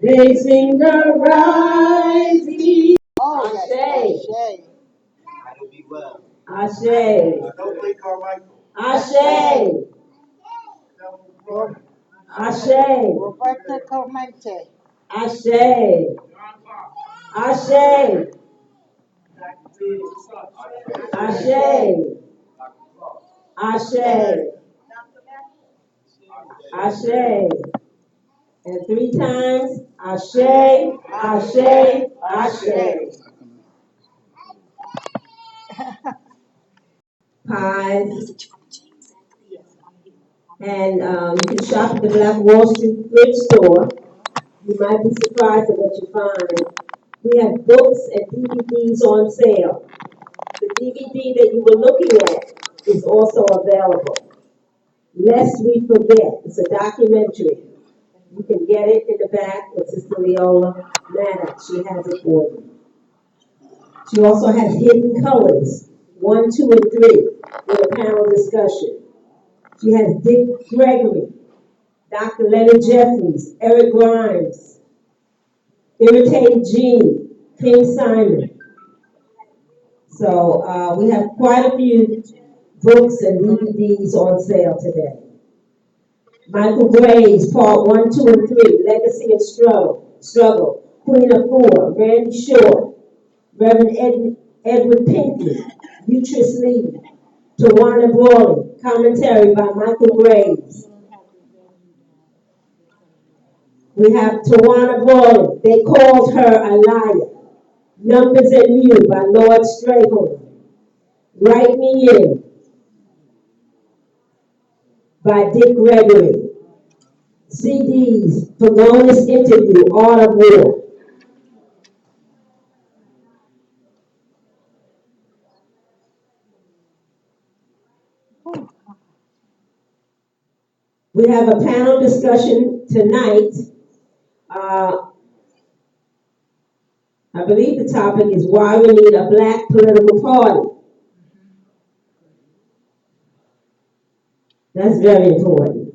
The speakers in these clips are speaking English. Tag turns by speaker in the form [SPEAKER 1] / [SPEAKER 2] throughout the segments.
[SPEAKER 1] Facing the rising.
[SPEAKER 2] Oh, yes,
[SPEAKER 1] Ashe.
[SPEAKER 2] Ashe.
[SPEAKER 1] Ashe. Ashe.
[SPEAKER 2] Ro-
[SPEAKER 1] Ashe.
[SPEAKER 2] Roberta Clemente.
[SPEAKER 1] Ashe. Ashe. Ashe. Ashe. Ashe. And three times. Ashe. Ashe. Ashe. Pies. And you can shop at the Black Wall Street thrift store. You might be surprised at what you find. We have books and DVDs on sale. The DVD that you were looking at is also available. Lest We Forget. It's a documentary. You can get it in the back with Sister Leola Maddox. She has it for you. She also has Hidden Colors, 1, 2, and 3, with a panel discussion. She has Dick Gregory, Dr. Leonard Jeffries, Eric Grimes, Irritated Gene, King Simon. So we have quite a few books and DVDs on sale today. Michael Graves, Part 1, 2, and 3, Legacy and Struggle, Queen of Four, Randy Short, Reverend Edward Pinckney, Utrus Lee, Tawana Brawley, commentary by Michael Graves. We have Tawana Brawley, They Called Her a Liar, Numbers and You by Lord Strayhorn, Write Me In by Dick Gregory, CDs, Pagonis Interview, Art of War. We have a panel discussion tonight. I believe the topic is why we need a black political party. That's very important.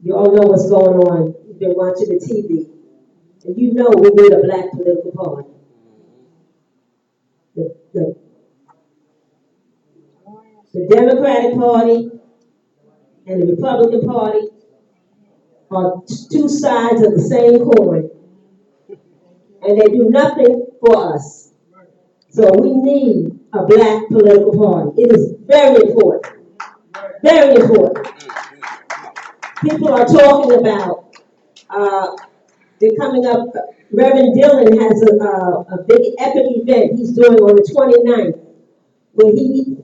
[SPEAKER 1] You all know what's going on. You've been watching the TV. And you know we need a black political party. The, the Democratic Party and the Republican Party are two sides of the same coin. And they do nothing for us. So we need a black political party. It is very important. Very important. People are talking about, they're coming up, Reverend Dillon has a big epic event he's doing on the 29th, where he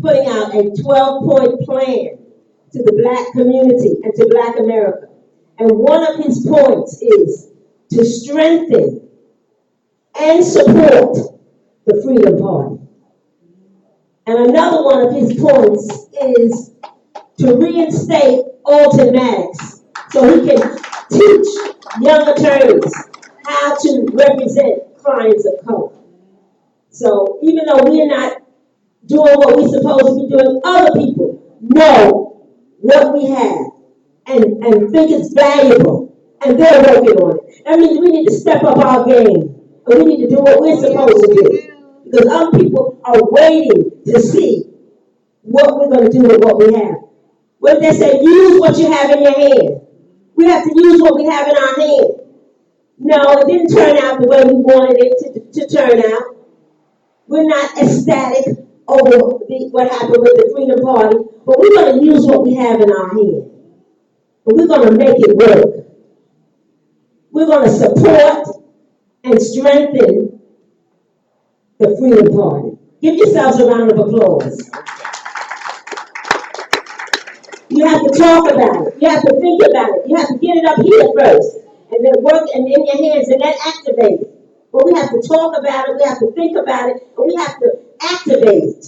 [SPEAKER 1] putting out a 12-point plan to the black community and to black America. And one of his points is to strengthen and support the Freedom Party. And another one of his points is to reinstate Alton Maddox so he can teach young attorneys how to represent clients of color. So even though we're not doing what we're supposed to be doing, other people know what we have and think it's valuable, and they're working on it. That means we need to step up our game, and we need to do what we're supposed to do. Because other people are waiting to see what we're going to do with what we have. When they say, use what you have in your hand, we have to use what we have in our hand. No, it didn't turn out the way we wanted it to turn out. We're not ecstatic over what happened with the Freedom Party, but we're going to use what we have in our hand. But we're going to make it work. We're going to support and strengthen the Freedom Party. Give yourselves a round of applause. You have to talk about it. You have to think about it. You have to get it up here first, and then work and in your hands, and then activate it. But we have to talk about it. We have to think about it, and we have to activate it.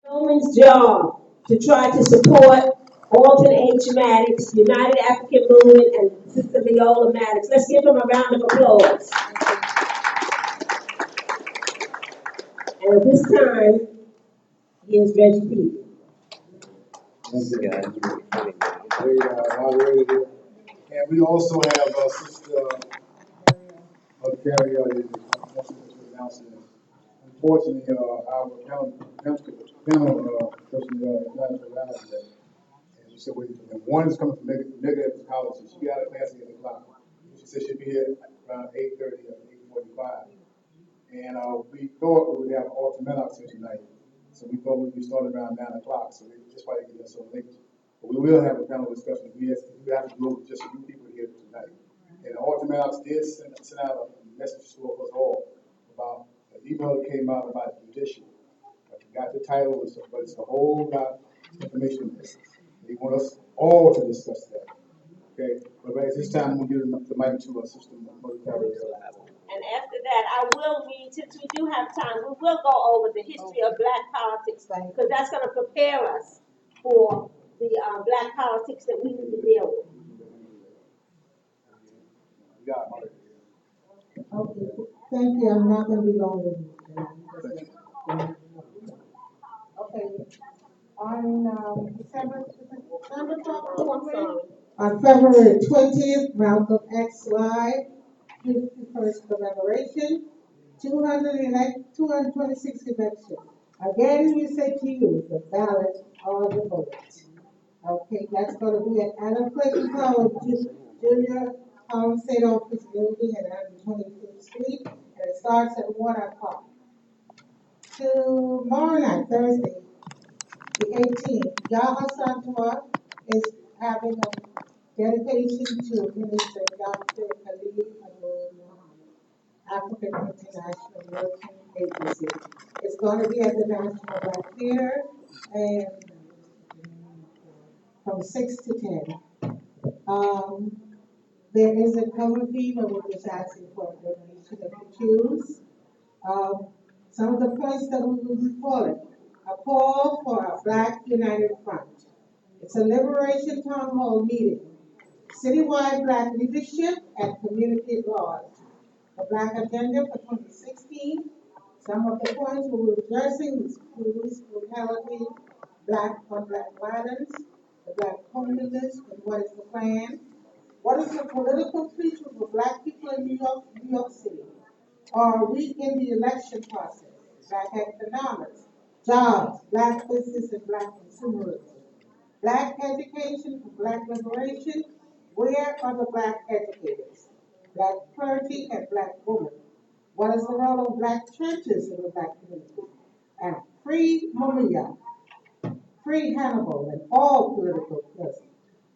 [SPEAKER 1] Woman's job to try to support Alton H. Maddox, United African Movement, and Sister Leola Maddox. Let's give them a round of applause. And at this time, here's Reggie Peavy.
[SPEAKER 3] This guy is really funny, man.
[SPEAKER 4] And we also have Sister Carrie announcement. Unfortunately, our panel person is not around today. And she said, wait, and one is coming from negative college, and she got a class at 8 o'clock. She said she'd be here around 8:30 or 8:45. And we thought we would have an ultimate session tonight. So we thought we'd be starting around 9 o'clock, so that's why they get us so late. But we will have a panel discussion. We have to go with just a few people here tonight. And the ultimate did send out a message to us all about an email that came out about judicial. I forgot the title, but it's a whole lot of information in this. They want us all to discuss that. Okay, but at this time, we'll give the mic to our sister, Mother Carrie.
[SPEAKER 1] And after that, I will read, since we do have time, we will go over the history of black politics, because that's going to prepare us for the black politics that we need to deal with.
[SPEAKER 2] Okay, thank you. I'm not going to be long with you. Okay, on on February 20th, Malcolm X Live, 51st commemoration, 226 elections. Again, we say to you, the ballot or the vote. Okay, that's going to be at Adam Clayton College Junior State Office Building at 125th Street, and it starts at 1 o'clock. Tomorrow night, Thursday, the 18th, Yaha Santua is having a dedication to Minister Dr. Khalid Abdul Muhammad, African International Working Agency. It's going to be at the National Black Theater and from 6 to 10. There is a cover fee, but we're just asking for a donation if you choose. Some of the points that we will be calling: a call for a Black United Front. It's a liberation town hall meeting. Citywide Black leadership and community at large. The Black agenda for 2016. Some of the points we will be addressing is police brutality, Black on Black violence, the Black homelessness, and what is the plan? What is the political future for Black people in New York City? Are we in the election process? Black economics, jobs, Black business, and Black consumerism. Black education for Black liberation. Where are the Black educators? Black clergy and Black women. What is the role of Black churches in the Black community? And free Maria, free Hannibal, and all political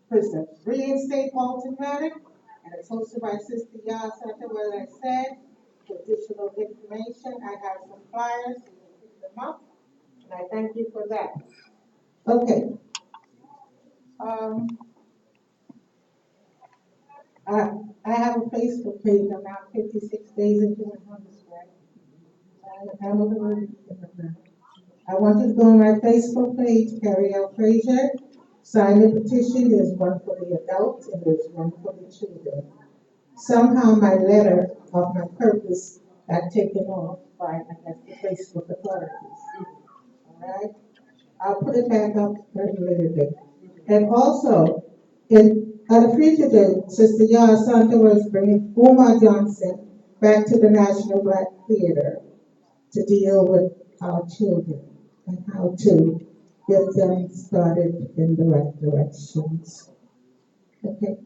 [SPEAKER 2] prisoners. Reinstate Alton Maddox, and it's hosted by Sister Yah Center, where I said, for additional information, I have some flyers, you can pick them up, and I thank you for that. Okay. I have a Facebook page. I'm now 56 days into my homeless life. I want you to go on my Facebook page, Carrie L. Frazier, sign the petition. There's one for the adults and there's one for the children. Somehow my letter of my purpose got taken off by, I guess, the Facebook authorities. All right? I'll put it back up at a later date. And also, at a future date, Sister Yara Santa was bringing Uma Johnson back to the National Black Theater to deal with our children and how to get them started in the right directions. Okay.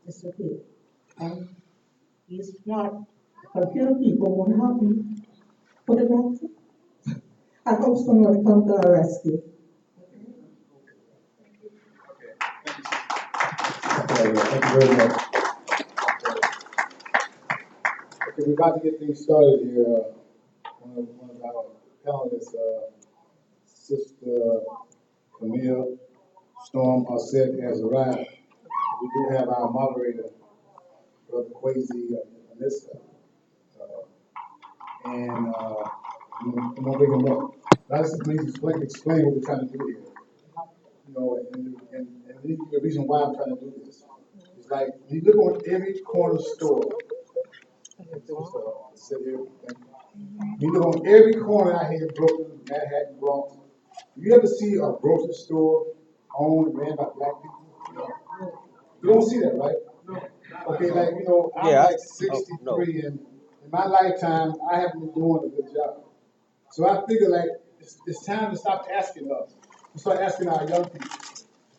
[SPEAKER 2] disappeared. And these smart computer people won't help me put it back. I hope someone will come to our rescue.
[SPEAKER 4] Okay, thank you very much. Okay, we're about to get things started here. One of our panelists, Sister Camille Storm Arset has arrived. We do have our moderator, Brother Quasi Anissa, and I'm gonna bring him up. But I just please explain what we're trying to do here. You know, the reason why I'm trying to do this is like you look on every corner store. Sit here. You look on every corner out here in Brooklyn, Manhattan, Bronx. You ever see a grocery store owned and ran by black people? You don't see that, right? Okay, like I'm like 63, and in my lifetime, I haven't been doing a good job. So I figure like it's time to stop asking us, to start asking our young people.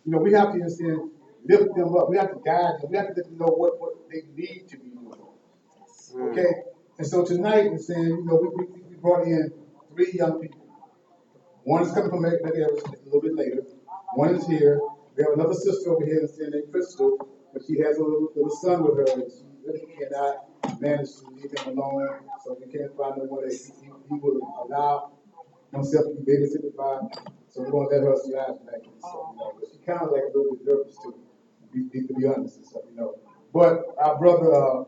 [SPEAKER 4] We have to understand, lift them up. We have to guide them. We have to let them know what they need to be doing. Okay? And so tonight, we're saying, we brought in 3 young people. One is coming from Megan Evers a little bit later. One is here. We have another sister over here that's named Crystal, but she has a little son with her, and she really cannot manage to leave him alone. So we can't find no one that he will allow himself to be babysitted by. So we're gonna let her slide back. So, but she kind of like a little bit nervous too, to be honest and stuff, But our brother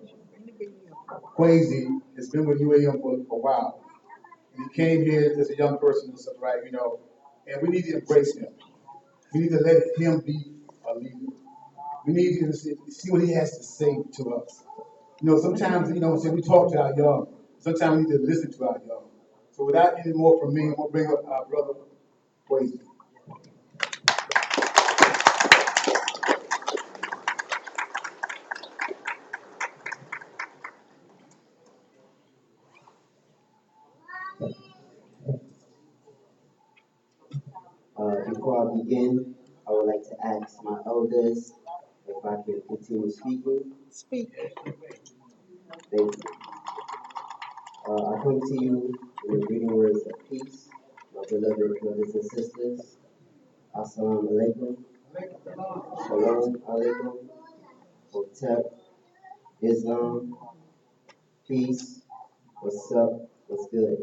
[SPEAKER 4] Quasi has been with UAM for a while. And he came here as a young person and stuff, right? And we need to embrace him. We need to let him be a leader. We need to see what he has to say to us. Sometimes, when we talk to our young, sometimes we need to listen to our young. So without any more from me, I'm gonna bring up our brother Quasi.
[SPEAKER 5] Before I begin, I would like to ask my elders if I can continue speaking. Thank you. I come to you in the reading words of peace, my beloved brothers and sisters. Assalamu alaikum. Shalom alaikum. Hotep. Islam. Peace. What's up? What's good?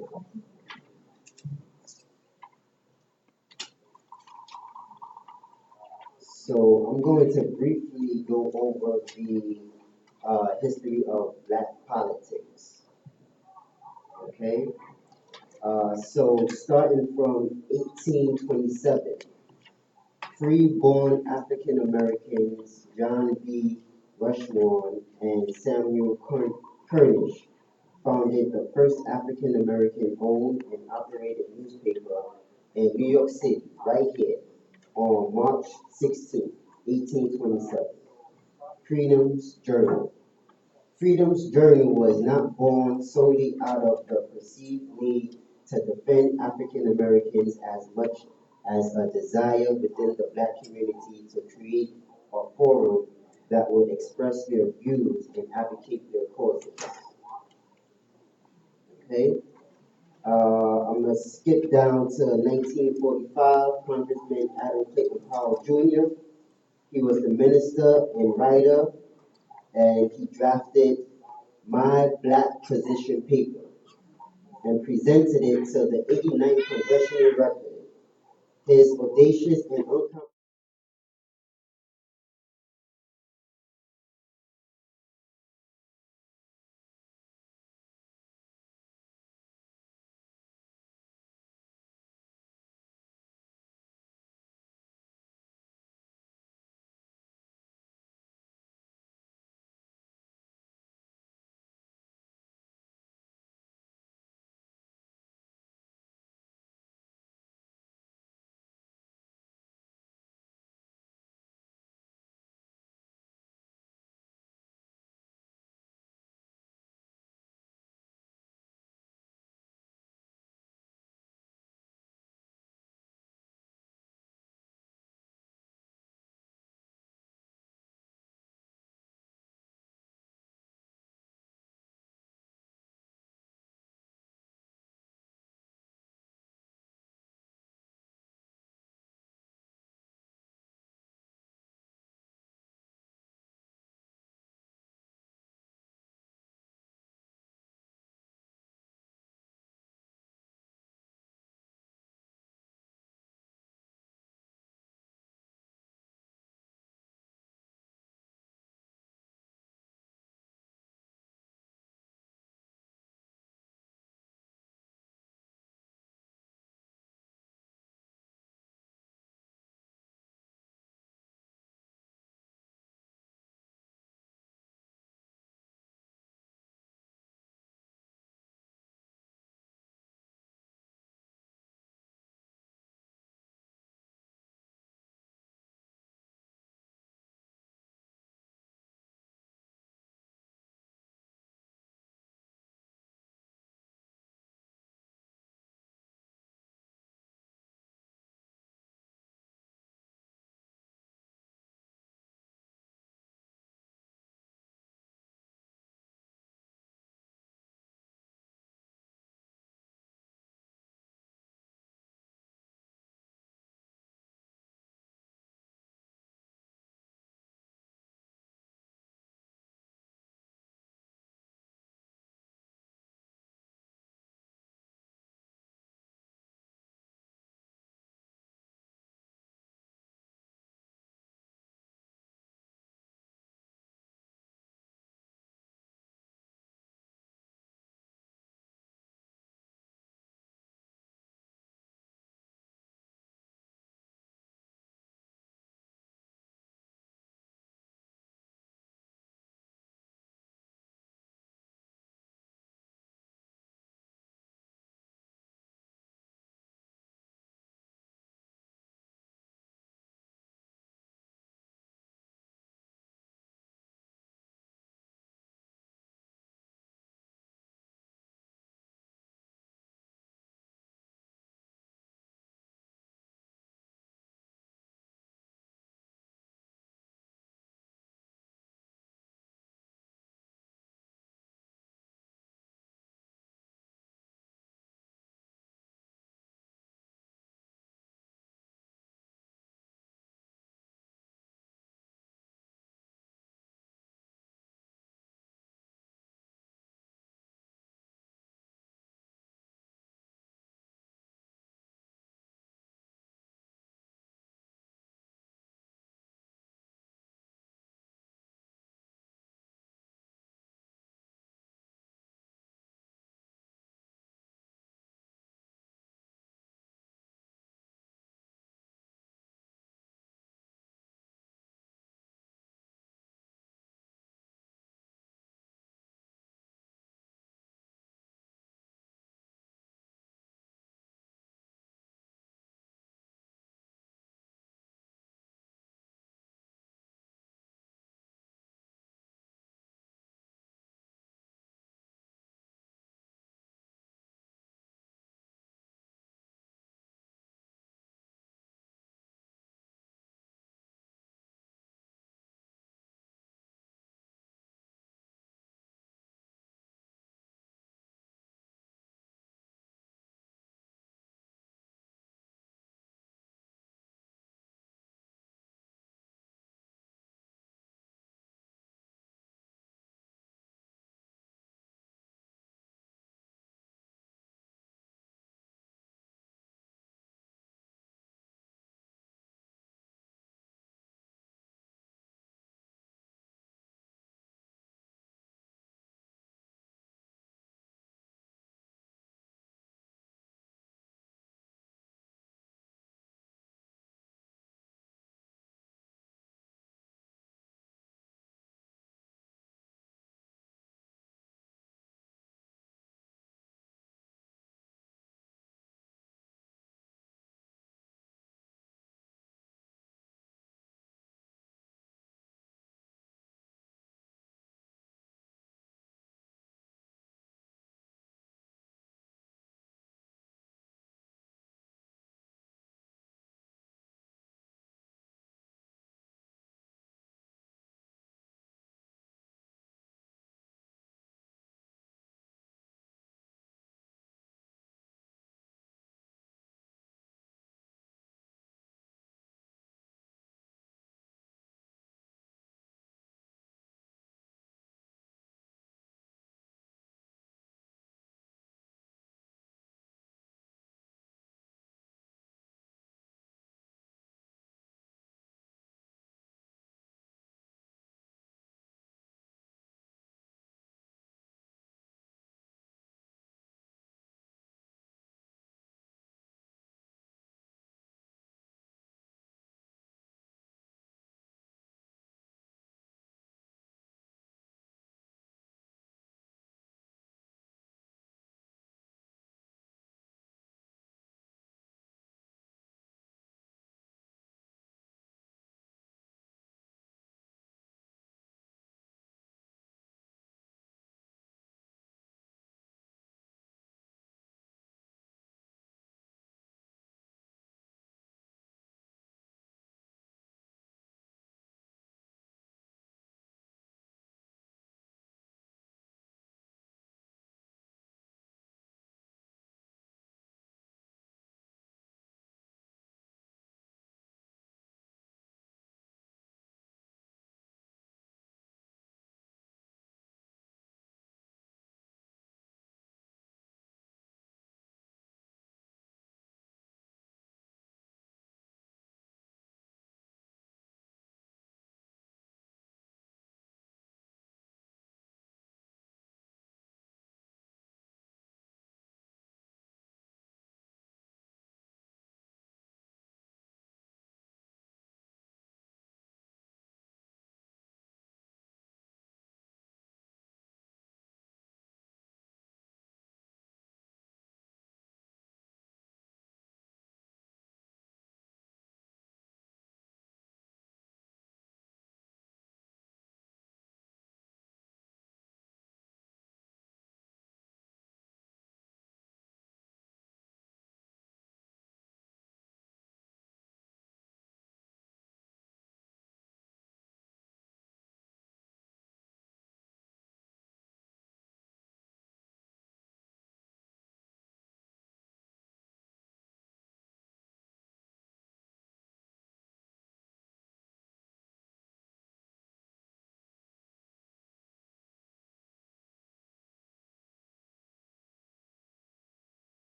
[SPEAKER 5] So I'm going to briefly go over the history of black politics. Okay? So starting from 1827, free-born African Americans John B. Rushmore and Samuel Cornish founded the first African American owned and operated newspaper in New York City, right here, on March 16, 1827, Freedom's Journal. Freedom's Journal was not born solely out of the perceived need to defend African Americans as much as a desire within the black community to create a forum that would express their views and advocate their causes. Okay? I'm going to skip down to 1945, Congressman Adam Clayton Powell Jr. He was the minister and writer, and he drafted My Black Position paper and presented it to the 89th Congressional Record. His audacious and uncompromising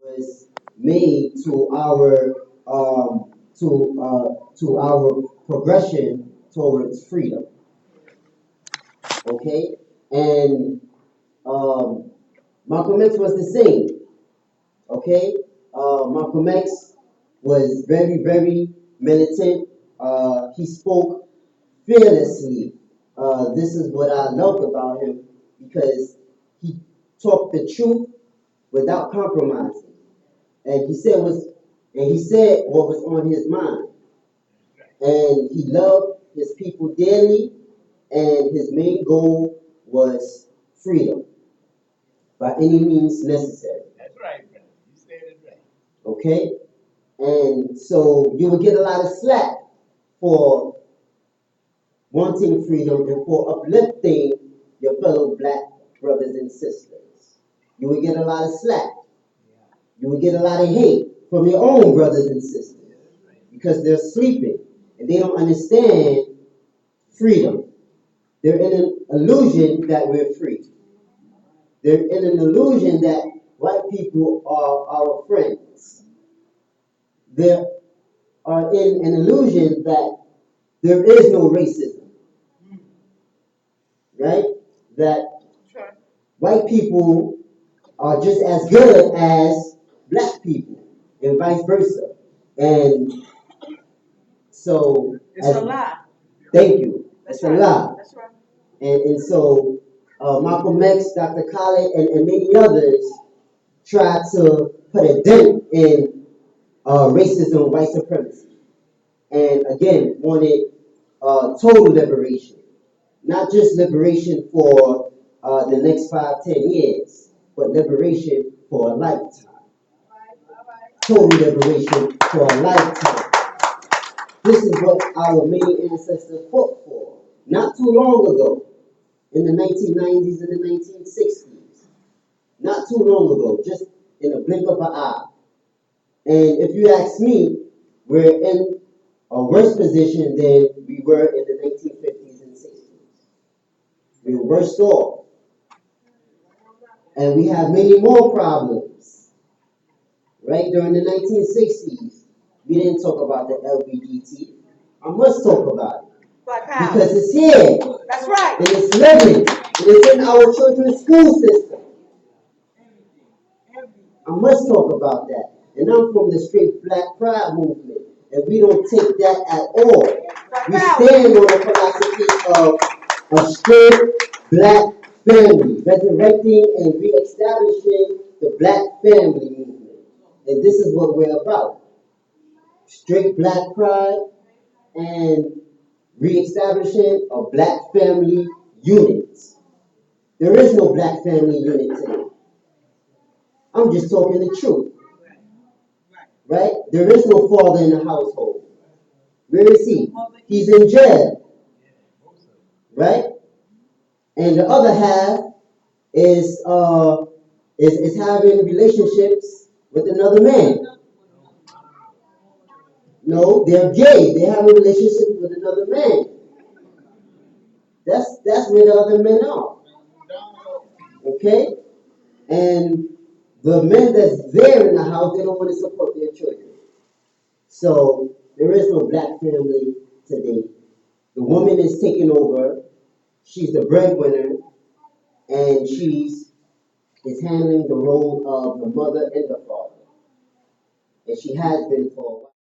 [SPEAKER 5] was made to our progression towards freedom. Okay, and um, Malcolm X was the same. Okay, Malcolm X was very, very militant. He spoke fearlessly. This is what I loved about him because he talked the truth without compromising, and he said what was on his mind, and he loved his people dearly, and his main goal was freedom by any means necessary. That's right, man. You said it right. Okay, and so you would get a lot of slack for wanting freedom and for uplifting your fellow black brothers and sisters. You would get a lot of slack. You would get a lot of hate from your own brothers and sisters because they're sleeping and they don't understand freedom. They're in an illusion that we're free. They're in an illusion that white people are our friends. They are in an illusion that there is no racism, right? That white people are just as good as black people and vice versa. And so,
[SPEAKER 1] It's a lie.
[SPEAKER 5] thank you. It's
[SPEAKER 1] That's
[SPEAKER 5] a
[SPEAKER 1] right.
[SPEAKER 5] lie.
[SPEAKER 1] That's right.
[SPEAKER 5] And so Malcolm X, Dr. Khaled, and many others tried to put a dent in racism, white supremacy, and again wanted total liberation, not just liberation for the next 5, 10 years, but liberation for a lifetime. Total liberation for a lifetime. This is what our many ancestors fought for not too long ago, in the 1990s and the 1960s. Not too long ago, just in a blink of an eye. And if you ask me, we're in a worse position than we were in the 1950s and 60s. We were worse off. And we have many more problems. Right? During the 1960s, we didn't talk about the LGBT. I must talk about it. Because it's here.
[SPEAKER 1] That's right.
[SPEAKER 5] And it's living. And it's in our children's school system. I must talk about that. And I'm from the straight black pride movement. And we don't take that at all. We stand on the philosophy of a straight black family, resurrecting and reestablishing the black family movement. And this is what we're about. Straight black pride and reestablishing a black family unit. There is no black family unit today. I'm just talking the truth. Right? There is no father in the household. Where is he? He's in jail. Right? And the other half is having relationships with another man. No, they're gay. They have a relationship with another man. That's where the other men are. Okay? And the men that's there in the house, they don't want to support their children. So there is no black family today. The woman is taking over. She's the breadwinner, and she's is handling the role of the mother and the father. And she has been for a while.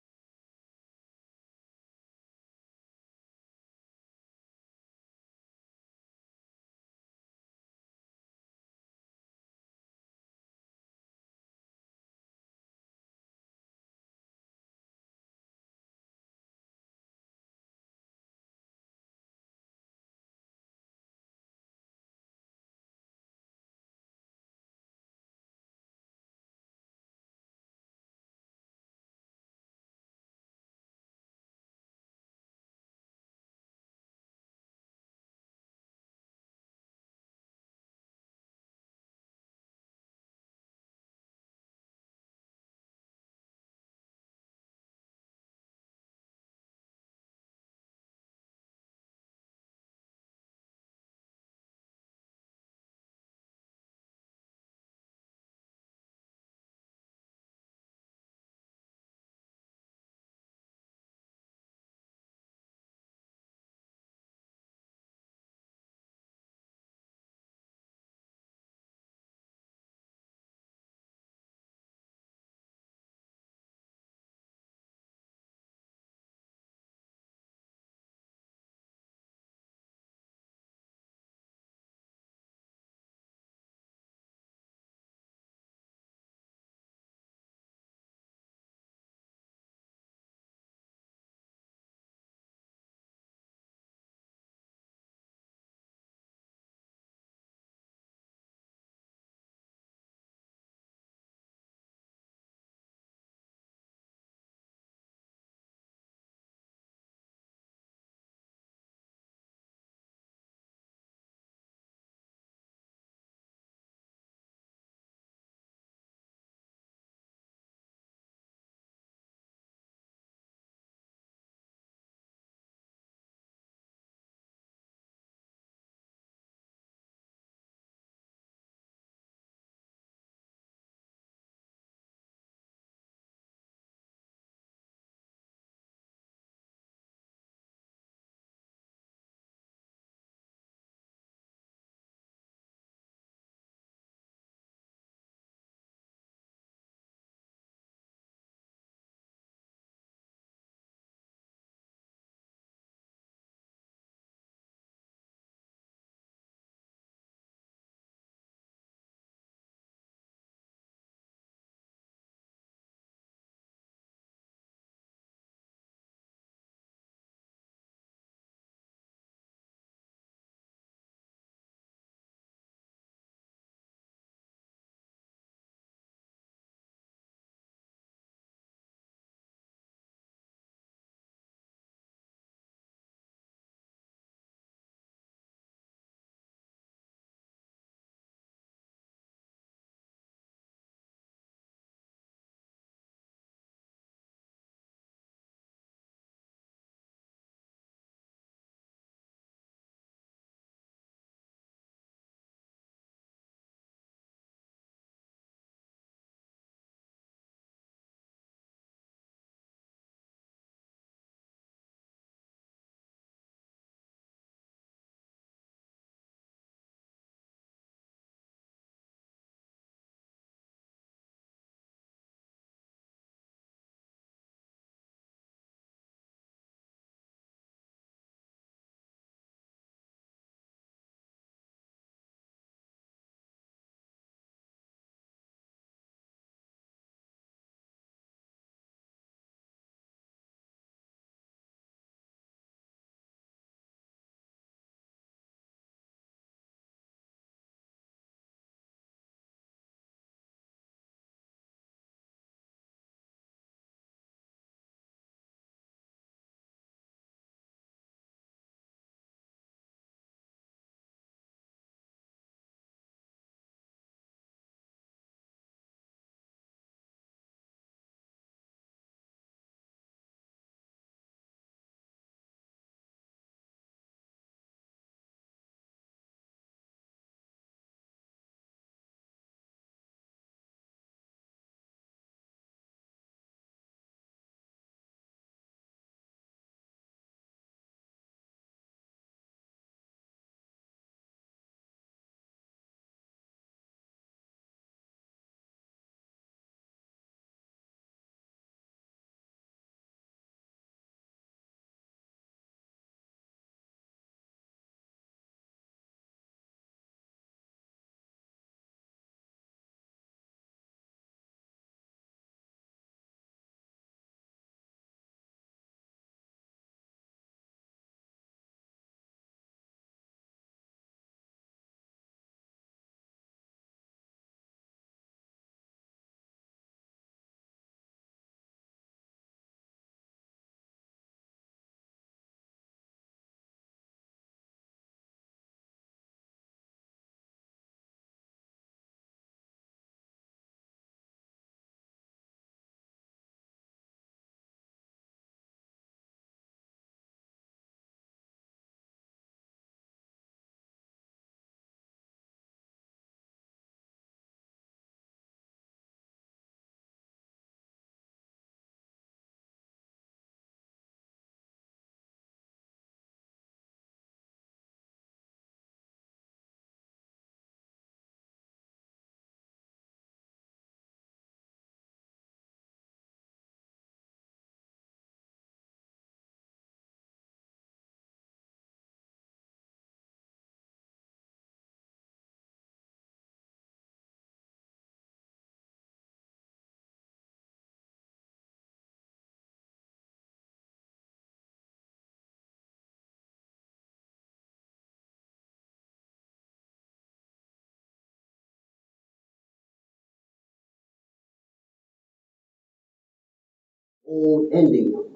[SPEAKER 5] old and the young.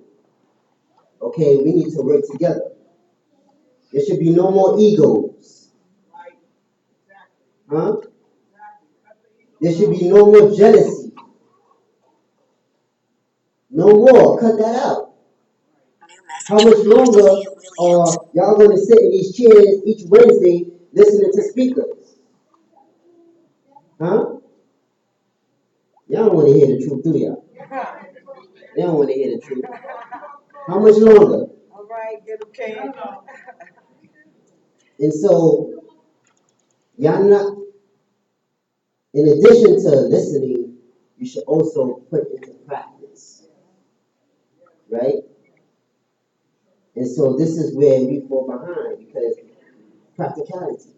[SPEAKER 5] Okay, we need to work together. There should be no more egos. Huh? There should be no more jealousy. No more. Cut that out. How much longer are y'all going to sit in these chairs each Wednesday listening to speakers? Huh? Y'all don't want to hear the truth, do y'all? They don't want to hear the truth. How much longer? All right, get okay. And so, y'all not, in addition to listening, you should also put into practice, right? And so this is where we fall behind because practicality,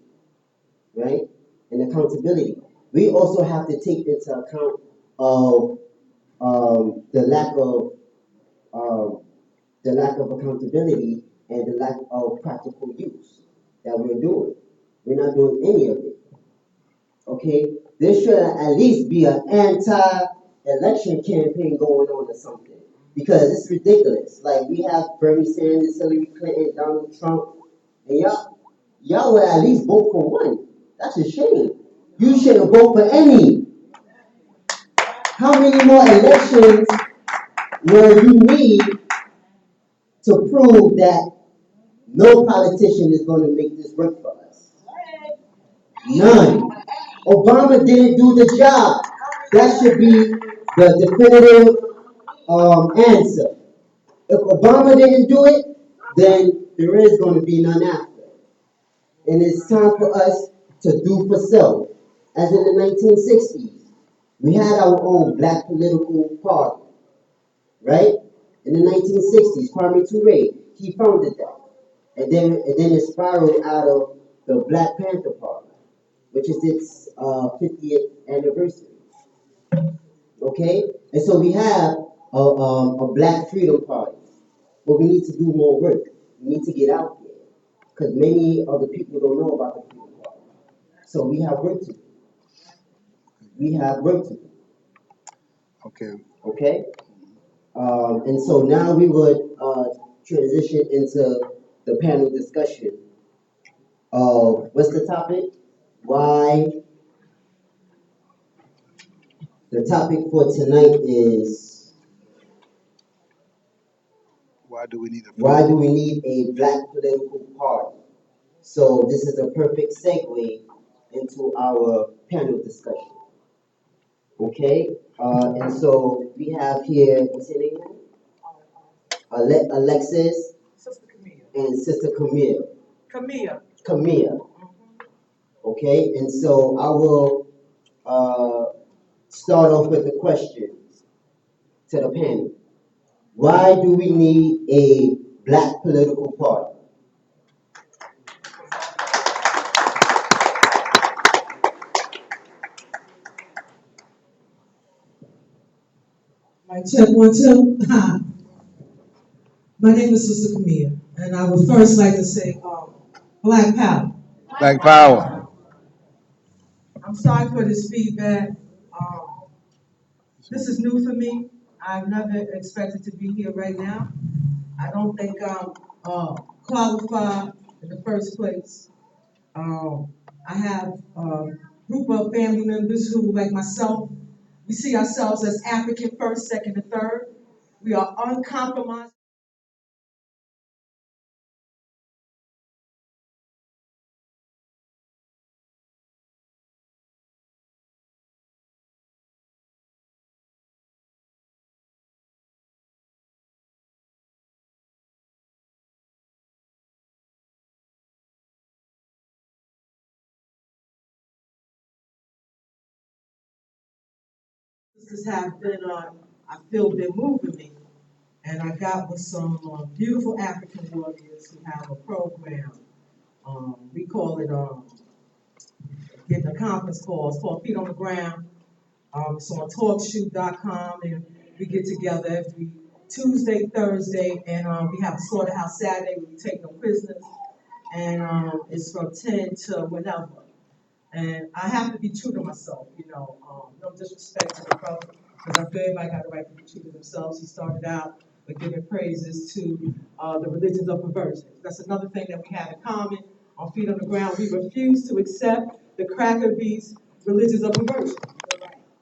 [SPEAKER 5] right? And accountability. We also have to take into account of the um, lack of accountability and the lack of practical use that we're doing. We're not doing any of it. Okay, there should at least be an anti-election campaign going on or something because it's ridiculous. Like we have Bernie Sanders, Hillary Clinton, Donald Trump, and y'all would at least vote for one. That's a shame. You shouldn't vote for any. How many more elections will you need to prove that no politician is going to make this work for us? None. Obama didn't do the job. That should be the definitive answer. If Obama didn't do it, then there is going to be none after. And it's time for us to do for self. As in the 1960s, we had our own black political party, right? In the 1960s, Kwame Ture, he founded that. And then it spiraled out of the Black Panther Party, which is its 50th anniversary. Okay? And so we have a Black Freedom Party. But we need to do more work. We need to get out there. Because many other people don't know about the Freedom Party. So we have work to do. We have work to do.
[SPEAKER 4] Okay.
[SPEAKER 5] Okay? And so now we would transition into the panel discussion of what's the topic? Why? The topic for tonight is
[SPEAKER 4] Why do we need a
[SPEAKER 5] why do we need a black political party? So this is a perfect segue into our panel discussion. Okay? And so we have here, what's your name? Alexis and Sister Camille. Camille. Okay? And so I will start off with the questions to the panel. Why do we need a black political party?
[SPEAKER 6] Mic check 1, 2. Hi, my name is Sister Camille, and I would first like to say, Black Power.
[SPEAKER 4] Black Power?
[SPEAKER 6] I'm sorry for this feedback. This is new for me. I've never expected to be here right now. I don't think I'm qualified in the first place. I have a group of family members who, like myself, we see ourselves as African first, second, and third. We are uncompromised. Sisters have been, I feel, been moving me. And I got with some beautiful African warriors who have a program. We call it, getting a conference call. It's called Feet on the Ground. It's on talkshoe.com, and we get together every Tuesday, Thursday, and we have a slaughterhouse Saturday where we take no prisoners. And it's from 10 to whenever. And I have to be true to myself, no disrespect to the brother. because I feel everybody got the right to be true to themselves. He started out with giving praises to the religions of perversion. That's another thing that we have in common. On Feet on the Ground, we refuse to accept the cracker beast religions of perversion.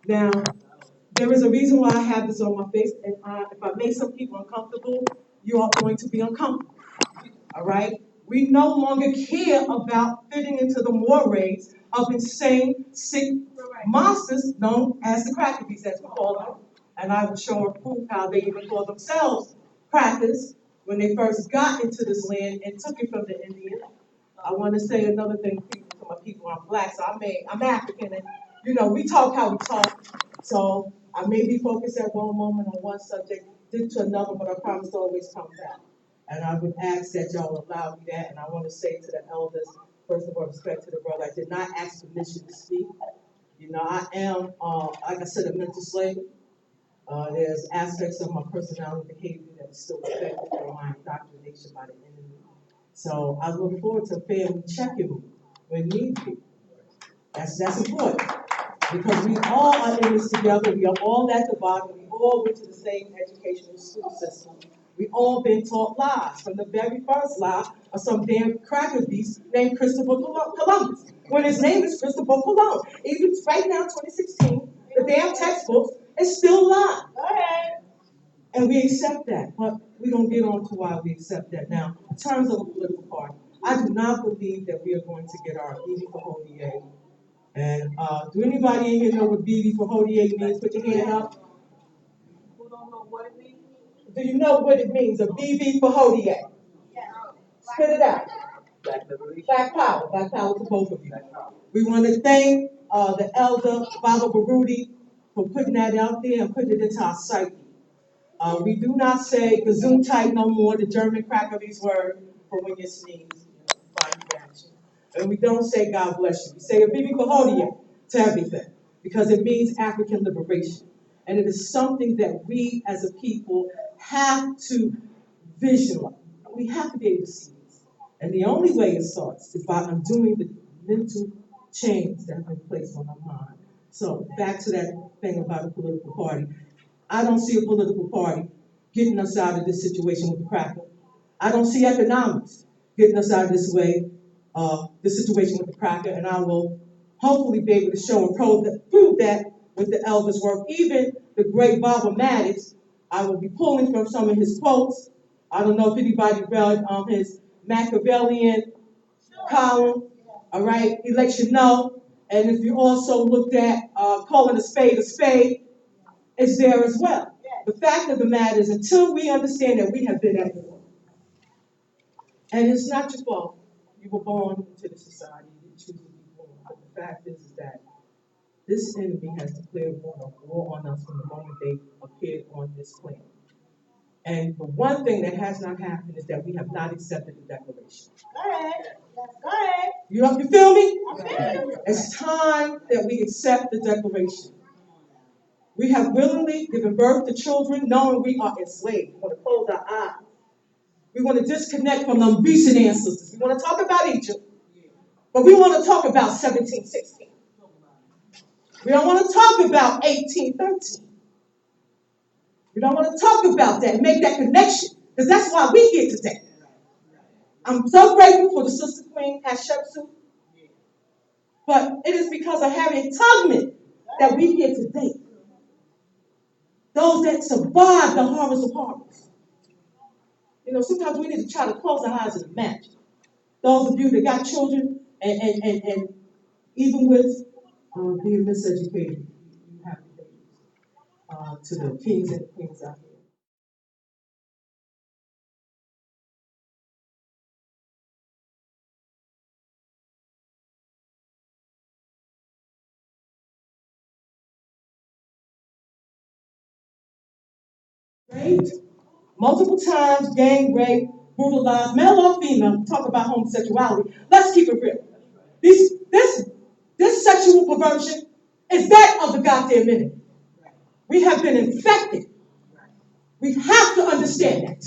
[SPEAKER 6] Now, there is a reason why I have this on my face, and if I make some people uncomfortable, you are going to be uncomfortable. All right? We no longer care about fitting into the mores of insane, sick monsters known as the cracker beasts, as we call them. And I will show and prove how they even call themselves crackers when they first got into this land and took it from the Indians. I want to say another thing to my people. I'm black, so I'm African, and we talk how we talk. So I may be focused at one moment on one subject, due to another, but I promise to always come back. And I would ask that y'all allow me that. And I want to say to the elders, first of all, respect to the brother. I did not ask permission to speak. I am, like I said, a mental slave. There's aspects of my personality behavior that is still affected by my indoctrination by the enemy. So I look forward to family checking me when need be. That's important. Because we all are in this together. We are all at the bottom. We all went to the same educational school system. We all been taught lies. From the very first lie of some damn cracker beast named Christopher Columbus. When his name is Christopher Columbus. Even right now, 2016, the damn textbooks is still lying. And we accept that. But we don't get on to why we accept that. Now, in terms of a political party, I do not believe that we are going to get our Edie for Hodier. And do anybody in here know what BB for Hodier means? Put your hand up. Who don't know what it means? Do you know what it means? A BB for Hodier. Spit it out. Black power. Black power to both of you. We want to thank the elder, Baba Baruti, for putting that out there and putting it into our psyche. We do not say gesundheit no more, the German crackerese word for when you sneeze, find reaction. And we don't say God bless you. We say a bibi Bahodia to everything because it means African liberation. And it is something that we as a people have to visualize. We have to be able to see this. And the only way it starts is by undoing the mental chains that have been placed on our mind. So back to that thing about a political party. I don't see a political party getting us out of this situation with the cracker. I don't see economics getting us out of this situation with the cracker, and I will hopefully be able to show and prove that with the elders' work. Even the great Baba Maddox, I will be pulling from some of his quotes. I don't know if anybody read his Machiavellian column. All right, he lets you know. And if you also looked at calling a spade, is there as well. The fact of the matter is, until we understand that we have been at war, and it's not your fault, you were born into the society, you didn't choose to be born. But the fact is that this enemy has declared war on us from the moment they appeared on this planet. And the one thing that has not happened is that we have not accepted the declaration. Go ahead. Go ahead. You feel me? It's time that we accept the declaration. We have willingly given birth to children knowing we are enslaved. We want to close our eyes. We want to disconnect from the recent ancestors. We want to talk about Egypt, but we want to talk about 1716. We don't want to talk about 1813. We don't want to talk about that and make that connection, because that's why we here today. I'm so grateful for the Sister Queen Hatshepsut, but it is because of Harriet Tubman that we here today. Those that survived the horrors of horrors. Sometimes we need to try to close our eyes and imagine. Those of you that got children, and even with being miseducated, you have to the kings and queens out there. Raped multiple times, gang raped, brutalized, male or female. Talk about homosexuality. Let's keep it real. This sexual perversion is that of the goddamn enemy. We have been infected. We have to understand that.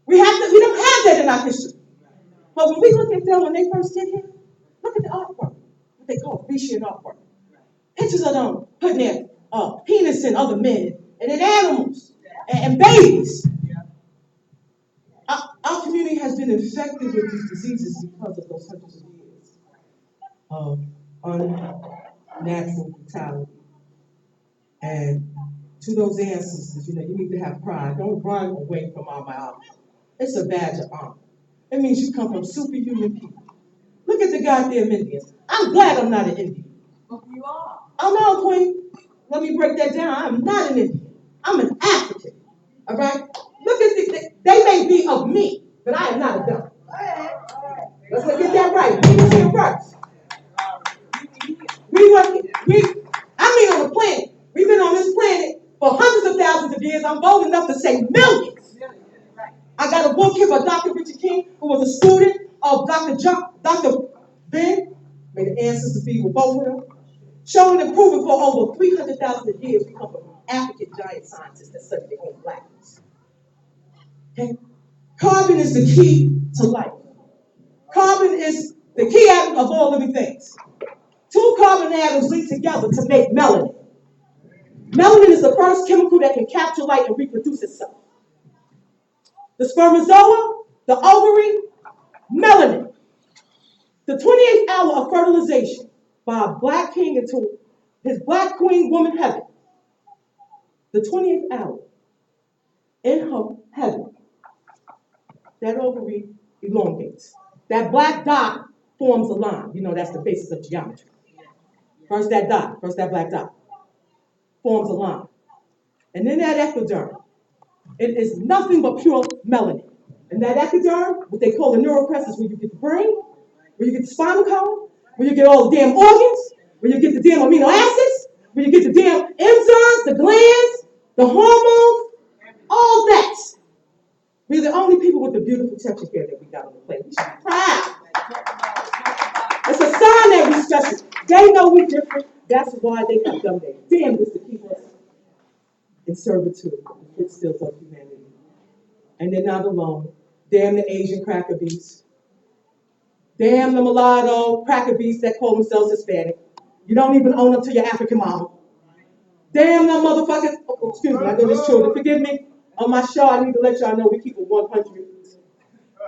[SPEAKER 6] We don't have that in our history. But when we look at them when they first get here, look at the artwork. What they call appreciate artwork. Pictures of them putting their penis in other men, and in animals, and babies. Our community has been infected with these diseases because of those hundreds of years of unnatural brutality. And to those ancestors, you need to have pride. Don't run away from our biology. It's a badge of honor. It means you come from superhuman people. Look at the goddamn Indians. I'm glad I'm not an Indian. You are. Oh no, Queen. Let me break that down. I'm not an Indian. I'm an African. All right? Look at they may be of me, but I am not of them. Let's get that right. We was here first. I mean on the planet. We've been on this planet for hundreds of thousands of years. I'm bold enough to say millions. I got a book here by Dr. Richard King, who was a student of Dr. Ben, may the ancestors be with both of them, showing and proving for over 300,000 years we come from African giant scientists that study their own blackness. Okay? Carbon is the key to life. Carbon is the key atom of all living things. Two carbon atoms link together to make melanin. Melanin is the first chemical that can capture light and reproduce itself. The spermatozoa, the ovary, melanin. The 28th hour of fertilization by a black king into his black queen woman heaven. The 28th hour in her heaven, that ovary elongates. That black dot forms a line. That's the basis of geometry. First that black dot forms a line. And then that epiderm, it is nothing but pure melanin. And that epiderm, what they call the neural crest, is where you get the brain, where you get the spinal column, where you get all the damn organs, where you get the damn amino acids, where you get the damn enzymes, the glands, the hormones, all that. We're the only people with the beautiful texture hair that we got on the planet. We should be proud. It's a sign that we special. They know we're different. That's why they have done their damnedest to keep us in servitude. It stills up humanity. And they're not alone. Damn the Asian cracker beasts. Damn the mulatto cracker beasts that call themselves Hispanic. You don't even own up to your African mama. Damn them motherfuckers. Oh, excuse me, I know these children. Forgive me. On my show, I need to let y'all know we keep it 100.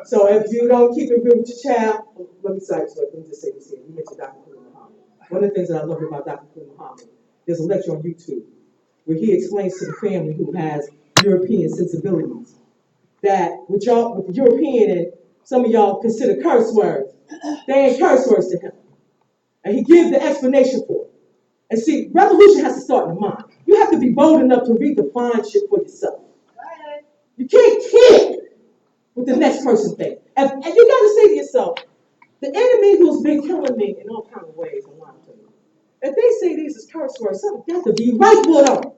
[SPEAKER 6] So if you don't keep it real with your child, let me just say this here. You mentioned Dr. Khalil Muhammad. One of the things that I love about Dr. Khalil Muhammad, there's a lecture on YouTube where he explains to the family who has European sensibilities that with the European and some of y'all consider curse words, they ain't curse words to him. And he gives the explanation for it. And see, revolution has to start in the mind. You have to be bold enough to redefine shit for yourself. You can't kid with the next person thing. And you got to say to yourself, the enemy who's been killing me in all kinds of ways, I'm lying to you. If they say these is curse words, something got to be right with them.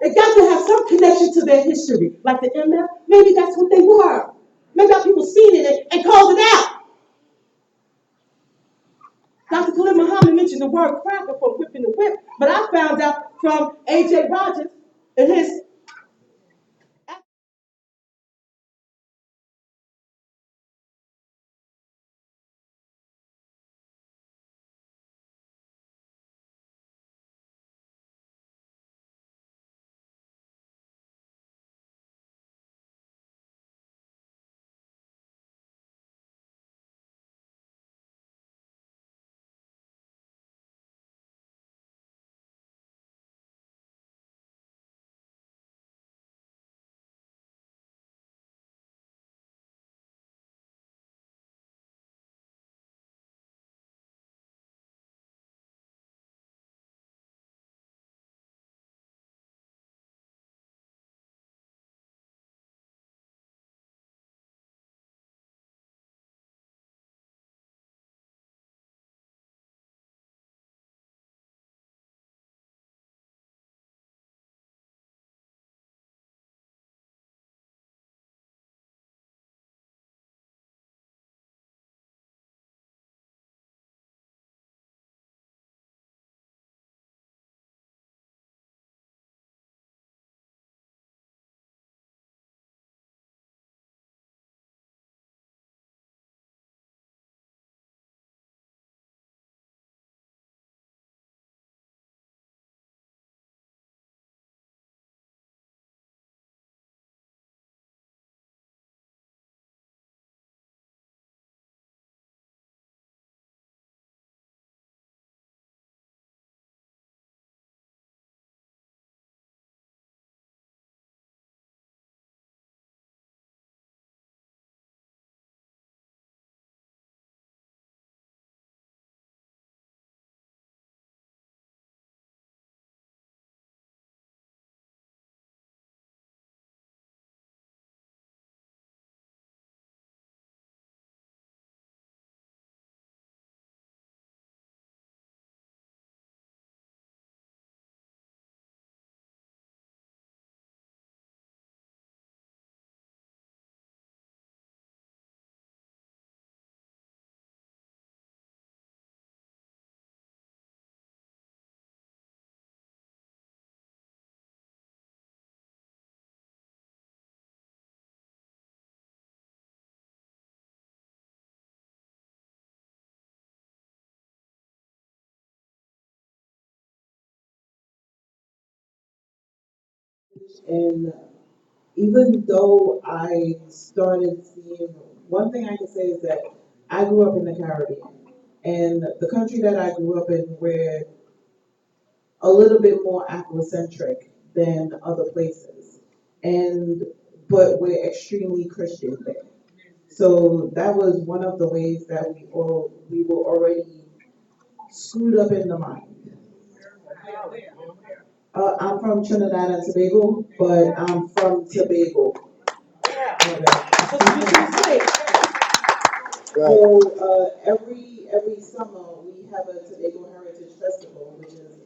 [SPEAKER 6] They got to have some connection to their history. Like the MF, maybe that's what they were. Maybe people seen it and called it out. Dr. Khalid Muhammad mentioned the word cracker from whipping the whip, but I found out from A.J. Rogers in his And even though I started seeing, one thing I can say is that I grew up in the Caribbean. And the country that I grew up in, we're a little bit more Afrocentric than other places. And, but we're extremely Christian there. So that was one of the ways that we were already screwed up in the mind. I'm from Trinidad and Tobago, but I'm from Tobago.
[SPEAKER 3] Right.
[SPEAKER 6] So every summer we have a Tobago Heritage Festival, which is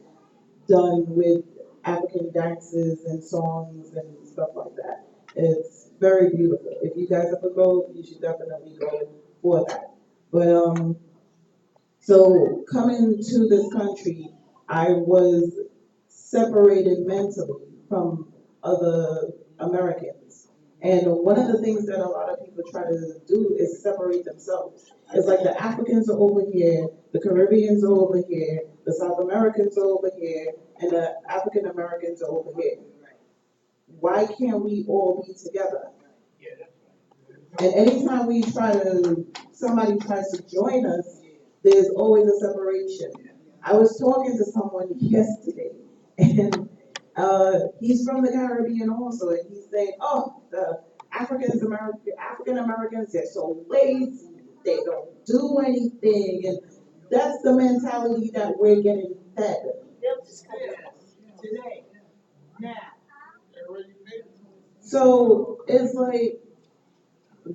[SPEAKER 6] done with African dances and songs and stuff like that. It's very beautiful. If you guys ever go, you should definitely go for that. But so coming to this country, I was separated mentally from other Americans. And one of the things that a lot of people try to do is separate themselves. It's like the Africans are over here, the Caribbeans are over here, the South Americans are over here, and the African Americans are over here. Why can't we all be together? And anytime somebody tries to join us, there's always a separation. I was talking to someone yesterday, and he's from the Caribbean also, and he's saying, "Oh, the African Americans, they're so lazy, they don't do anything," and that's the mentality that we're getting fed. So it's like,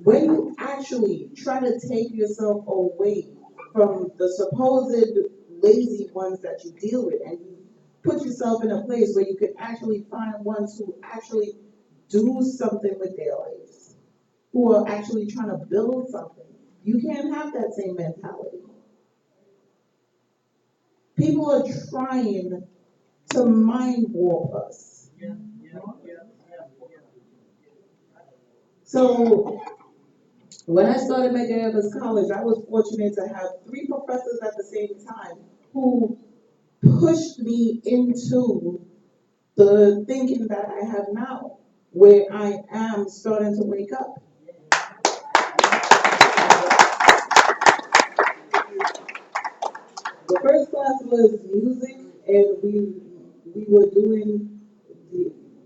[SPEAKER 6] when you actually try to take yourself away from the supposed lazy ones that you deal with, and you put yourself in a place where you can actually find ones who actually do something with their lives, who are actually trying to build something, you can't have that same mentality. People are trying to mind warp us. So when I started Medgar Evers College, I was fortunate to have three professors at the same time who pushed me into the thinking that I have now, where I am starting to wake up. The first class was music, and we were doing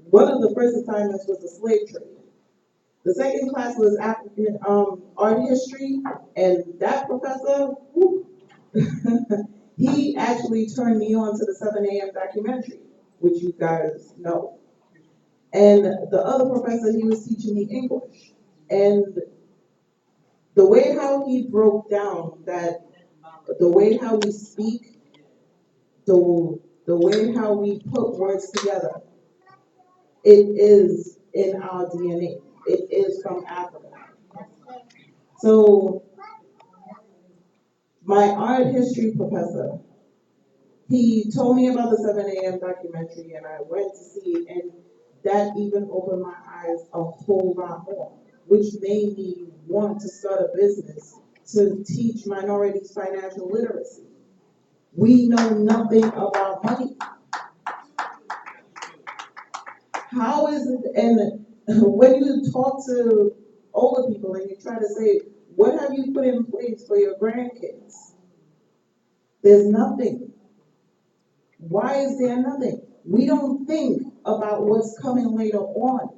[SPEAKER 6] one of the first assignments was the slave trade. The second class was African art history, and that professor, whew, he actually turned me on to the 7 a.m. documentary, which you guys know. And the other professor, he was teaching me English. And the way how he broke down that, the way how we speak, the way how we put words together, it is in our DNA. It is from Africa. So my art history professor, he told me about the 7 a.m. documentary, and I went to see it, and that even opened my eyes a whole lot more, which made me want to start a business to teach minorities financial literacy. We know nothing about money. How is it, and when you talk to older people and you try to say, what have you put in place for your grandkids? There's nothing. Why is there nothing? We don't think about what's coming later on.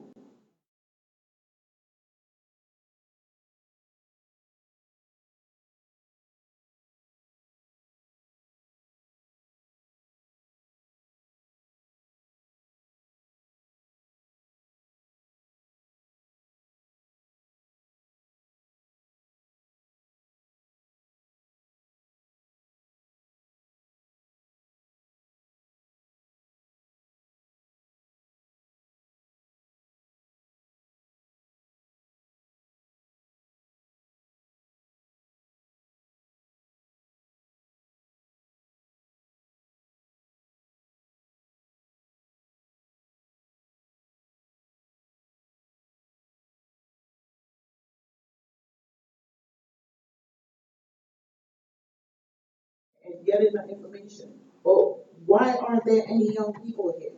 [SPEAKER 6] And getting the information. Well, why aren't there any young people here?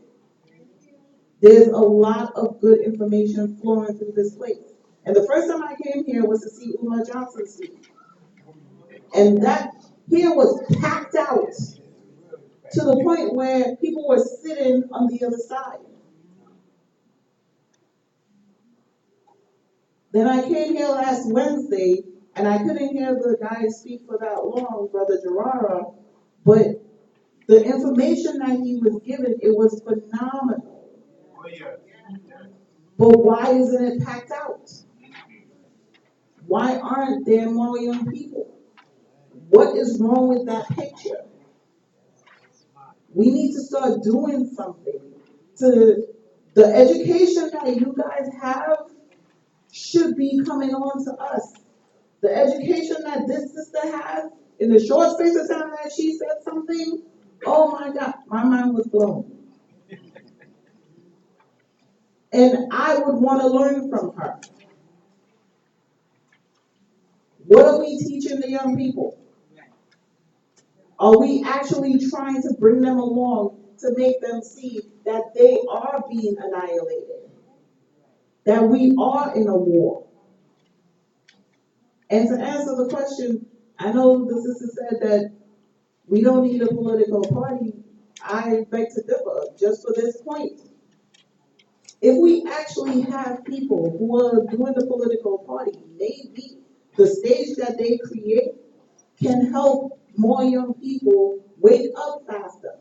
[SPEAKER 6] There's a lot of good information flowing through this place. And the first time I came here was to see Uma Johnson speak. And that here was packed out to the point where people were sitting on the other side. Then I came here last Wednesday, and I couldn't hear the guy speak for that long, Brother Gerara, but the information that he was given, it was phenomenal. But why isn't it packed out? Why aren't there more young people? What is wrong with that picture? We need to start doing something to the education that you guys have should be coming on to us. The education that this sister has, in the short space of time that she said something, oh my God, my mind was blown. And I would want to learn from her. What are we teaching the young people? Are we actually trying to bring them along to make them see that they are being annihilated? That we are in a war? And to answer the question, I know the sister said that we don't need a political party. I beg to differ just for this point. If we actually have people who are doing the political party, maybe the stage that they create can help more young people wake up faster.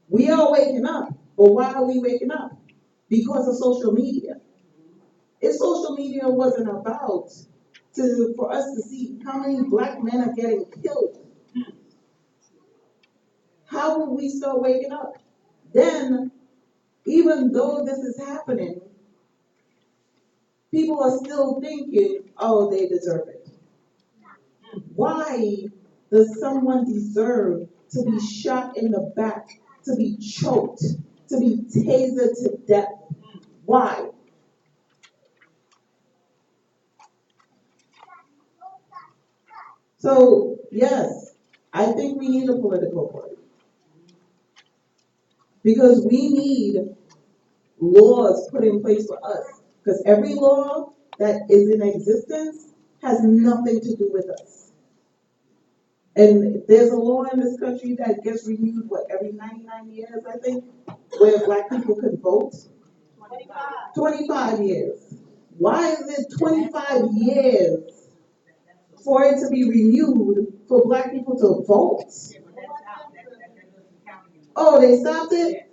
[SPEAKER 6] We are waking up, but why are we waking up? Because of social media. If social media wasn't about for us to see how many black men are getting killed, how would we start waking up? Then, even though this is happening, people are still thinking, oh, they deserve it. Why does someone deserve to be shot in the back, to be choked, to be tasered to death? Why? So, yes, I think we need a political party because we need laws put in place for us. Because every law that is in existence has nothing to do with us. And there's a law in this country that gets renewed, every 99 years, I think, where black people can vote? 25 years. Why is it 25 years for it to be renewed for black people to vote? Oh, they stopped it?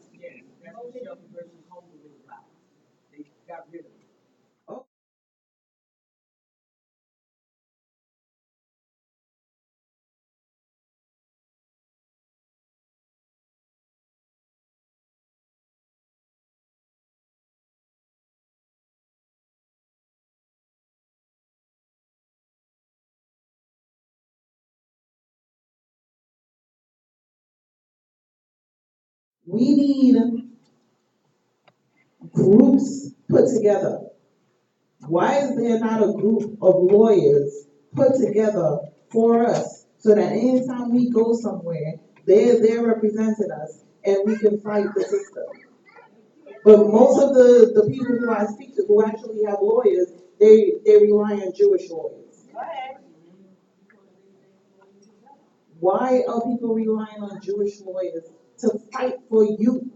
[SPEAKER 6] We need groups put together. Why is there not a group of lawyers put together for us so that anytime we go somewhere, they're there representing us and we can fight the system? But most of the people who I speak to who actually have lawyers, they rely on Jewish lawyers. Why are people relying on Jewish lawyers to fight for you?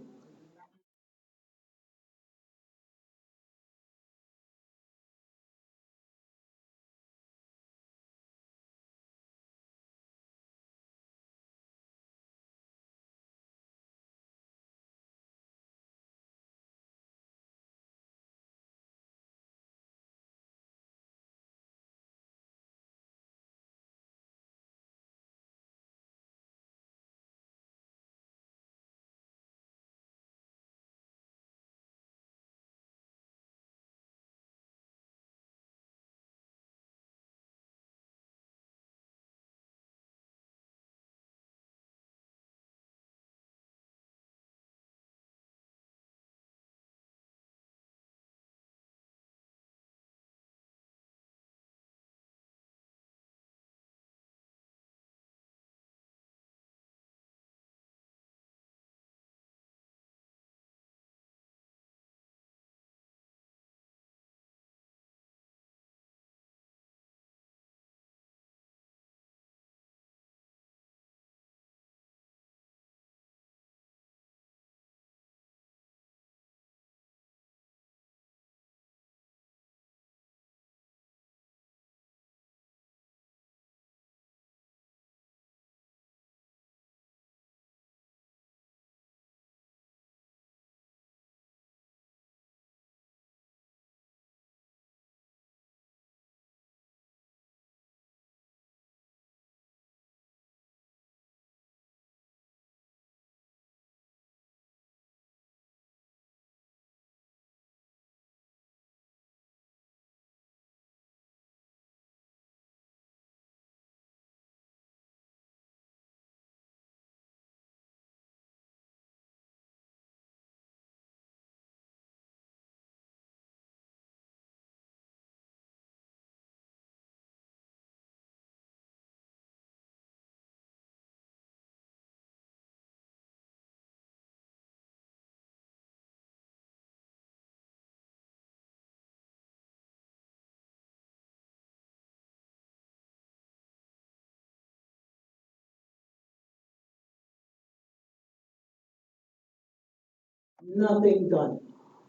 [SPEAKER 6] nothing done.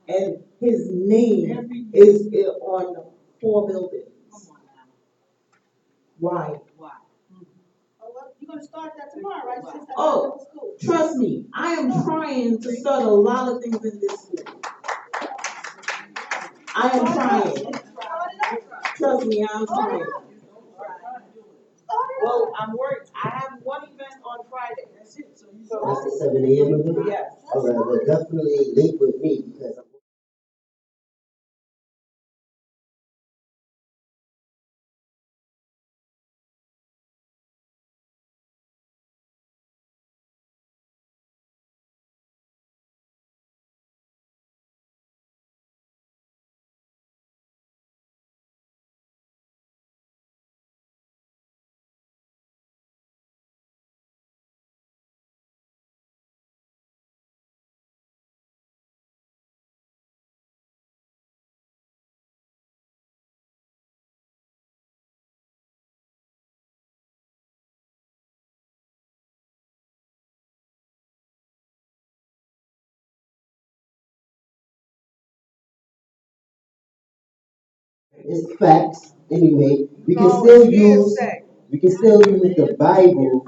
[SPEAKER 6] And his name is on 4 buildings. Why?
[SPEAKER 2] You're gonna start that tomorrow, right? Since that's
[SPEAKER 6] Oh,
[SPEAKER 2] the school.
[SPEAKER 6] trust me, I am trying to start a lot of things in this school. I am trying. Trust me, I'm trying. Well, I'm worried. I have one event on Friday. That's it. So
[SPEAKER 5] That's the 7 a.m. event?
[SPEAKER 6] yes.
[SPEAKER 5] All right, well, definitely link with me because I'm it's facts anyway.
[SPEAKER 6] No, it's hearsay.
[SPEAKER 5] We can still use the Bible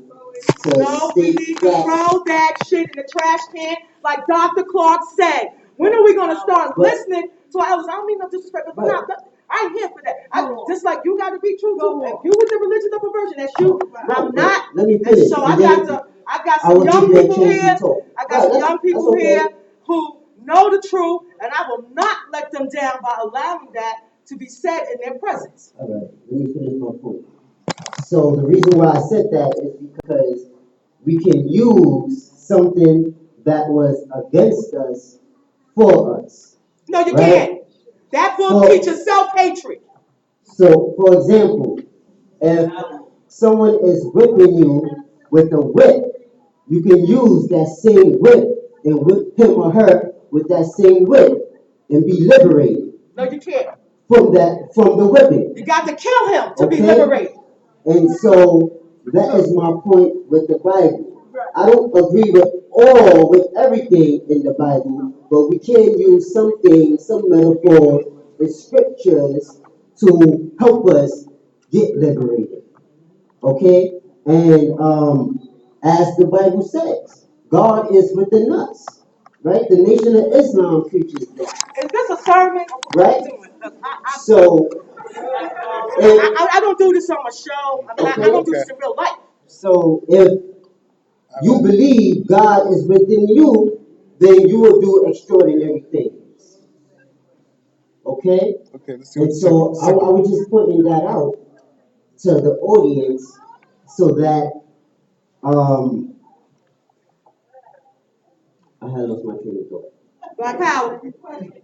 [SPEAKER 5] to
[SPEAKER 6] No, we
[SPEAKER 5] state
[SPEAKER 6] need to
[SPEAKER 5] facts.
[SPEAKER 6] throw that shit in the trash can, like Dr. Clark said. When are we gonna start listening to our elders? I don't mean no disrespect, but
[SPEAKER 5] Right.
[SPEAKER 6] I ain't here for that. Just like you got to be true too. If you with the religion of perversion, that's you. I'm not.
[SPEAKER 5] Let me
[SPEAKER 6] And
[SPEAKER 5] finish.
[SPEAKER 6] so
[SPEAKER 5] And then
[SPEAKER 6] I got
[SPEAKER 5] I
[SPEAKER 6] some
[SPEAKER 5] will give
[SPEAKER 6] young
[SPEAKER 5] you a
[SPEAKER 6] people
[SPEAKER 5] chance
[SPEAKER 6] here.
[SPEAKER 5] to talk.
[SPEAKER 6] I got
[SPEAKER 5] Right,
[SPEAKER 6] some
[SPEAKER 5] that's
[SPEAKER 6] young people
[SPEAKER 5] okay.
[SPEAKER 6] here who know the truth, and I will not let them down by allowing that to be said in their presence.
[SPEAKER 5] All right, let me finish my point. So the reason why I said that is because we can use something that was against us for us.
[SPEAKER 6] No, you
[SPEAKER 5] Right?
[SPEAKER 6] can't. That book
[SPEAKER 5] So,
[SPEAKER 6] teaches self-hatred.
[SPEAKER 5] so for example, if someone is whipping you with a whip, you can use that same whip and whip him or her with that same whip and be liberated
[SPEAKER 6] No, you can't.
[SPEAKER 5] from the whipping.
[SPEAKER 6] You got to kill him to be
[SPEAKER 5] Okay?
[SPEAKER 6] liberated.
[SPEAKER 5] And so that is my point with the Bible. I don't agree with everything in the Bible, but we can use some things, some metaphors and scriptures to help us get liberated. Okay? And as the Bible says, God is within us. Right? The Nation of Islam preaches that.
[SPEAKER 6] Is this a sermon?
[SPEAKER 5] Right? So
[SPEAKER 6] I don't do this on my show. I don't do this in real life.
[SPEAKER 5] So if you believe God is within you, then you will do extraordinary things. Okay?
[SPEAKER 4] Okay, let's see what
[SPEAKER 5] And
[SPEAKER 4] the
[SPEAKER 5] so I was just pointing that out to the audience so that I had lost my train of thought.
[SPEAKER 6] Black power.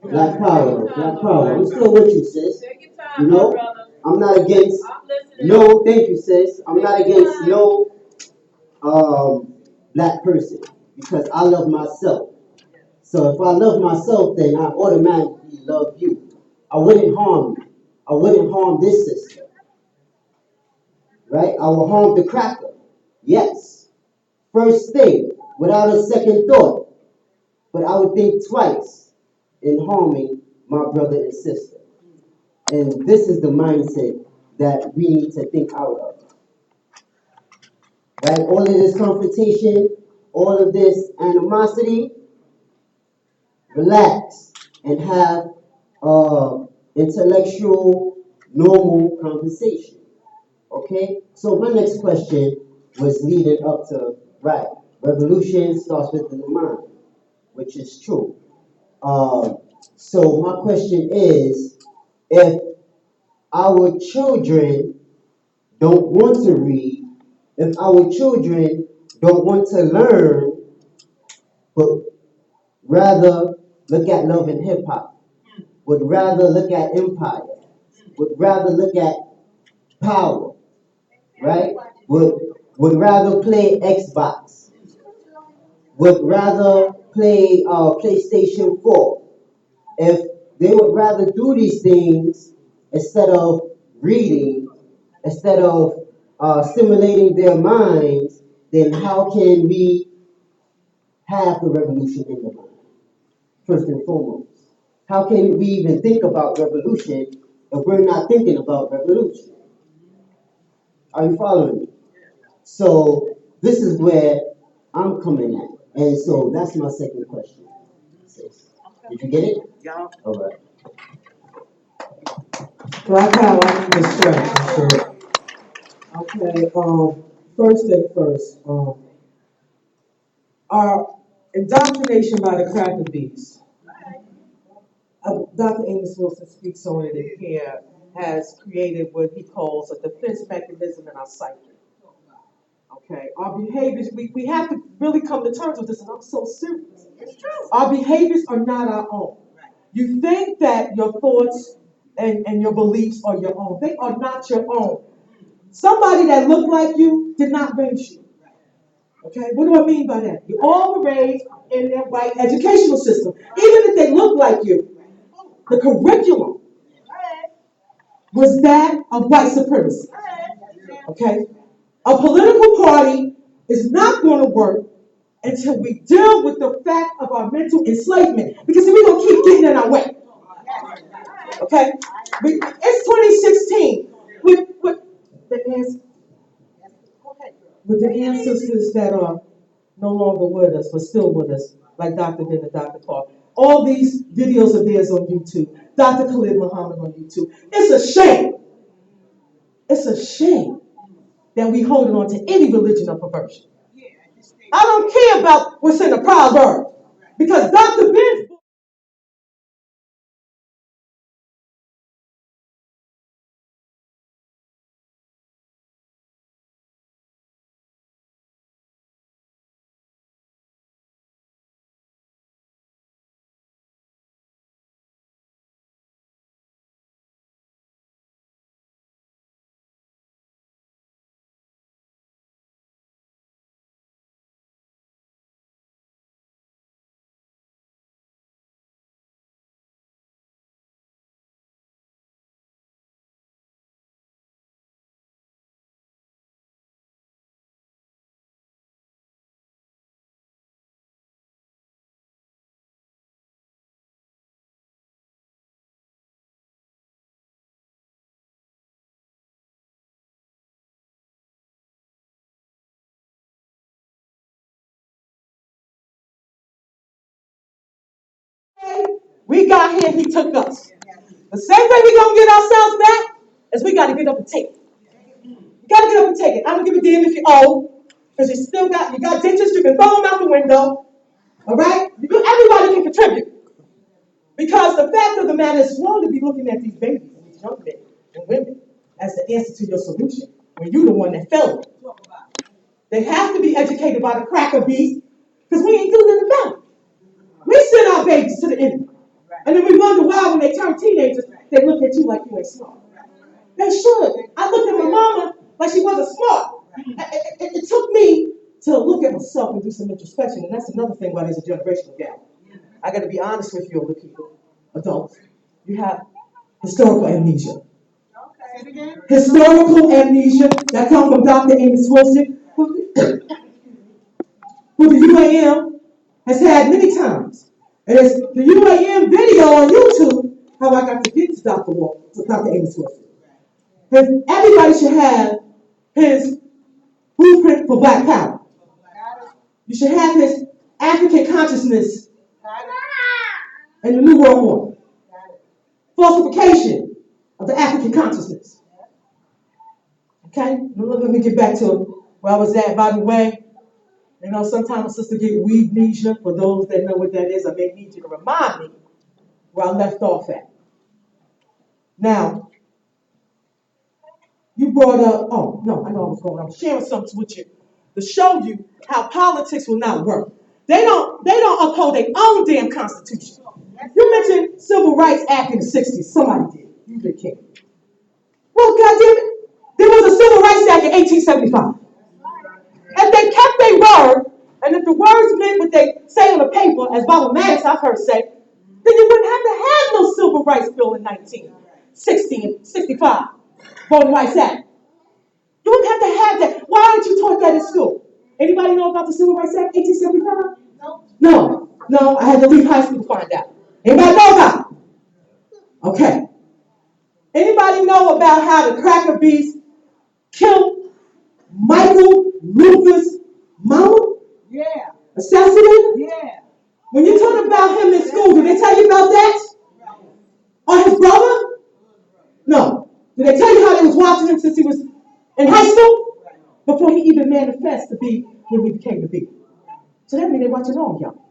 [SPEAKER 5] Black power, black power. I'm still with you, sis. You know, I'm not against no, thank you, sis. I'm not against no black person because I love myself. So if I love myself, then I automatically love you. I wouldn't harm you. I wouldn't harm this sister, right? I will harm the cracker. Yes. First thing, without a second thought. But I would think twice in harming my brother and sister. And this is the mindset that we need to think out of. Right? All of this confrontation, all of this animosity, relax and have intellectual, normal conversation. Okay? So my next question was leading up to, right, revolution starts within the mind, which is true. So my question is, if our children don't want to read, if our children don't want to learn, but rather look at love and hip hop, would rather look at empire, would rather look at power, right? Would rather play Xbox, would rather play PlayStation 4. If they would rather do these things instead of reading, instead of stimulating their minds, then how can we have the revolution in the mind? first and foremost. How can we even think about revolution if we're not thinking about revolution? Are you following me? So this is where I'm coming at. And so that's my second question. Sis. Did you get it? Yeah. All right.
[SPEAKER 6] Black power, I need to stress. Sure. Okay, first thing first, our indoctrination by the cracker beast. Dr. Amos Wilson speaks on it in here, has created what he calls a defense mechanism in our psyche. Okay, our behaviors, we have to really come to terms with this, and I'm so serious. It's true. Our behaviors are not our own. You think that your thoughts and your beliefs are your own. They are not your own. Somebody that looked like you did not raise you. Okay, what do I mean by that? You all were raised in their white educational system. Even if they look like you, the curriculum was that of white supremacy. Okay? A political party is not going to work until we deal with the fact of our mental enslavement. Because we're going to keep getting in our way. Okay? It's 2016. With the ancestors that are no longer with us, but still with us, like Dr. Ben and Dr. Clark. All these videos of theirs on YouTube. Dr. Khalid Muhammad on YouTube. It's a shame. It's a shame that we holding on to any religion of perversion. I don't care about what's in the proverb. Because Dr. Ben's we got here, he took us. The same way we're going to get ourselves back is we got to get up and take it. You got to get up and take it. I don't give a damn if you're old, because you got dentists, you can throw them out the window. All right? Everybody can contribute. Because the fact of the matter is, wrong to be looking at these babies and these young men and women as the answer to your solution when you're the one that failed. They have to be educated by the cracker beast, because we ain't doing nothing about it. We send our babies to the enemy. And then we wonder why when they turn teenagers, they look at you like you ain't smart. They should. I looked at my mama like she wasn't smart. It took me to look at myself and do some introspection, and that's another thing why there's a generational gap. I got to be honest with you, older people, adults. You have historical amnesia. Historical amnesia that comes from Dr. Amos Wilson, who the UAM has had many times. And it's the UAM video on YouTube how I got to get to Dr. Amos Wilson. Everybody should have his blueprint for Black Power. You should have his African consciousness and the New World Order. Falsification of the African consciousness. Okay? Let me get back to where I was at. By the way, sometimes a sister get weednesia. For those that know what that is, I may need you to remind me where I left off at. Now, you brought up, oh, no, I know I was going. I'm sharing something with you to show you how politics will not work. They don't uphold their own damn constitution. You mentioned Civil Rights Act in the 60s. Somebody did. You did, King. Well, goddamn it, there was a Civil Rights Act in 1875. If they kept their word, and if the words meant what they say on the paper, as Bobby Maddox I've heard say, then you wouldn't have to have no Civil Rights Bill in 1965, Voting Rights Act. You wouldn't have to have that. Why aren't you taught that in school? Anybody know about the Civil Rights Act, 1875? No. No, I had to leave high school to find out. Anybody know about it? Okay. Anybody know about how the cracker beast killed Michael Luther's mama?
[SPEAKER 2] Yeah.
[SPEAKER 6] Assassinated?
[SPEAKER 2] Yeah.
[SPEAKER 6] When you talk about him in school, did they tell you about that? Or his brother? No. Did they tell you how they was watching him since he was in high school? Before he even manifested to be when he became to be. So that means they're watching all y'all.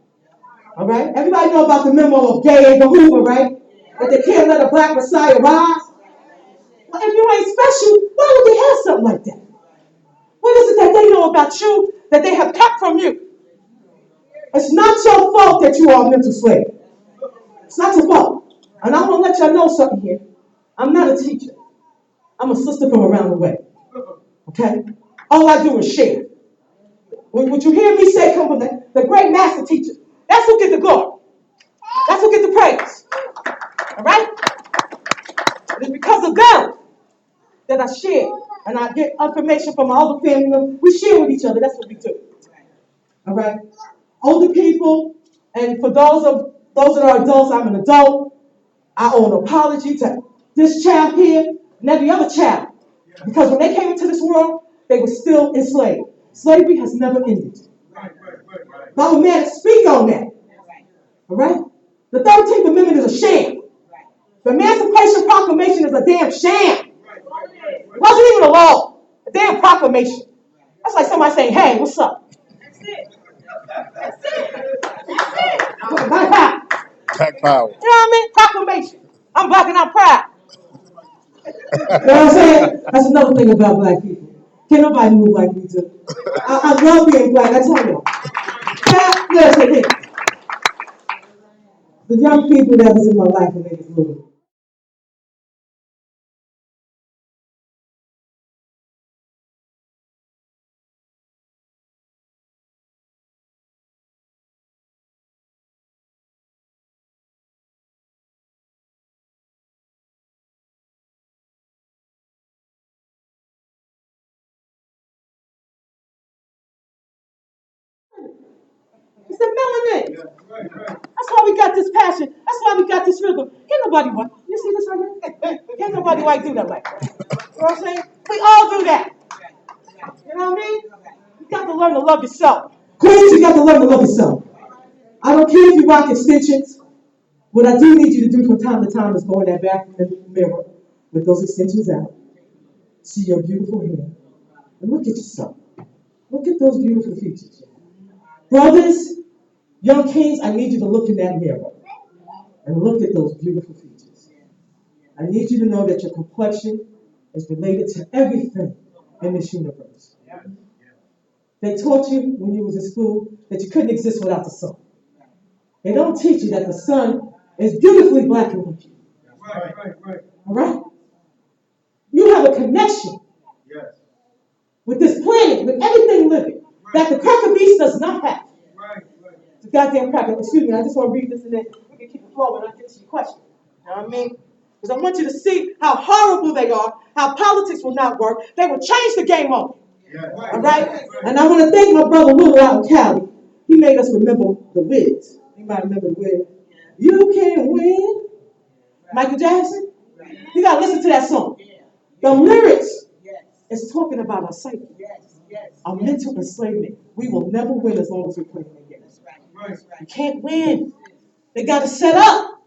[SPEAKER 6] All right? Everybody know about the memo of Gay and Hoover, right? That they can't let a black Messiah rise. Well, if you ain't special, why would they have something like that? What is it that they know about you that they have kept from you? It's not your fault that you are a mental slave. It's not your fault. And I'm going to let y'all know something here. I'm not a teacher. I'm a sister from around the way. Okay? All I do is share. What you hear me say come from the great master teacher. That's who gets the glory. That's who gets the praise. All right? It's because of them that I share. And I get information from my other family members. We share with each other. That's what we do. All right? Older people, and for those that are adults, I'm an adult. I owe an apology to this child here and every other child. Because when they came into this world, they were still enslaved. Slavery has never ended. Bible man, speak on that. All right? The 13th Amendment is a sham. The Emancipation Proclamation is a damn sham. It wasn't even a law. A damn proclamation. That's like somebody saying, hey, what's up? That's it. That's it. That's it. Black power.
[SPEAKER 4] Black power.
[SPEAKER 6] You know what I mean? Proclamation. I'm black and I'm proud. You know what I'm saying? That's another thing about black people. Can't nobody move like we do. I love being black, I tell you. Listen here. The young people that was in my life when they was little. It's the melanin. That's why we got this passion. That's why we got this rhythm. Can't nobody white. You see this right here? Can't nobody white do that like that. You know what I'm saying? We all do that. You know what I mean? You got to learn to love yourself. Queens, you got to learn to love yourself. I don't care if you rock extensions. What I do need you to do from time to time is go in that bathroom mirror with those extensions out. See your beautiful hair. And look at yourself. Look at those beautiful features. Brothers, young kings, I need you to look in that mirror and look at those beautiful features. I need you to know that your complexion is related to everything in this universe. They taught you when you was in school that you couldn't exist without the sun. They don't teach you that the sun is beautifully black and white. All right? You have a connection with this planet, with everything living, that the cracker beast does not have. The goddamn cracker. Excuse me, I just want to read this and then we can keep it flowing and I'll get to your question. You know what I mean? Because I want you to see how horrible they are, how politics will not work. They will change the game on you. All right? And I want to thank my brother Lou out in Cali. He made us remember the Wiz. Anybody remember the Wiz? You can win. Michael Jackson? You got to listen to that song. The lyrics is talking about our psyche, our mental enslavement. We will never win as long as we play the game. You can't win. They got to set up.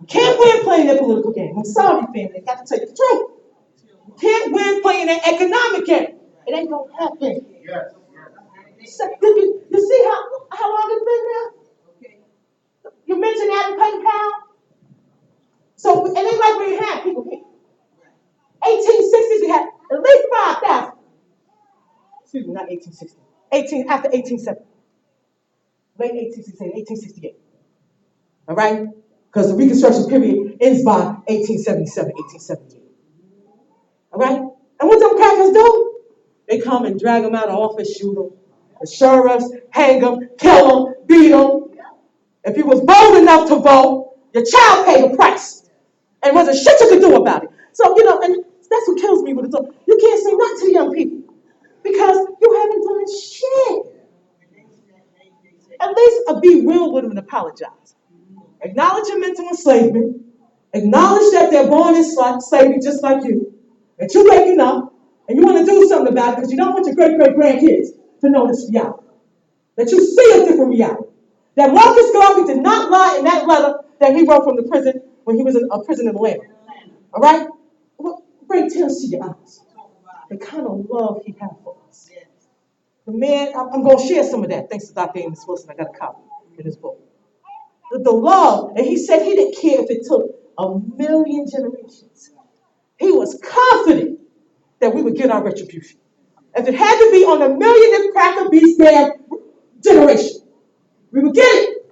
[SPEAKER 6] You can't win playing that political game. I'm sorry, family. I got to tell you the truth. You can't win playing that economic game. It ain't going to happen. So, you see how long it's been now? You mentioned Adam Payne Powell. So, it ain't like we had people here. 1860s, we had at least 5,000. Excuse me, not 1860. After 1870. Late 1868, 1868. All right? Because the Reconstruction period ends by 1877, 1878. All right? And what them crackers do? They come and drag them out of office, shoot them. The sheriffs, hang them, kill them, beat them. If you was bold enough to vote, your child paid the price. And wasn't shit you could do about it. So, and that's what kills me with it. You can't say nothing to the young people. Because you haven't done shit. At least be real deal with them and apologize. Acknowledge your mental enslavement. Acknowledge that they're born in slavery just like you. That you're waking up and you want to do something about it because you don't want your great-great-grandkids to know this reality. That you see a different reality. That Marcus Garvey did not lie in that letter that he wrote from the prison when he was in a prison in Atlanta. All right? Well, bring tears to your eyes. The kind of love he had for us. The man, I'm going to share some of that thanks to Dr. Amos Wilson. I got a copy in his book. The love, and he said he didn't care if it took 1,000,000 generations. He was confident that we would get our retribution. If it had to be on 1,000,000th cracker beast damn generation, we would get it.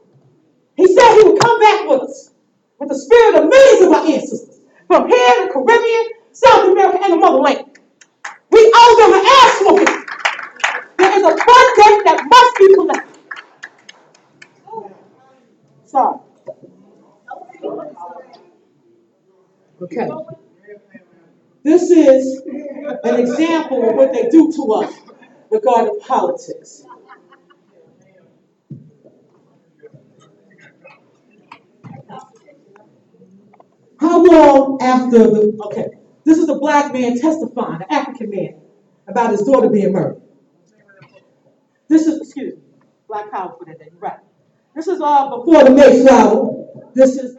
[SPEAKER 6] He said he would come back with us, with the spirit of millions of our ancestors, from here, the Caribbean, South America, and the motherland. We owe them an ass whooping. There is a blood debt that must be collected. Sorry. Okay. This is an example of what they do to us regarding politics. How long after this is a black man testifying, an African man, about his daughter being murdered. This is, excuse me, Black Power for that day, right. This is before the Mayflower. This is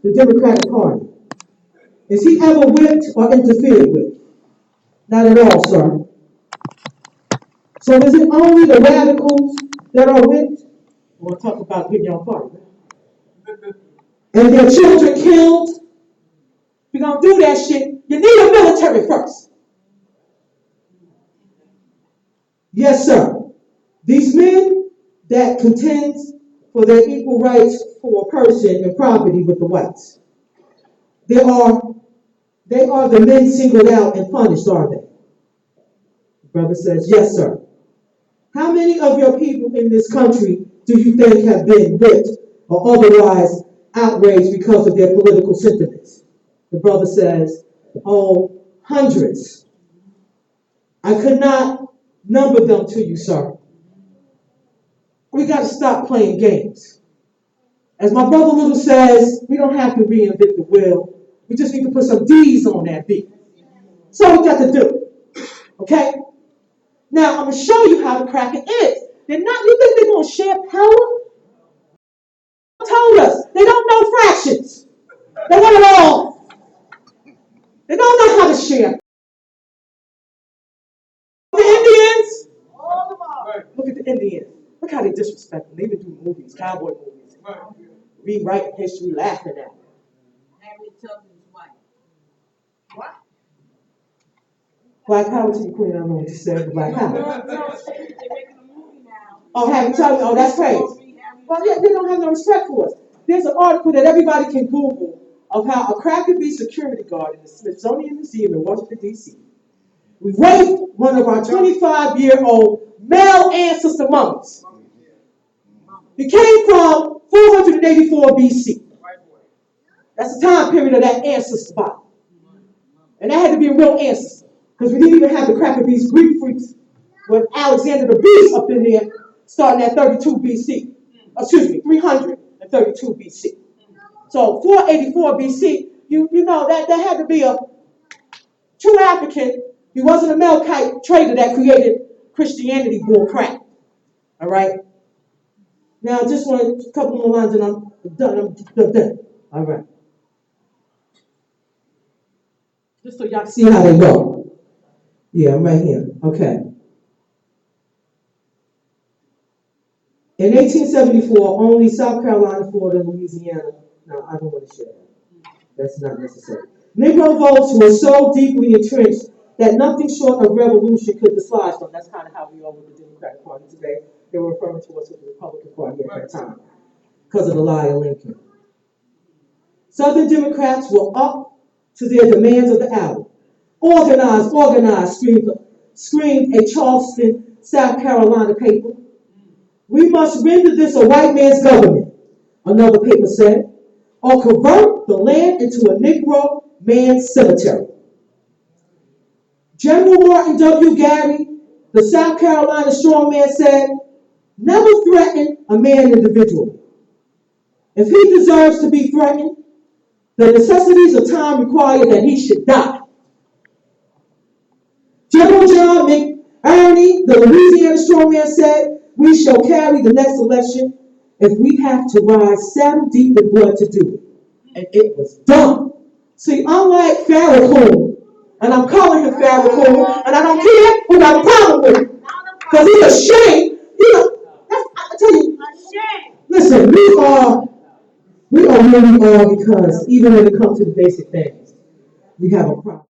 [SPEAKER 6] the Democratic Party. Is he ever whipped or interfered with? Not at all, sir. So is it only the radicals that are whipped? We'll talk about getting your party. And their children killed? If you're going to do that shit, you need a military first. Yes, sir. These men that contend for their equal rights for a person and property with the whites, they are the men singled out and punished, are they? The brother says, yes, sir. How many of your people in this country do you think have been whipped or otherwise outraged because of their political sentiments? The brother says, oh, hundreds. I could not number them to you, sir. We got to stop playing games. As my brother Little says, we don't have to reinvent the wheel. We just need to put some D's on that beat. That's all we got to do. Okay? Now, I'm going to show you how the cracker is. You think they're going to share power? They told us. They don't know fractions. They want it all. They don't know how to share. The Indians? Look at the Indians. Look how they disrespect them. They even do movies, cowboy movies. Rewrite history, laughing at it. Black power to you, Queen. I don't know what you said. Black power. Oh, have you told me? Oh, that's crazy. Well, yeah, they don't have no respect for us. There's an article that everybody can Google of how a Cracker Bee security guard in the Smithsonian Museum in Washington, D.C. raped one of our 25-year-old male ancestor mummies. He came from 484 BC. That's the time period of that ancestor body. And that had to be a real ancestor. Because we didn't even have the Cracker Bees Greek freaks with Alexander the Beast up in there starting at 32 BC. Excuse me, 332 BC. So 484 BC, you know, that had to be a true African. He wasn't a Melkite trader that created Christianity bull crap. All right? Now, just want a couple more lines and I'm done. I'm done. All right. Just so y'all can see how they go. Yeah, I'm right here. Okay. In 1874, only South Carolina, Florida, and Louisiana. No, I don't want to share that. That's not necessary. Negro votes were so deeply entrenched that nothing short of revolution could dislodge them. That's kind of how we are with the Democratic Party today. They were referring to us as the Republican Party at that time because of the lie of Lincoln. Southern Democrats were up to their demands of the hour. Organize, organize, screamed a Charleston, South Carolina paper. We must render this a white man's government, another paper said, or convert the land into a Negro man's cemetery. General Martin W. Gary, the South Carolina strongman, said, never threaten a man individually. If he deserves to be threatened, the necessities of time require that he should die. General John McInerney, the Louisiana strongman, said, we shall carry the next election if we have to rise saddle deep in blood to do it. And it was done. See, unlike Farrakhan, and I'm calling him Farrakhan, and I don't care who got a problem with him, because he's a shame. I tell you, listen, we are really all because even when it comes to the basic things, we have a problem.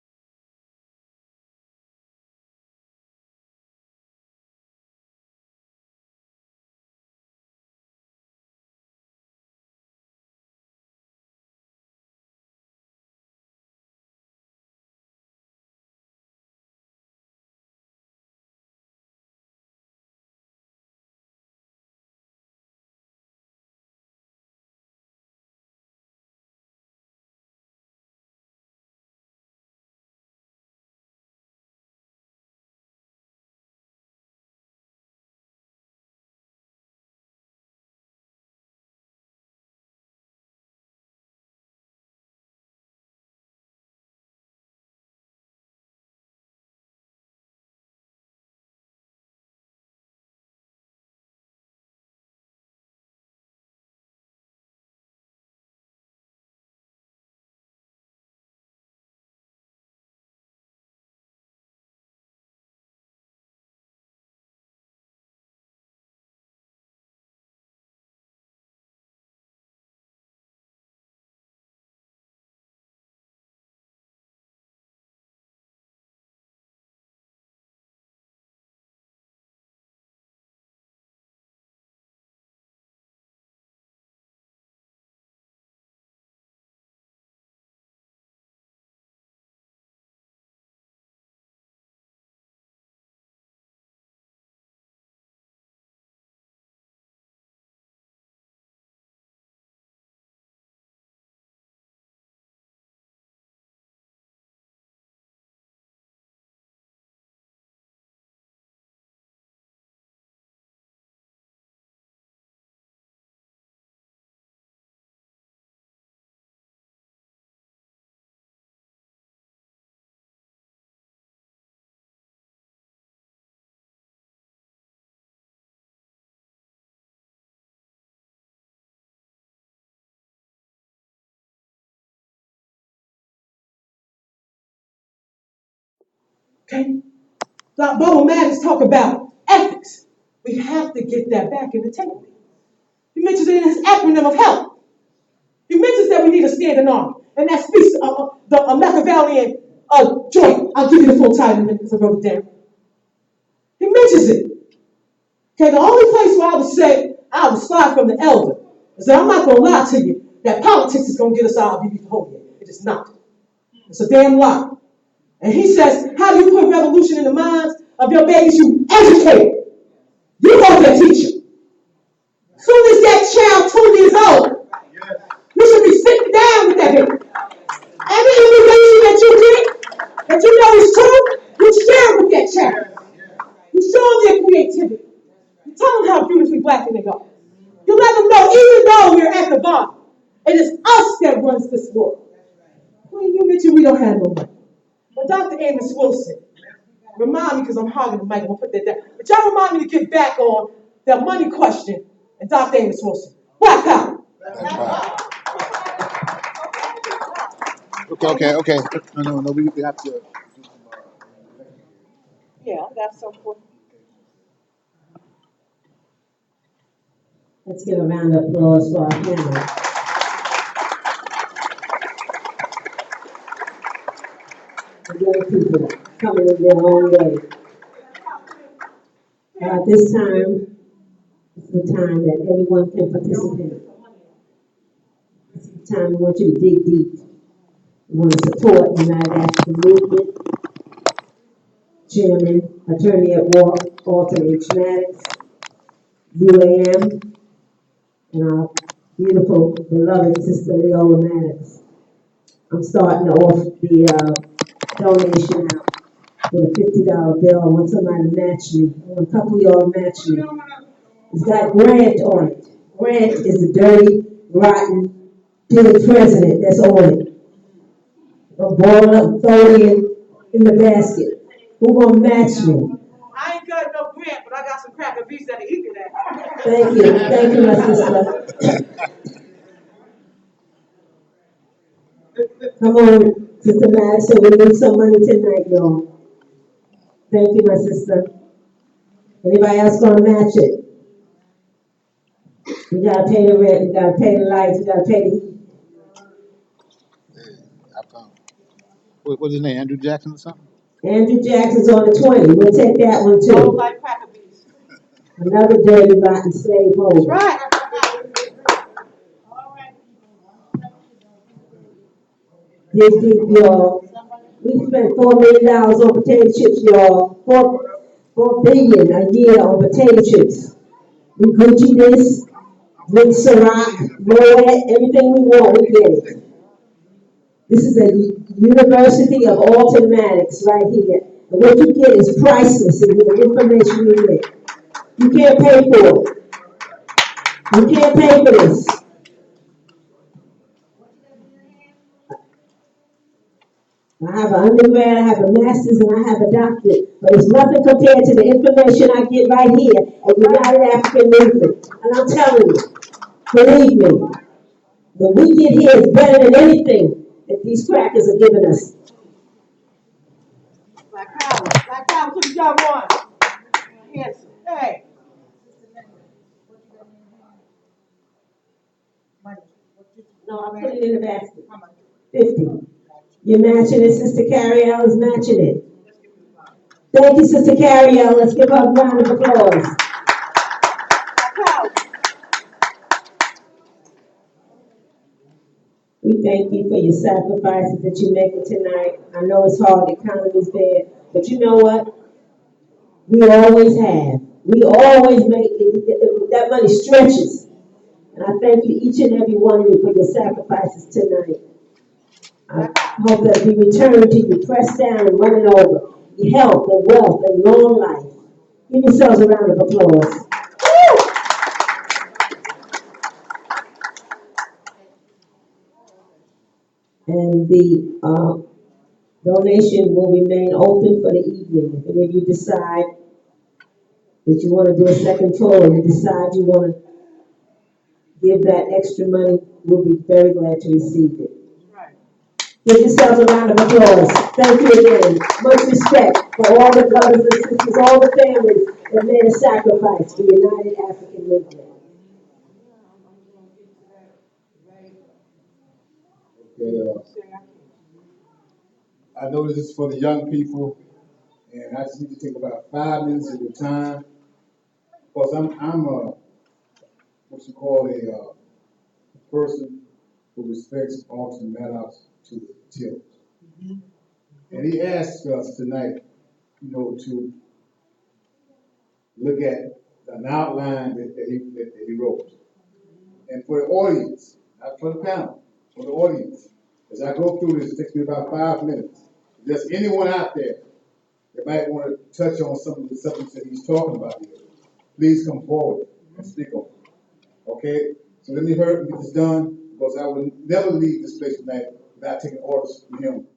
[SPEAKER 6] Okay? Like Bubba Maddox talk about ethics. We have to get that back in the table. He mentions it in his acronym of HELP. He mentions that we need a standing army. And that speaks of the Machiavellian Joy, I'll give you the full title in a minute because I wrote it down. He mentions it. Okay, the only place where I would say I would start from the elder is that I'm not going to lie to you that politics is going to get us out of BB Hogan. It is not. It's a damn lie. And he says, how do you put revolution in the minds of your babies? You educate. You go to the teacher. As soon as that child 2 years old, you should be sitting down with that baby. Every information that you get, that you know is true, you share it with that child. You show them their creativity. You tell them how beautifully black they are. You let them know, even though we're at the bottom, it is us that runs this world. Well, you mentioned we don't have no money. But Dr. Amos Wilson, remind me, because I'm hogging the mic, I'm going to put that down. But y'all remind me to get back on that money question and Dr. Amos Wilson. Black power.
[SPEAKER 4] Okay. No, we have to do some,
[SPEAKER 6] Yeah, I got something for you.
[SPEAKER 1] Let's give a round of applause for our panel. The young people coming in their own way. This time is the time that everyone can participate. This is the time we want you to dig deep. We want to support the United African Movement, Chairman, Attorney at War, Walter H. Maddox, UAM, and our beautiful, beloved Sister Leola Maddox. I'm starting off the donation out with a $50 bill. I want somebody to match me. I want a couple of y'all to match me. It's got Grant on it. Grant is the dirty, rotten, dead president that's on it. I'm boiling up, throw it in the basket. Who gonna match me?
[SPEAKER 6] I ain't got no grant, but I got some cracker beats that'll eat to that.
[SPEAKER 1] Thank you, my sister. Come on, Sister Madison, we need some money tonight, y'all. Thank you, my sister. Anybody else gonna match it? We gotta pay the rent, we gotta pay the lights, we gotta pay the heat.
[SPEAKER 4] I found. What's his name? Andrew Jackson or something?
[SPEAKER 1] Andrew Jackson's on the 20. We'll take that one
[SPEAKER 6] Don't
[SPEAKER 1] too.
[SPEAKER 6] like cracker beats.
[SPEAKER 1] Another dirty, rotten slave
[SPEAKER 6] That's
[SPEAKER 1] holder.
[SPEAKER 6] right.
[SPEAKER 1] Dig deep, y'all. We spent $4 million on potato chips, y'all. Four billion a year on potato chips. We Gucci this, with Ciroc, Moet, everything we want, we get it. This is a university of automatics right here. And what you get is priceless in the information you get. You can't pay for it. You can't pay for this. I have an undergrad, I have a master's, and I have a doctorate. But it's nothing compared to the information I get right here at United African Movement. And I'm telling you, believe me, when we get here, it's better than anything that these crackers are giving us.
[SPEAKER 6] Black power to the young one. Handsome. Hey.
[SPEAKER 1] No, I put it in the basket. 50. You're matching it, Sister Carrie L is matching it. Thank you, Sister Carrie L. Let's give her a round of applause. We thank you for your sacrifices that you're making tonight. I know it's hard, the economy's bad, but you know what? We always have. We always make it, that money stretches. And I thank you, each and every one of you, for your sacrifices tonight. I hope that we return to you, pressed down and running over, your health and wealth and long life. Give yourselves a round of applause. And the donation will remain open for the evening. If any of you decide that you want to do a second floor, and you decide you want to give that extra money, we'll be very glad to receive it. Give yourselves a round of applause. Thank you again. Much respect for all the brothers and sisters, all the families that made a sacrifice for United African Movement.
[SPEAKER 4] Okay, I know this is for the young people, and I just need to take about 5 minutes of your time, because I'm what you call a person who respects Austin Maddox to the tilt. And he asked us tonight, to look at an outline that he wrote. And for the audience, not for the panel, for the audience, as I go through this, it takes me about 5 minutes. If there's anyone out there that might want to touch on some of the subjects that he's talking about here, please come forward and speak on it. Okay? So let me hurry and get this done, because I will never leave this place tonight without taking orders from him.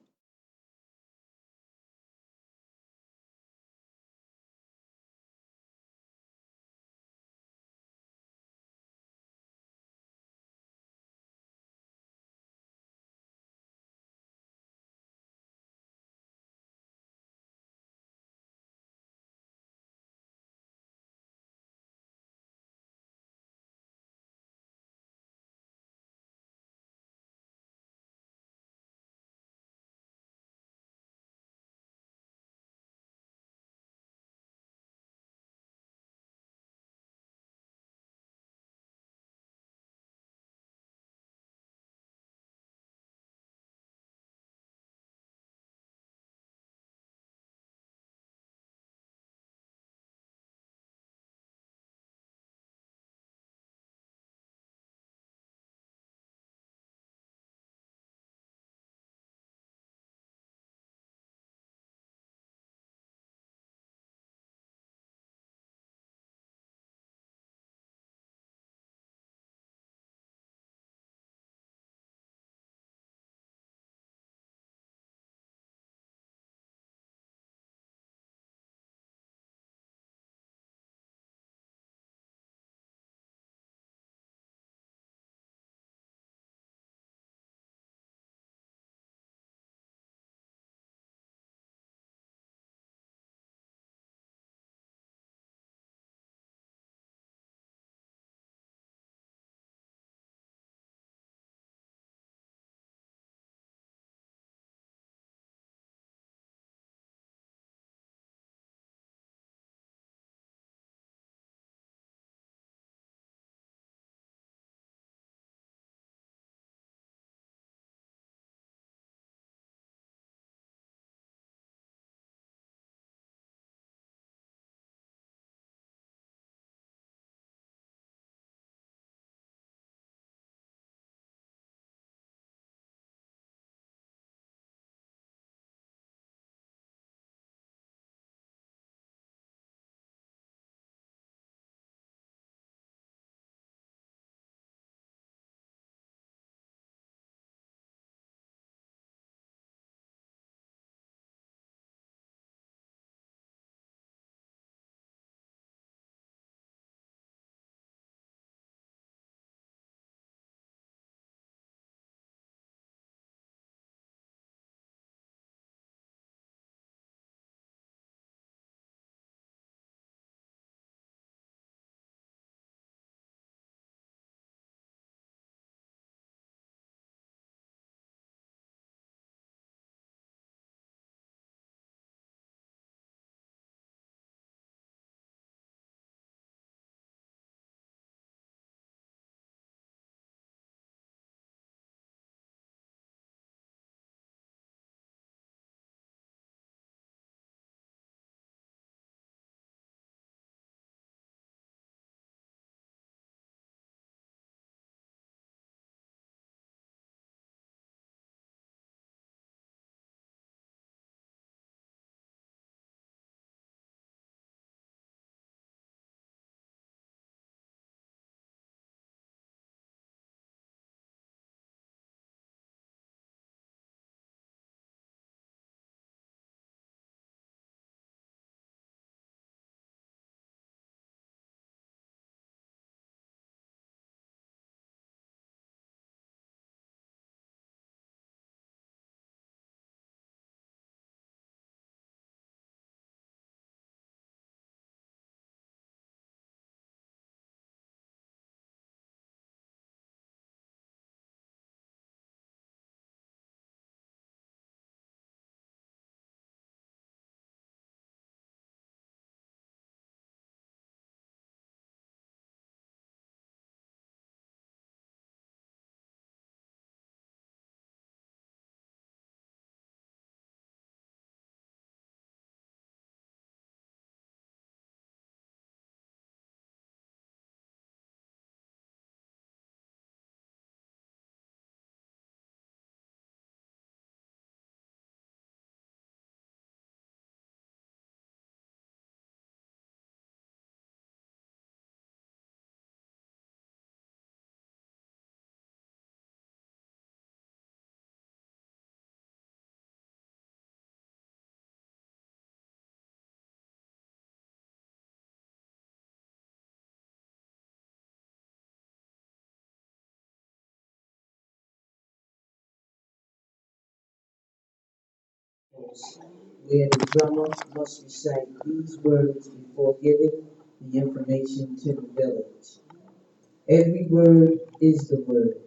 [SPEAKER 6] where the drummer must recite these words before giving the information to the village. Every word is the word.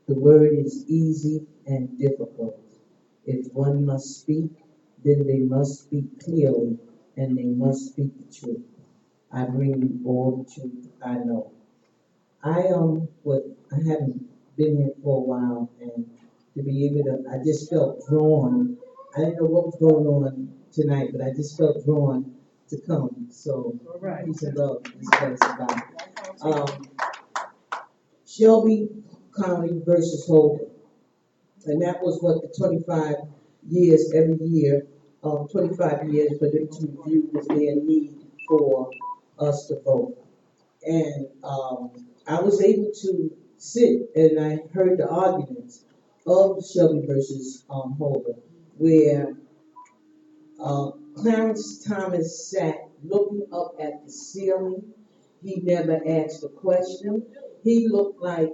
[SPEAKER 6] The word is easy and difficult. If one must speak, then they must speak clearly and they must speak the truth. I bring you all the truth I know. I haven't been here for a while, and to be able to, I just felt drawn. I didn't know what was going on tonight, but I just felt drawn to come. So, peace and love is what it's about. Um, Shelby County versus Holden, and that was what the 25 years every year, 25 years for them to review was their need for us to vote. And I was able to sit and I heard the arguments of Shelby versus Holder, where Clarence Thomas sat looking up at the ceiling. He never asked a question. He looked like,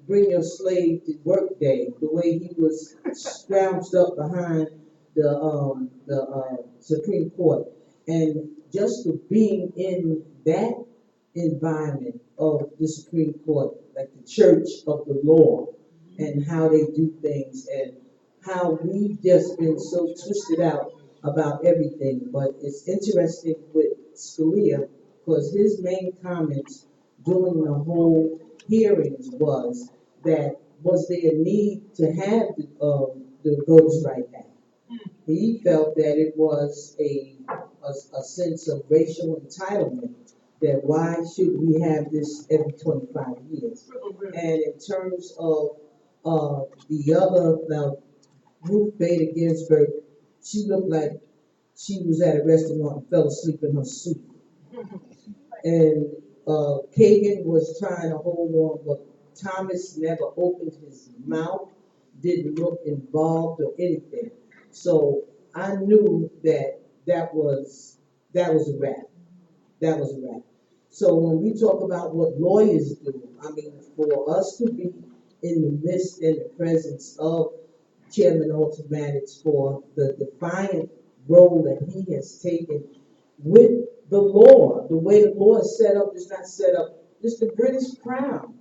[SPEAKER 6] bring your slave to work day, the way he was scrounged up behind the Supreme Court. And just for being in that environment of the Supreme Court, like the church of the law, and how they do things, and how we've just been so twisted out about everything. But it's interesting with Scalia, because his main comments during the whole hearings was there a need to have the Voters' Right Act. He felt that it was a sense of racial entitlement, that why should we have this every 25 years? And in terms of the other, now, Ruth Bader Ginsburg, she looked like she was at a restaurant and fell asleep in her soup. And Kagan was trying to hold on, but Thomas never opened his mouth, didn't look involved or anything. So I knew that was a wrap. That was a wrap. So when we talk about what lawyers do, I mean, for us to be in the midst and the presence of Chairman Ultimatic for the defiant role that he has taken with the law, the way the law is set up is not set up. It's the British Crown.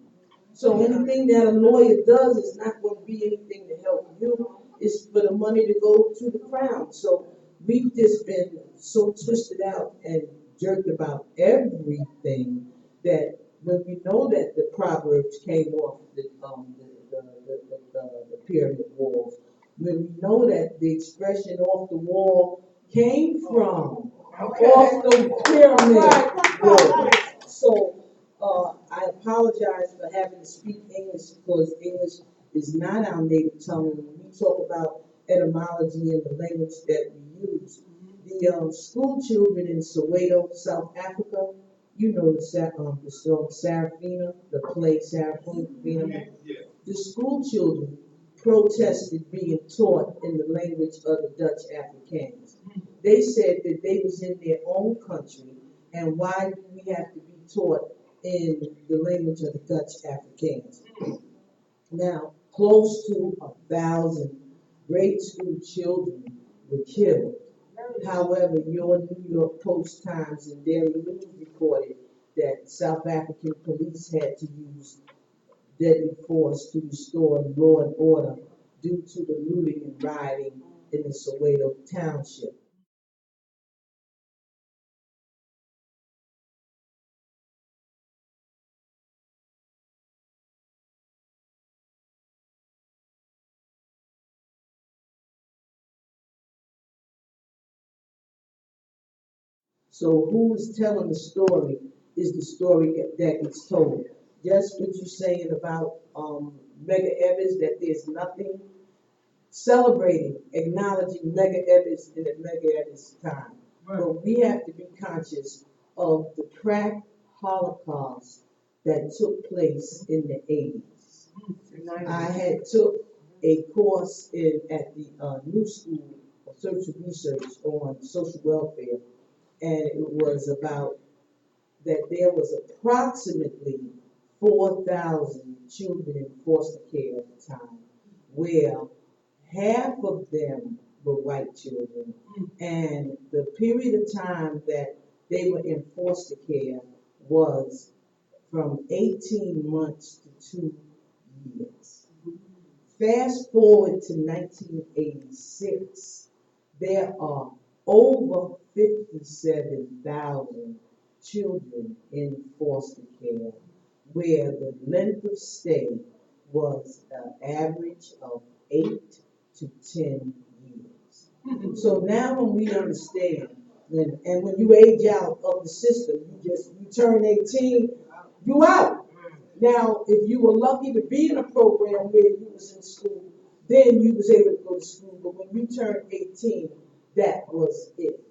[SPEAKER 6] So anything that a lawyer does is not going to be anything to help you. It's for the money to go to the crown. So we've just been so twisted out and jerked about everything that when we know that the Proverbs came off the pyramid walls, when we know that the expression off the wall came from off the pyramid walls. So I apologize for having to speak English because English is not our native tongue. When we talk about etymology and the language that we use, the school children in Soweto, South Africa, you know the song Sarafina, the play Sarafina. The school children protested being taught in the language of the Dutch Afrikaans. They said that they was in their own country, and why do we have to be taught in the language of the Dutch Afrikaans? Now, close to 1,000 grade school children were killed. However, your New York Post Times and Daily News reported that South African police had to use deadly force to restore law and order due to the looting and rioting in the Soweto township. So who's telling the story is the story that gets told. Just what you're saying about Mega Evans, that there's nothing celebrating, acknowledging Mega Evans in the Mega Evans time. Right. But we have to be conscious of the crack Holocaust that took place in the 80s. I had took a course at the New School of Social Research on social welfare, and it was about that there was approximately 4,000 children in foster care at the time, where half of them were white children. And the period of time that they were in foster care was from 18 months to 2 years. Fast forward to 1986, there are over 57,000 children in foster care where the length of stay was an average of 8 to 10 years. So now when we understand, when you age out of the system, you turn 18, you out. Now, if you were lucky to be in a program where you was in school, then you was able to go to school. But when you turned 18, that was it.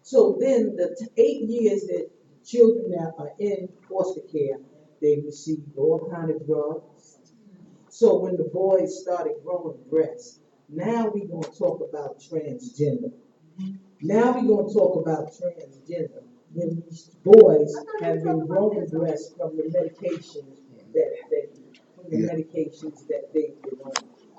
[SPEAKER 6] So then the 8 years that children that are in foster care, they receive all kind of drugs. So when the boys started growing breasts, now we're going to talk about transgender. Now we're going to talk about transgender when these boys have been growing breasts from the medications they've been on.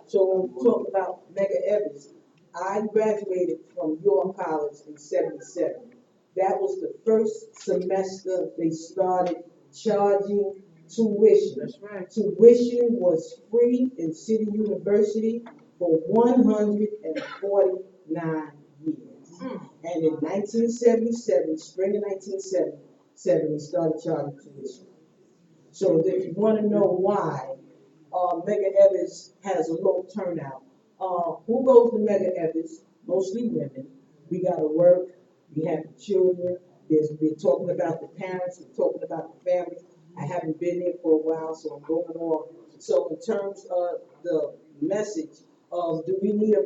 [SPEAKER 6] So when we talk about Mega Evans, I graduated from York College in '77. That was the first semester they started charging tuition.
[SPEAKER 7] That's right.
[SPEAKER 6] Tuition was free in City University for 149 years. And in 1977, spring of 1977, we started charging tuition. So if you want to know why Mega Evans has a low turnout, who goes to Mega Evans? Mostly women. We got to work. We have the children. We're talking about the parents. We're talking about the families. I haven't been there for a while, so I'm going on. So in terms of the message of do we need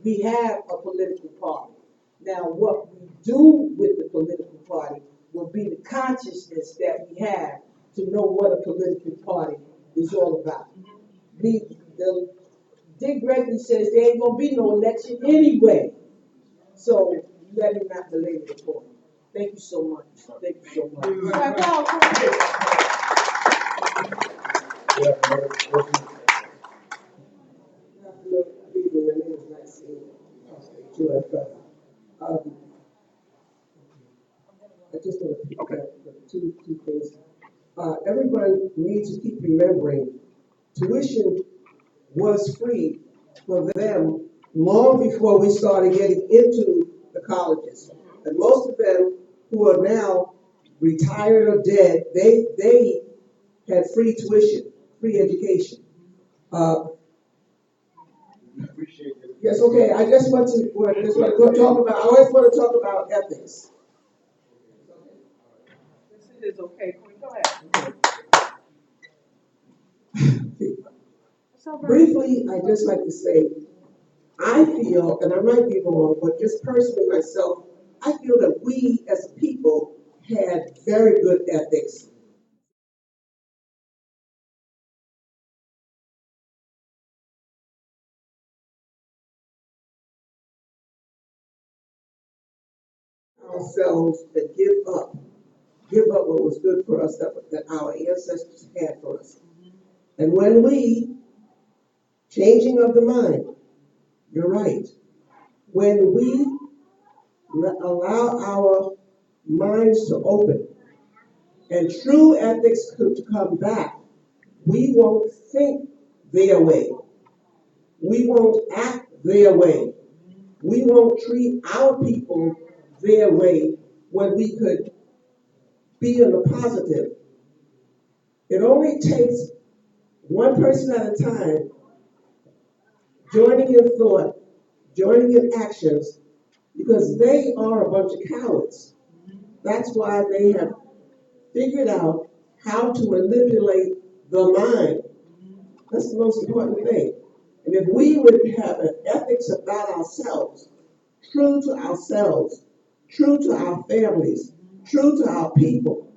[SPEAKER 6] we have a political party. Now what we do with the political party will be the consciousness that we have to know what a political party is all about. Dick Gregory says there ain't gonna be no election anyway. So let me not belabor the point. Thank you so much. Thank you so much.
[SPEAKER 7] I just want to pick up two things. Everyone needs to keep remembering tuition was free for them long before we started getting into the colleges. And most of them who are now retired or dead, they had free tuition, free education. Yes, okay. I just want to talk about. I always want to talk about ethics.
[SPEAKER 6] This is okay. Go ahead.
[SPEAKER 7] Briefly, I'd just like to say, I feel, and I might be wrong, but just personally myself, I feel that we as a people had very good ethics. Ourselves and give up what was good for us that our ancestors had for us. And when we, changing of the mind, you're right, when we allow our minds to open and true ethics to come back, we won't think their way. We won't act their way. We won't treat our people their way when we could be in the positive. It only takes one person at a time joining in thought, joining in actions, because they are a bunch of cowards. That's why they have figured out how to manipulate the mind. That's the most important thing. And if we would have an ethics about ourselves, true to ourselves, true to our families, true to our people,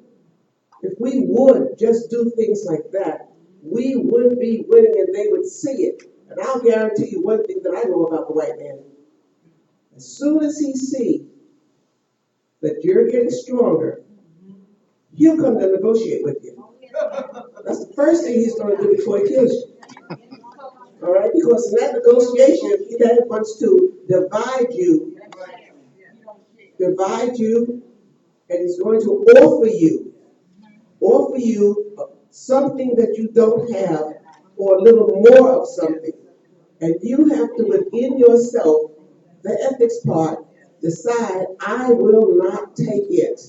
[SPEAKER 7] if we would just do things like that, we would be winning and they would see it. And I'll guarantee you one thing that I know about the white man. As soon as he sees that you're getting stronger, he'll come to negotiate with you. That's the first thing he's going to do before he kills you. All right? Because in that negotiation, he then wants to divide you, and he's going to offer you something that you don't have, or a little more of something. And you have to, within yourself, the ethics part, decide, I will not take it.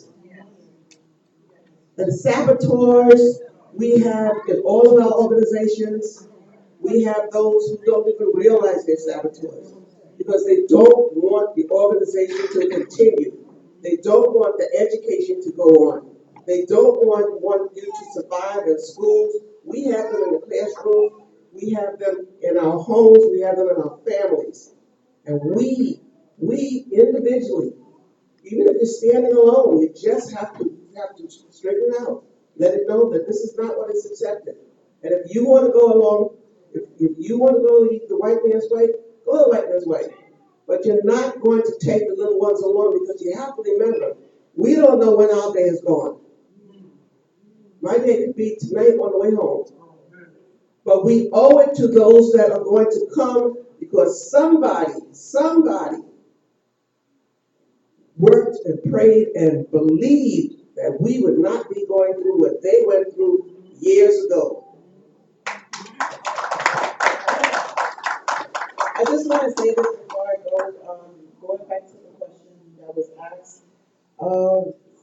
[SPEAKER 7] And saboteurs we have in all of our organizations. We have those who don't even realize they're saboteurs because they don't want the organization to continue. They don't want the education to go on. They don't want you to survive in schools. We have them in the classroom. We have them in our homes. We have them in our families. And we individually, even if you're standing alone, you just have to straighten it out. Let it know that this is not what is accepted. And if you want to go along, if you want to go the white man's way, go the white man's way. But you're not going to take the little ones along, because you have to remember, we don't know when our day is gone. My day could be tonight on the way home. But we owe it to those that are going to come, because somebody worked and prayed and believed that we would not be going through what they went through years ago.
[SPEAKER 8] I just want to say this before I go, going back to the question that was asked.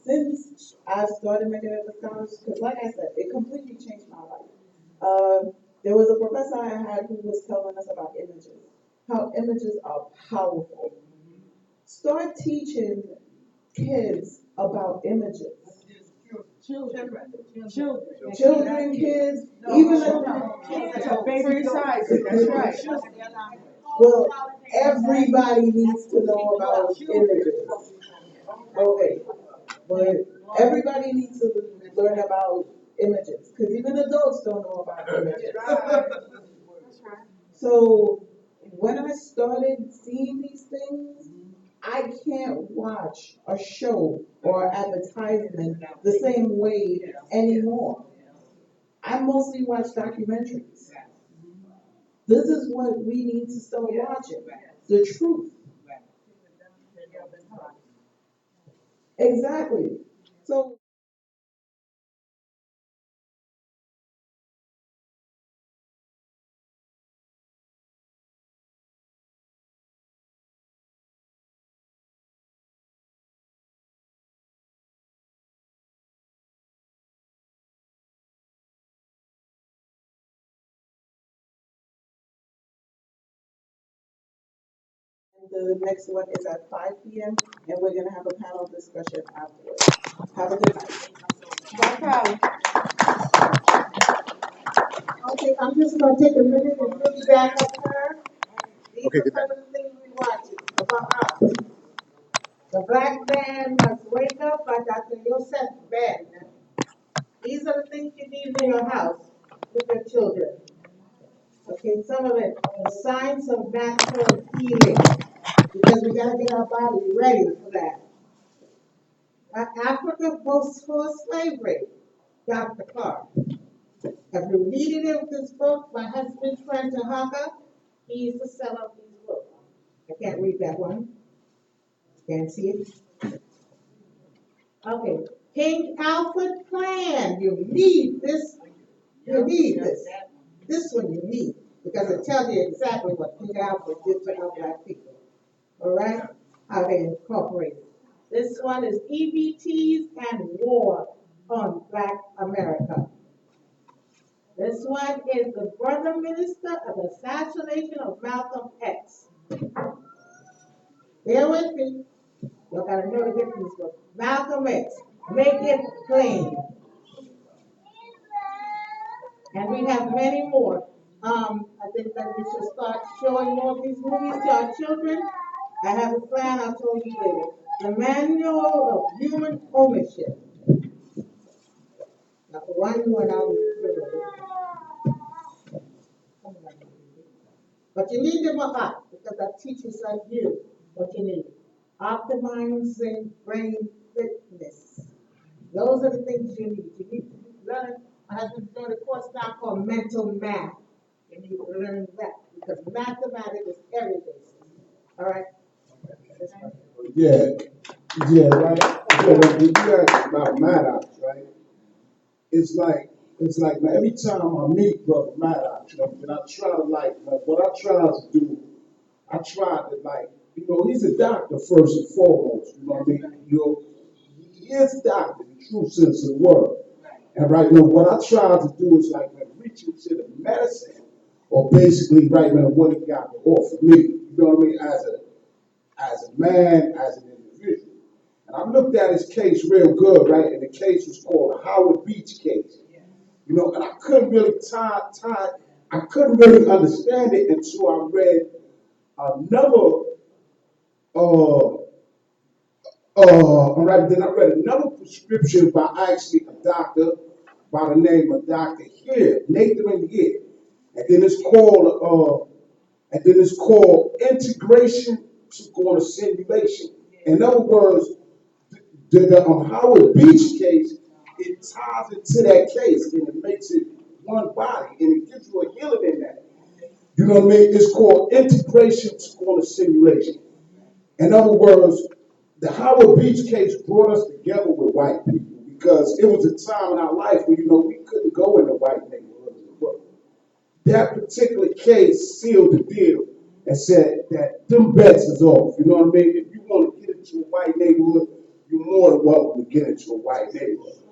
[SPEAKER 8] Since I started making it the college, because like I said, it completely changed my life. There was a professor I had who was telling us about images, how images are powerful. Start teaching kids about images. Children, kids, even
[SPEAKER 6] It's a baby size, that's right.
[SPEAKER 8] well, everybody needs to know about images. Okay, but everybody needs to learn about images, because even adults don't know about images. So when I started seeing these things, I can't watch a show or advertisement the same way anymore. I mostly watch documentaries. This is what we need to start watching. The truth. Exactly. So the next one is at 5 p.m. and we're gonna have a panel discussion afterwards. Have a good night.
[SPEAKER 6] No problem.
[SPEAKER 2] Okay, I'm just gonna take a minute and piggyback up her. These
[SPEAKER 4] Okay,
[SPEAKER 2] are
[SPEAKER 4] good night.
[SPEAKER 2] some of the things we watch about us. The Black Man Must Wake Up by Dr. Yosef Ben. These are the things you need in your house with your children. Okay, some of it, the science of natural healing, because we gotta get our body ready for that. Africa before slavery, Dr. Clark. Have you read this book? My husband's friend Tahaka, he used to sell out these books. I can't read that one. Can't see it. Okay, King Alfred Plan. You need this. You need this. This one you need, because it tells you exactly what King Alfred did to our black people. All right? How they incorporated. This one is EBTs and War on Black America. This one is the brother minister of the assassination of Malcolm X. Bear with me. You gotta know to get this book. Malcolm X. Make it plain. And we have many more. I think that we should start showing more of these movies to our children. I have a plan I'll tell you later. The Manual of Human Ownership. Now, one when I was but you need them a lot, because that teaches like you what you need. Optimizing brain fitness. Those are the things you need. You need to learn. My husband's doing a course now called mental math. You need to learn that.
[SPEAKER 8] because mathematics is everything. All right?
[SPEAKER 4] Yeah, yeah, right. Yeah, when you ask about Maddox, right? It's like man, every time I meet Brother Maddox, and I try to what I try to do, I try to he's a doctor first and foremost, you know what I mean? He is a doctor in the true sense of the word. And right now, what I try to do is reach into the medicine, or basically right now what he got to offer me. You know what I mean? As a man, as an individual. And I looked at his case real good, right? And the case was called the Howard Beach case. And I couldn't really I couldn't really understand it until I read another all right, then I read another prescription by actually a doctor by the name of Dr. Here, Nathan Here. And then it's called integration to go to simulation. In other words, the Howard Beach case, it ties into that case and it makes it one body and it gives you a healing in that. You know what I mean? It's called integration to go to simulation. In other words, the Howard Beach case brought us together with white people because it was a time in our life where, we couldn't go into white neighborhoods. But that particular case sealed the deal and said that them bets is off. You know what I mean? If you want to get into a white neighborhood, you're more than welcome to get into a white neighborhood.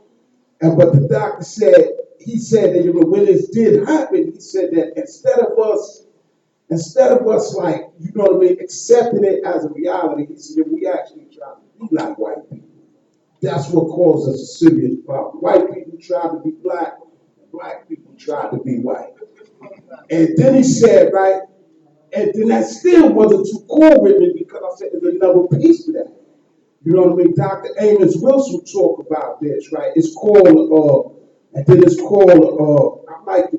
[SPEAKER 4] But the doctor said, he said that when this did happen, he said that instead of us accepting it as a reality, he said, we actually try to be like white people. That's what caused us a serious problem. White people tried to be black, and black people tried to be white. And then he said, right, and then that still wasn't too cool with me because I said there's another piece to that. You know what I mean? Dr. Amos Wilson talk about this, right? It's called, I like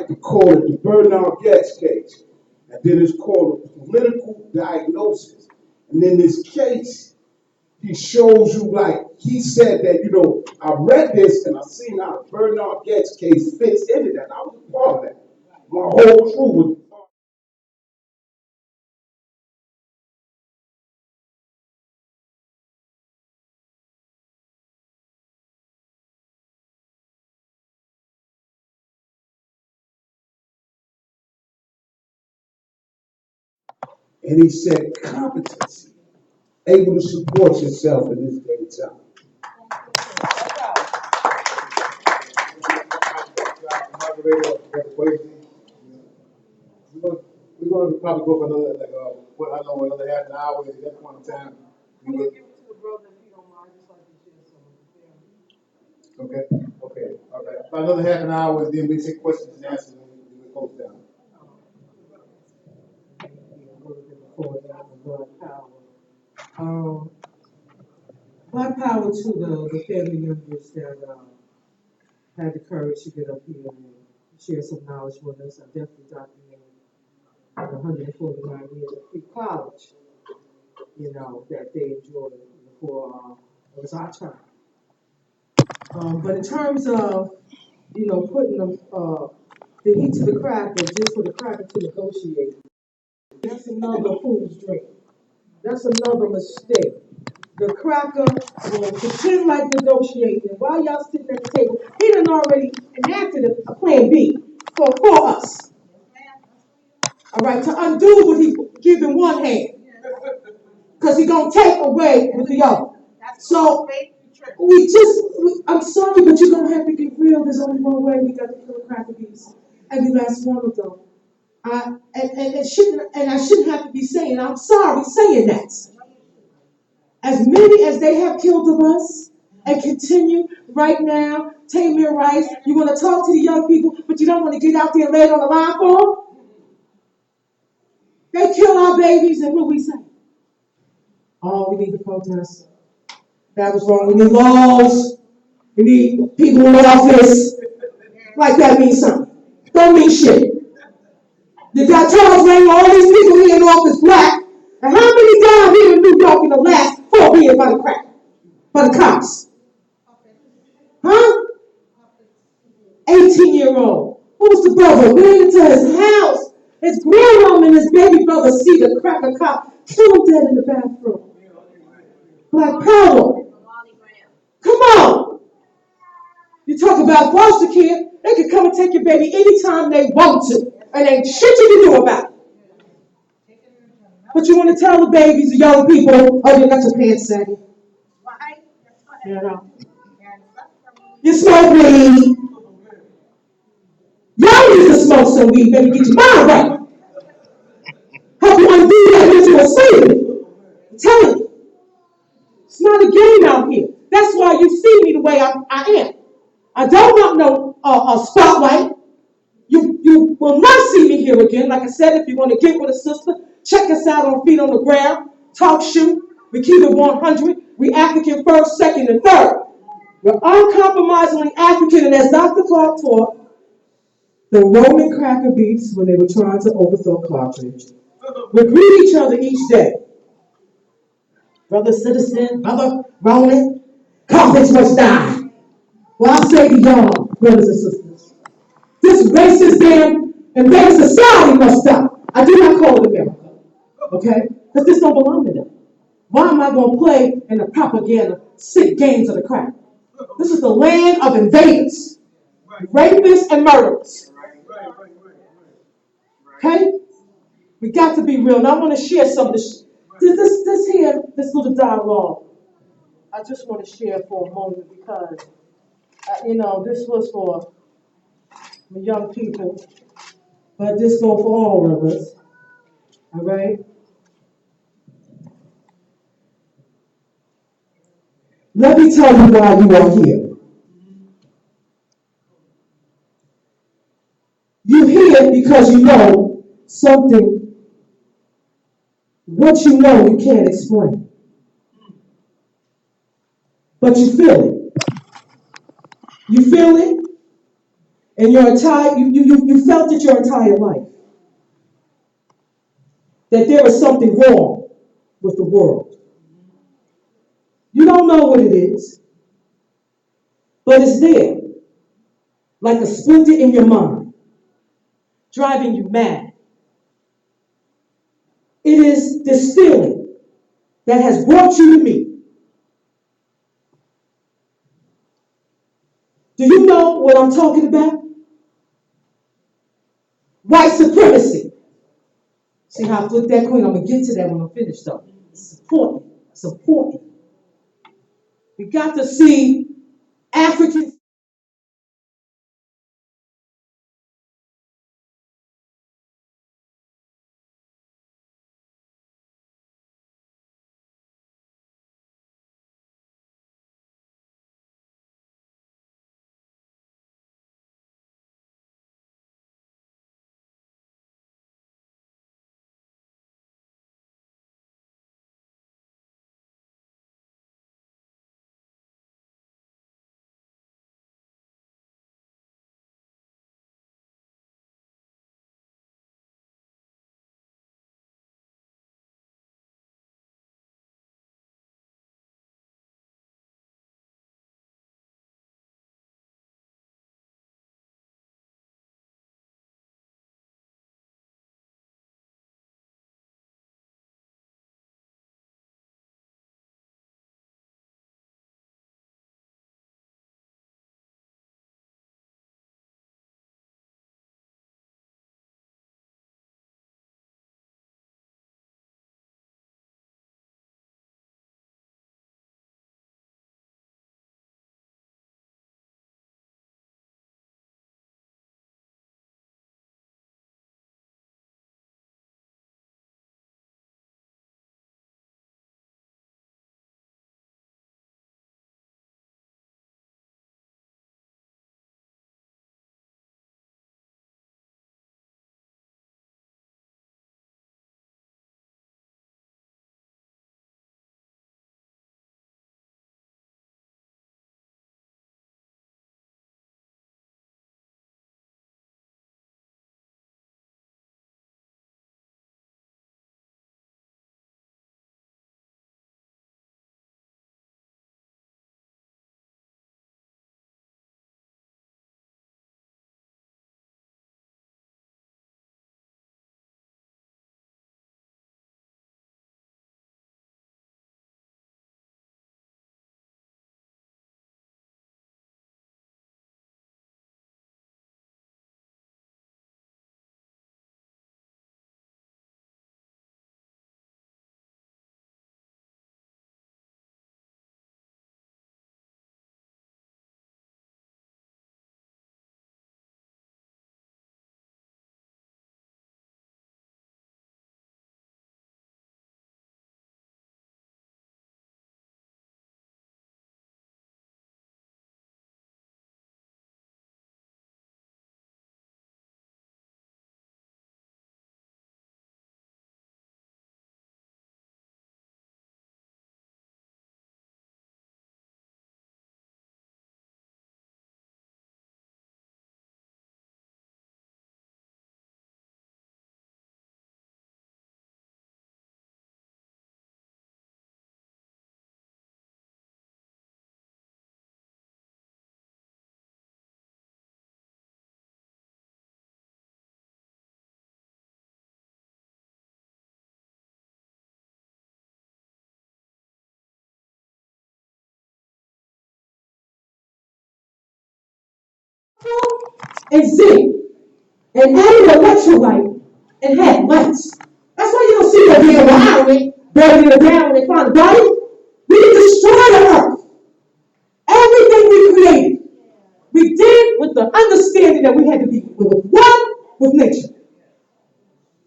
[SPEAKER 4] to call it the Bernard Getz case. And then it's called a political diagnosis. And in this case, he shows you he said that, I read this and I seen how the Bernard Getz case fits into that. I was a part of that. My whole crew was. And he said competency, able to support yourself in this day and time. We're going to probably go for another, another half an hour at that point in time.
[SPEAKER 6] Can you give it to the brother if you don't mind, just like you share some of the family?
[SPEAKER 4] Okay, all right. About another half an hour, and then we take questions and answers, and we close down.
[SPEAKER 6] Black power to the family members that had the courage to get up here and share some knowledge with us. I definitely documented the 149 years of free college, that they enjoyed before it was our turn. But in terms of, putting the heat to the cracker just for the cracker to negotiate, that's another fool's dream. That's another mistake. The cracker will pretend like negotiating. And while y'all sitting at the table, he done already enacted a plan B for us. All right, to undo what he give in one hand. Because he going to take away with the other. So, I'm sorry, but you're going to have to get real. There's only one way. We got to kill the cracker bees. Every last one of them. And I shouldn't have to be saying, I'm sorry saying that. As many as they have killed of us and continue right now, Tamir Rice, you want to talk to the young people, but you don't want to get out there and lay it on the line for them? They kill our babies, and what we say? Oh, we need to protest. That was wrong. We need laws. We need people in office. Like that means something. Don't mean shit. You got Charles Ray, all these people here in office black. And how many died here in New York in the last 4 years by the crack? By the cops? Huh? 18-year-old. What was the brother? Ran into his house. His grandmom and his baby brother see the cracker cop kill him dead in the bathroom. Black power. Come on. You talk about foster care, they can come and take your baby anytime they want to. And ain't shit you can do about it. But you want to tell the babies, the young people, oh, you got your pants saggy. You know. You smoke weed. Y'all need to smoke some weed, baby. Get your mind right. Help you undo that mental slavery. I'm telling you. It's not a game out here. That's why you see me the way I am. I don't want no spotlight. You will not see me here again. Like I said, if you want to get with a sister, check us out on Feet on the Ground, Talk Shoot. We keep it 100. We African first, second, and third. We're uncompromisingly African, and as Dr. Clark taught, the Roman cracker beats when they were trying to overthrow Carthage. We greet each other each day. Brother Citizen, Brother Roman, Carthage must die. Well, I say to y'all, brothers and sisters, this racist damn invaded society must stop. I do not call it America, okay? Because this don't belong to them. Why am I going to play in the propaganda sick games of the crap? This is the land of invaders, rapists, and murderers. Okay? We got to be real. And I want to share some of this this little dialogue. I just want to share for a moment because, this was for the young people, but this goes for all of us. All right? Let me tell you why you are here. You here because you know something, what you know you can't explain. But you feel it. You feel it, and you felt it your entire life. That there is something wrong with the world. You don't know what it is, but it's there, like a splinter in your mind, driving you mad. It is this feeling that has brought you to me. Do you know what I'm talking about? White supremacy. See how I flipped that queen? I'm going to get to that when I'm finished, though. It's important. It's important. We got to see Africans. and zinc and added electrolyte and had lights. That's why you don't see that being wiring, burning it down when they find the body. We can destroy the earth. Everything we created, we did with the understanding that we had to be with one with nature.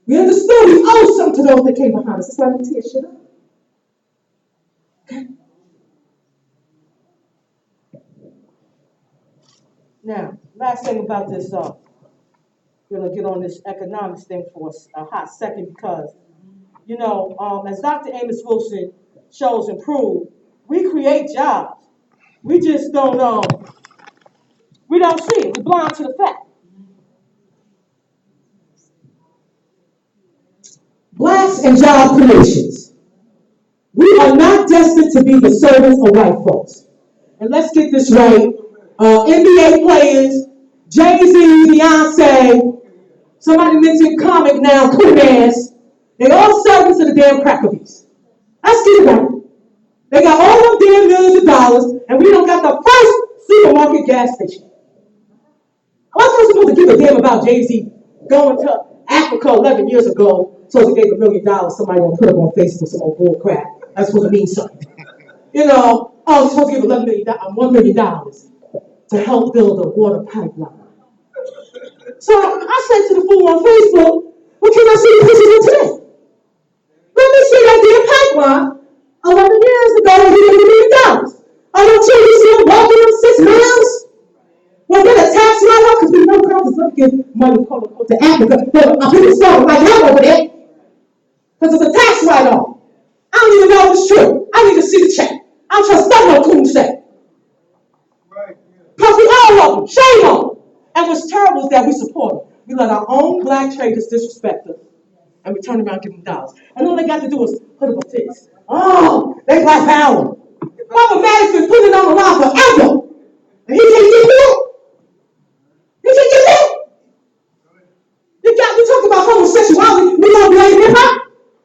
[SPEAKER 6] We understood we owe something to those that came behind us. That's why we tear shit up. Okay? Now, last thing about this, we're gonna get on this economics thing for a hot second because, as Dr. Amos Wilson shows and proved, we create jobs. We just we don't see it. We're blind to the fact. Blacks and job creations. We are not destined to be the servants of white folks. And let's get this right. NBA players, Jay-Z, Beyonce, somebody mentioned comic now, cool ass. They all servants of the damn cracker beast. Let's get it right. They got all them damn millions of dollars, and we don't got the first supermarket gas station. Why am I supposed to give a damn about Jay-Z going to Africa 11 years ago? So he gave $1 million, somebody gonna put up on Facebook some old bull crap. That's supposed to mean something. He's supposed to give $1 million to help build a water pipeline. So I said to the fool on Facebook, well, can I see the pictures of today? Let me see that damn pipeline. 11 years ago, he gave $1 million. I don't tell you, see him walking them 6 miles. Well, then a tax write-off, because we know girls don't give money, quote unquote, to Africa. But people started like hell over there, because it's a tax write-off. I don't even know if it's true. I need to see the check. I don't trust nothing on Coon say. Because we all love them. Shame on them. And what's terrible is that we support them. We let our own black traders disrespect us. And we turn around and give them dollars. And all they got to do is put up a fix. Oh, they black power. Robert Madison put it on the line forever. And he can't get that. He can't get that. You talk about homosexuality. We gonna blame hip hop?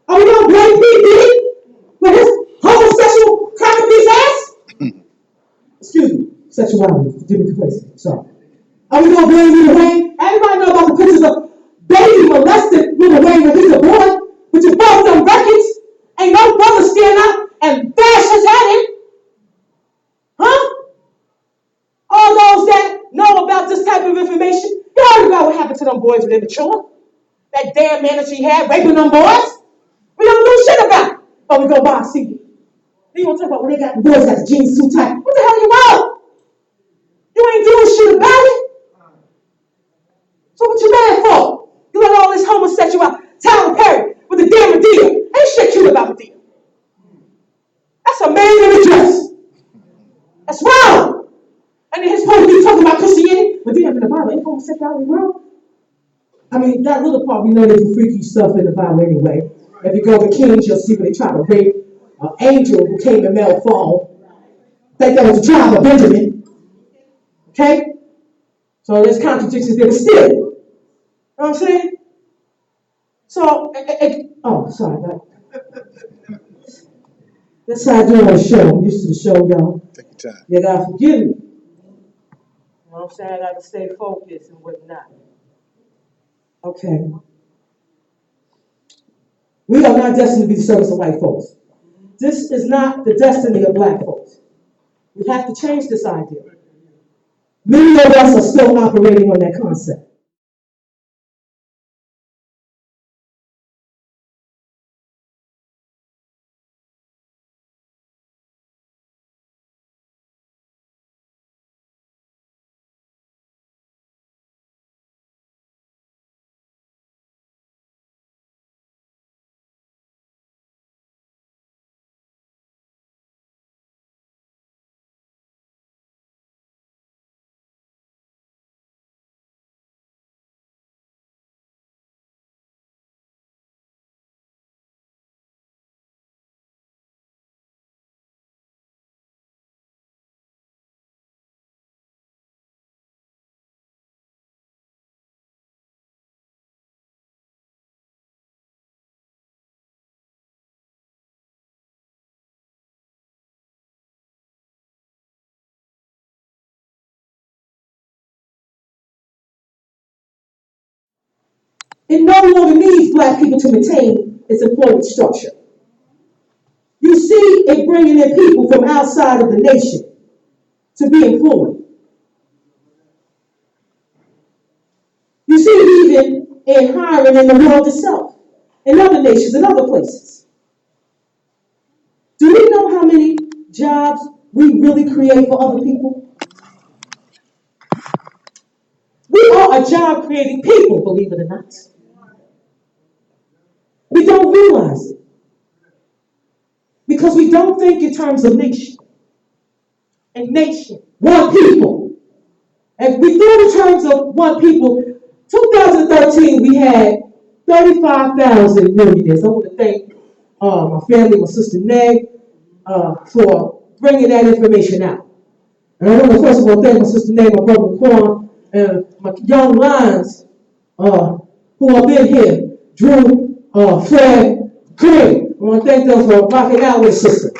[SPEAKER 6] Are we gonna blame peavy for his homosexual cracker his ass? Excuse me, sexuality. Forgive me for crazy. Sorry. Are we gonna blame Lil Wayne? Everybody know about the pictures of baby molested Lil Wayne when he's a boy, which is both them records. Ain't no brother stand up and bash his head in. Huh? All those that know about this type of information, you heard about what happened to them boys when they mature. That damn man that she had raping them boys. We don't do shit about it. But we go buy a CD. Then you gonna talk about when they got the boys got the jeans too tight. What the hell you want? You ain't doing shit about it. So what you mad for? You let all this homosexuality. Tyler Perry with the damn Medea. Ain't shit cute about Medea. That's a man in a dress. That's wrong. And then his supposed to be talking about Christianity. Medea in the Bible ain't homosexuality wrong. I mean, that little part, we know they do freaky stuff in the Bible anyway. If you go to Kings, you'll see where they try to rape an angel who came in male form. Think that was the tribe of Benjamin. Okay? So there's contradictions there, but still. You know what I'm saying? So, sorry. That's how I do on the show. I'm used to the show, y'all.
[SPEAKER 4] Take your time.
[SPEAKER 6] You gotta forgive me. You know what I'm saying? I gotta stay focused and whatnot. Okay. We are not destined to be the service of white folks. This is not the destiny of black folks. We have to change this idea. Many of us are still operating on that concept.
[SPEAKER 1] It no longer needs black people to maintain its employment structure. You see it bringing in people from outside of the nation to be employed. You see it even in hiring in the world itself, in other nations, in other places. Do we know how many jobs we really create for other people? We are a job creating people, believe it or not. We don't realize it because we don't think in terms of nation. And nation, one people. And we thought in terms of one people. 2013, we had 35,000 millionaires. I want to thank my family, my sister Neg, for bringing that information out. And I want to first of all thank my sister Neg, my brother Quan, and my young lions who have been here. Drew, Fred, Craig. I want to thank them for rocking out with sister.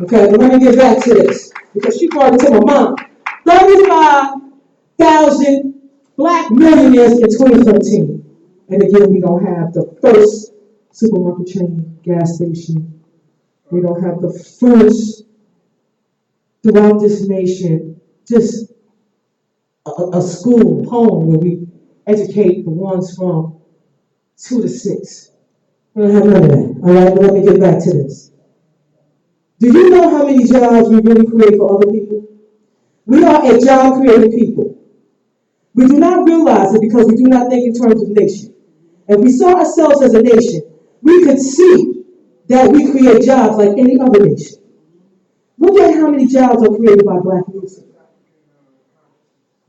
[SPEAKER 1] Okay, but let me get back to this because she brought it to my mind. 35,000 black millionaires in 2013. And again, we don't have the first supermarket chain, gas station. We don't have the first throughout this nation, just a school, home where we educate the ones from 2 to 6. We don't have none of that. All right, but let me get back to this. Do you know how many jobs we really create for other people? We are a job creating people. We do not realize it because we do not think in terms of nation. If we saw ourselves as a nation, we could see that we create jobs like any other nation. Look at how many jobs are created by black music.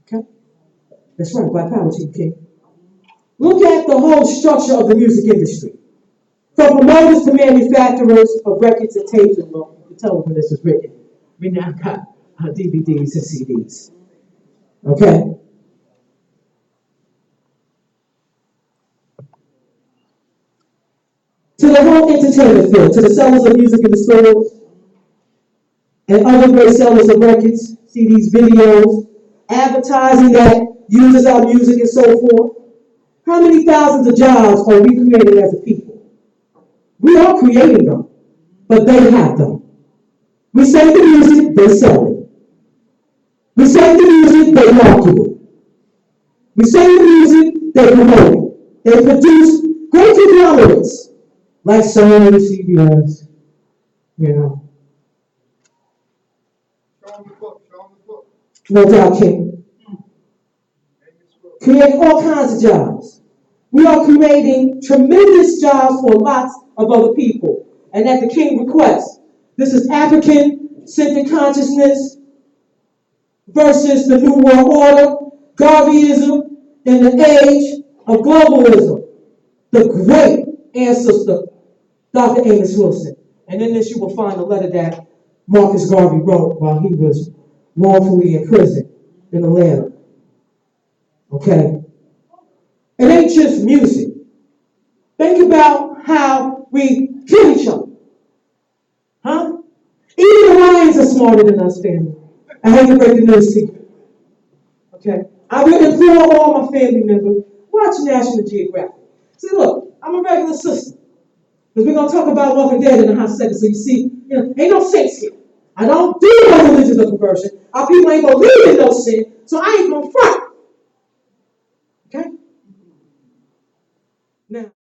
[SPEAKER 1] Okay? That's right, Black Power Team King. Look at the whole structure of the music industry. From promoters to manufacturers of records and tapes, and well, you can tell when this is written. We now got DVDs and CDs. Okay? To the whole entertainment field, to the sellers of music in the stores, and other great sellers of records, CDs, videos, advertising that uses our music and so forth. How many thousands of jobs are we creating as a people? We are creating them, but they have them. We sing the music, they sell it. We sing the music, they market it. We sing the music, they promote it. They produce great conglomerates like Sony, CBS, you know. No doubt, King. Create all kinds of jobs. We are creating tremendous jobs for lots of other people. And at the King request, this is African-centered consciousness versus the New World Order, Garveyism, in the age of globalism. The great ancestor, Dr. Amos Wilson. And in this you will find a letter that Marcus Garvey wrote while he was wrongfully imprisoned in Atlanta. Okay? It ain't just music. Think about how we kill each other. Huh? Even the lions are smarter than us, family. I hate to break the news to you. Okay? I would implore all my family members, watch National Geographic. See, look, I'm a regular sister. Because we're going to talk about Walking Dead in a hot second. So you see, ain't no sense here. I don't do no religious conversion. Our people ain't going to live in no sin, so I ain't going to front. Okay? Now.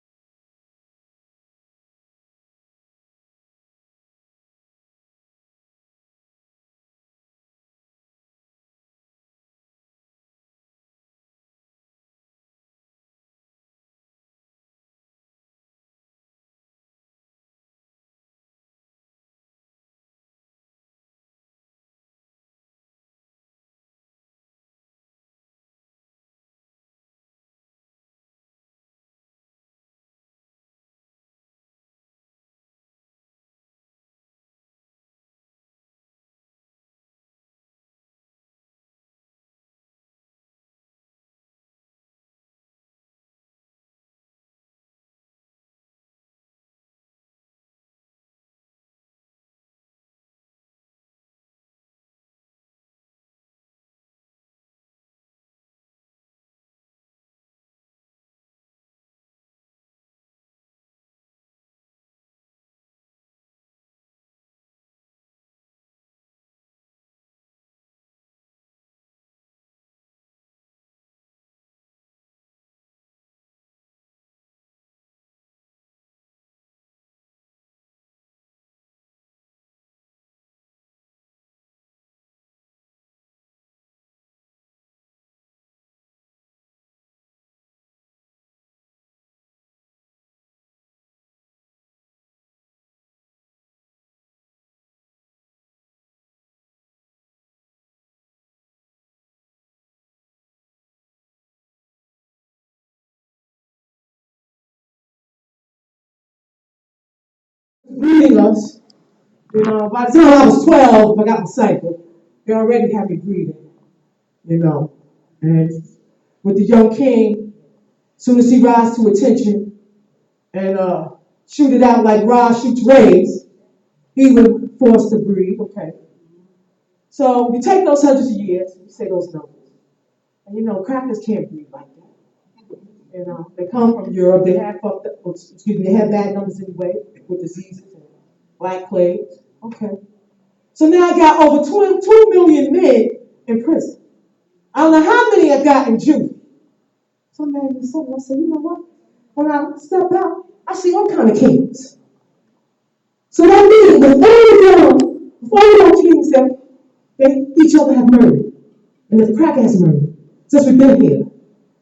[SPEAKER 6] greeting us. You know, by the time I was 12, I got my cycle. They already had me greeting, you know. And with the young king, as soon as he rise to attention and shoot it out like Ra shoots rays, he would force to breathe. Okay. So you take those hundreds of years, you say those numbers. And you know, crackers can't breathe like that. You know, they come from Europe. They had fucked up, excuse me, they had bad numbers anyway with diseases and black plagues. Okay. So now I got over 2 million men in prison. I don't know how many I got in juvie. So man, something I said, you know what? When I step out, I see all kind of kings. So that means with all of them, before you know kings, they each other have murdered. And the cracker has murdered since we've been here.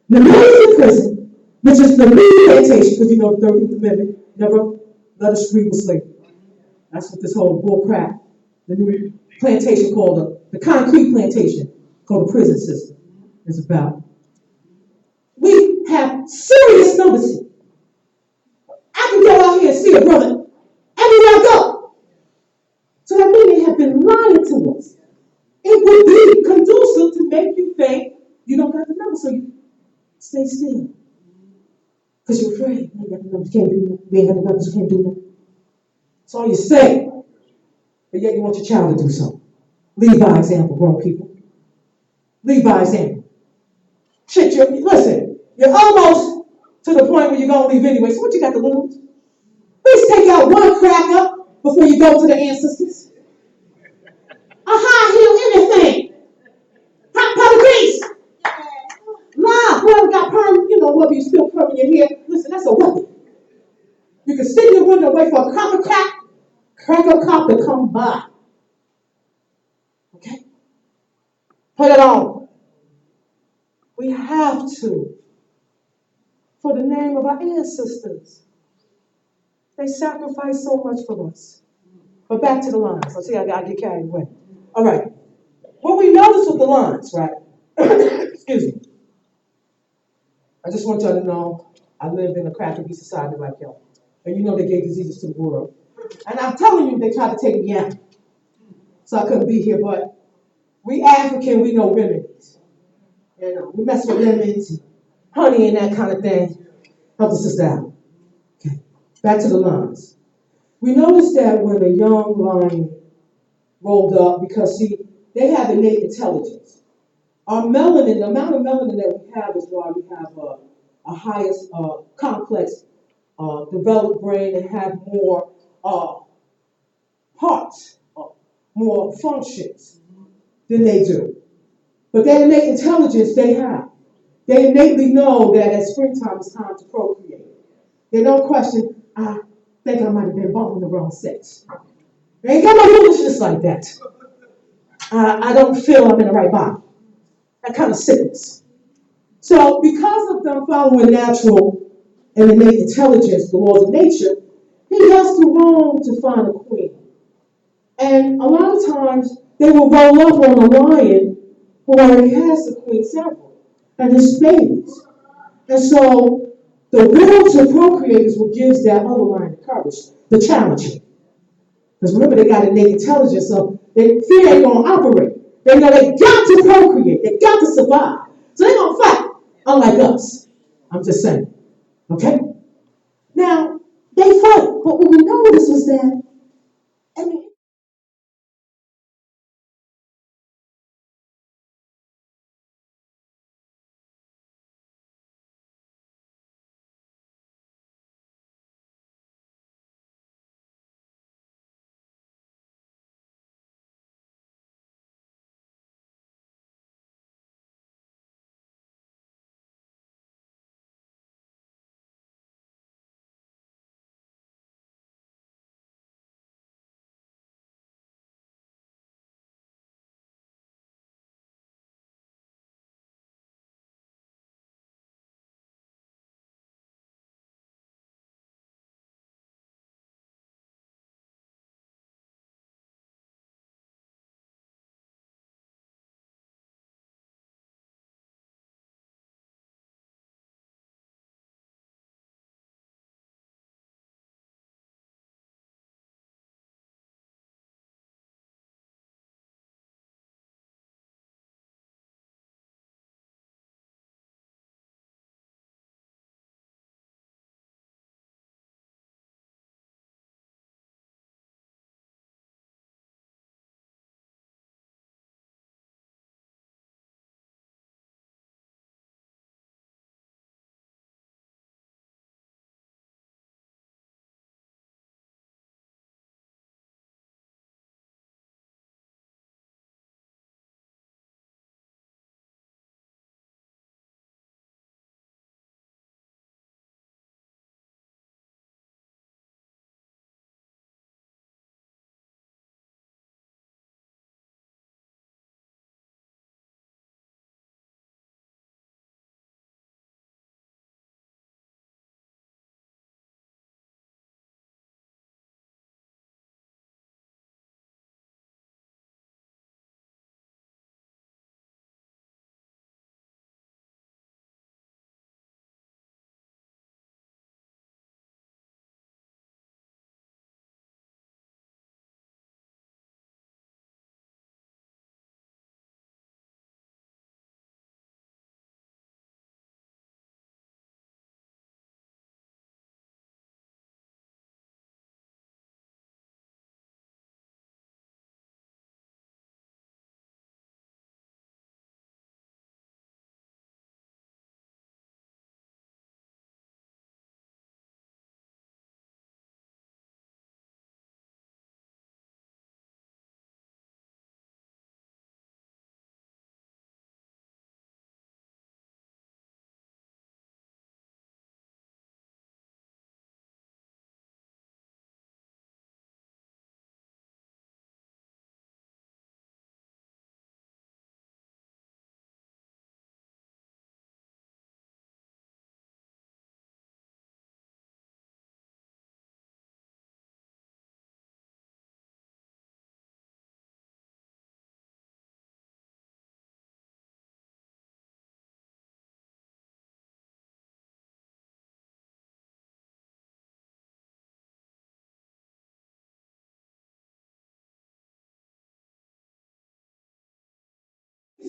[SPEAKER 6] The man is in prison, which is the new plantation, because you know the 13th Amendment never let us free with slavery. That's what this whole bull crap, the new plantation called the concrete plantation, called the prison system, is about. We have serious numbers here. I can go out here and see a brother everywhere I go. So that means they have been lying to us. It would be conducive to make you think you don't got the numbers, so you stay still. Because you're afraid. You ain't got the numbers, you can't do that. You ain't got the numbers, you can't do that. That's all you say. But yet you want your child to do something. Lead by example, grown people. Lead by example. Shit, listen, you're almost to the point where you're going to leave anyway, so what you got to lose? Please take out one cracker before you go to the ancestors. A high heel anything. Hot pot of grease. Nah, whoever got perm, you know, whether you still perm in your hair, listen, that's a weapon. You can sit in your window and wait for a cracker cop to come by. Okay? Put it on. We have to, for the name of our ancestors. They sacrificed so much for us. But back to the lines. Let's see, I get carried away. All right. What we notice with the lines, right? Excuse me. I just want y'all to know I live in a crappy society like y'all. And you know they gave diseases to the world. And I'm telling you, they tried to take me out. So I couldn't be here, but we African, we know remedies. You know, we mess with lemons, and honey, and that kind of thing. Helps us out. Okay. Back to the lines. We noticed that when a young lion rolled up, because see, they have innate intelligence. Our melanin, the amount of melanin that we have is why we have a highest complex developed brain and have more parts, more functions than they do. But that innate intelligence they have. They innately know that at springtime it's time to procreate. They don't question, I think I might have been bumping the wrong sex. They ain't got no foolishness like that. I don't feel I'm in the right body. That kind of sickness. So because of them following natural and innate intelligence, the laws of nature, he has to roam to find a queen. And a lot of times they will roll up on a lion who already has the queen several and his babies. And so the will to procreate is what gives that other lion the courage, the challenge. Because remember, they got innate intelligence, so they fear ain't gonna operate. They know they got to procreate, they got to survive. So they're gonna fight, unlike us. I'm just saying. Okay? Now, they fight, but what we noticed was that, I mean,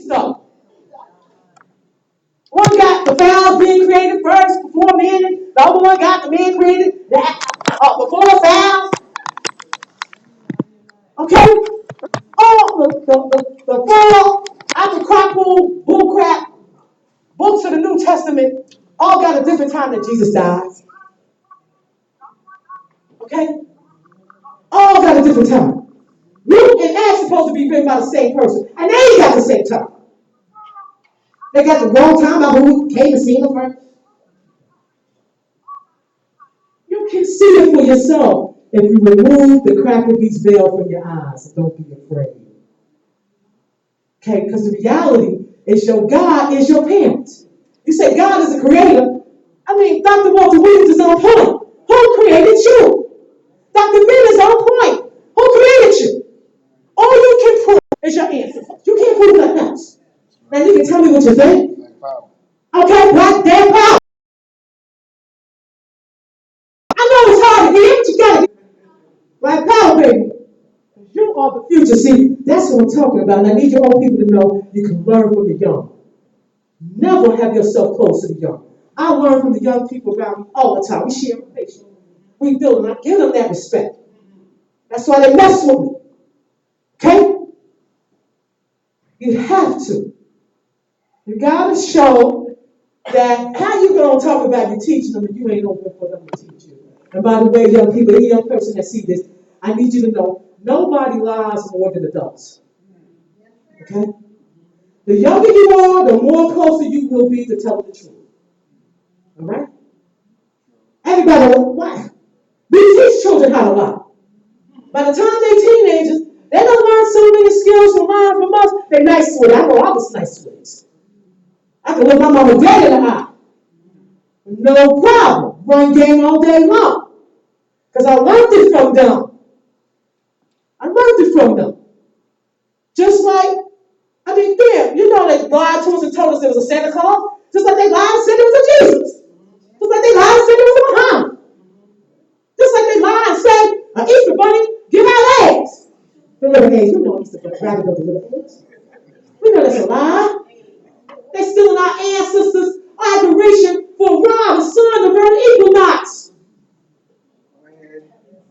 [SPEAKER 6] stuff. One got the fowls being created first before men. The other one got the men created before the fowls. Okay? All the fall, after crappool, bull crap, books of the New Testament, all got a different time that Jesus died. Okay? All got a different time. Luke and Acts supposed to be written by the same person, and they ain't got the same time. They got the wrong time about who came and seen them first. You can see it for yourself if you remove the crack of these veil from your eyes. Don't be afraid. Okay, because the reality is your God is your parent. You say God is a creator. I mean, Dr. Walter Williams is on point. Who created you? Dr. Ben is on point. Who created you? All you can prove is your answer. You can't prove nothing else. Now you can tell me what you think. Okay, black damn power. I know it's hard to hear, but you gotta get black power, baby. You are the future. See, that's what I'm talking about. And I need your old people to know you can learn from the young. Never have yourself close to the young. I learn from the young people around me all the time. We share information. We build them. I give them that respect. That's why they mess with me. Okay? You have to. You gotta show that how you gonna talk about you teaching them if you ain't open for them to teach you. And by the way, young people, any young person that see this, I need you to know nobody lies more than adults. Okay? The younger you are, the more closer you will be to telling the truth. All right? Everybody, why? We teach children how to lie. By the time they're teenagers, they don't learn so many skills from lying from us. They're nice with it. I know I was nice with it. I can look my mama dead in the eye. No problem. Run game all day long. Because I learned it from them. I learned it from them. Just like, I mean, damn, you know they lied to us and told us it was a Santa Claus. Just like they lied and said it was a Jesus. Just like they lied and said it was a Muhammad. Just like they lied and said an Easter bunny give out eggs. Deliver eggs. We know Easter bunny rather don't deliver eggs. We know that's a lie. They stealing our ancestors' adoration for Ra, the sun, the vernal equinox.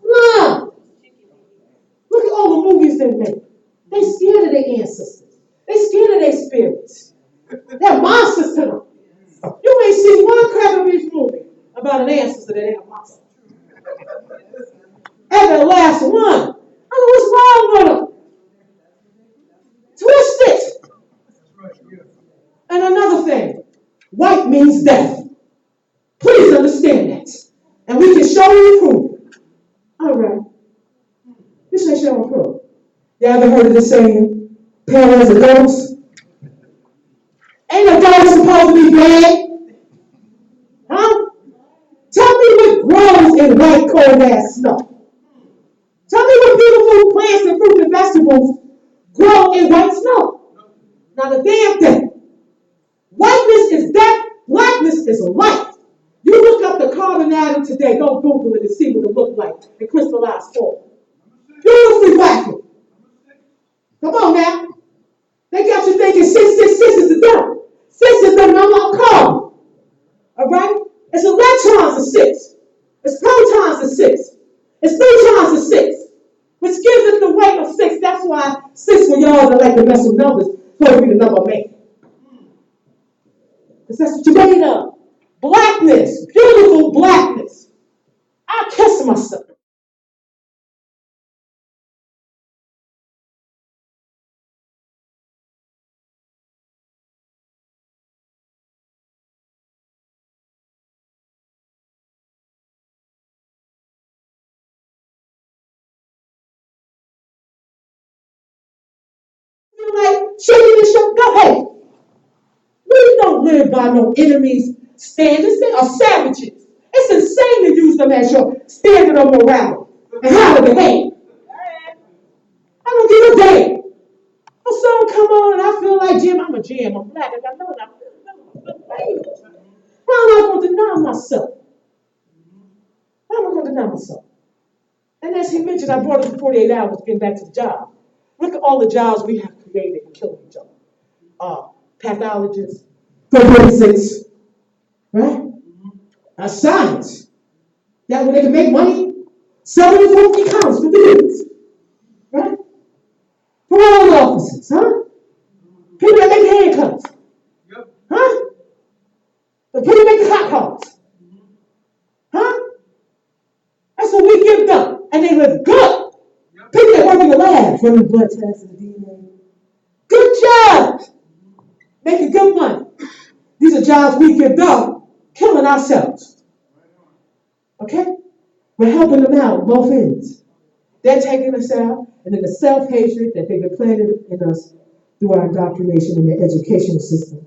[SPEAKER 6] Nah. Look at all the movies they make. They scared of their ancestors. They scared of their spirits. They're monsters to them. You ain't seen one Cracker Beach movie about an ancestor that ain't a monster. And the last one. I mean, what's wrong with them? Twist it. And another thing, white means death. Please understand that. And we can show you proof. All right. You say show and proof. You ever heard of the saying, parents are ghosts? Ain't a ghost supposed to be bad? Huh? Tell me what grows in white cold ass snow. Tell me what beautiful plants and fruits and vegetables grow in white snow. Not a damn thing. Whiteness is death, blackness is life. You look up the carbon atom today, don't Google it and see what it looks like in crystallized form. Beautifully black. Come on now. They got you thinking 666 is the devil. 6 is the number of carbon. All right? It's electrons of 6. It's protons of 6. It's neutrons of 6. Which gives it the weight of 6. That's why 6 for y'all that like to mess with numbers, supposed to be the number of man. Because that's what you're made of. Blackness. Beautiful blackness. I kiss myself. You're like, shaking and shaking. Go ahead. We don't live by no enemies' standards. They are savages. It's insane to use them as your standard of morality and how to behave. I don't give a damn. A song come on and I feel like Jim. I'm a Jim. I'm black. I know it. I feel like how am I going to deny myself? How am I going to deny myself? And as he mentioned, I brought it for 48 hours getting back to the job. Look at all the jobs we have created and killing each other. pathologists, forensics, right? Science. That way they can make money, selling the funky accounts for business, right? Parole officers, huh? People that make handcuffs, huh? The people that make the hot dogs, huh? That's what we give them, and they live good. People that work in the lab, running blood tests and DNA. Good job, making good money. These are jobs we give them, killing ourselves. Okay? We're helping them out on both ends. They're taking us out, and then the self-hatred that they've implanted in us through our indoctrination in the educational system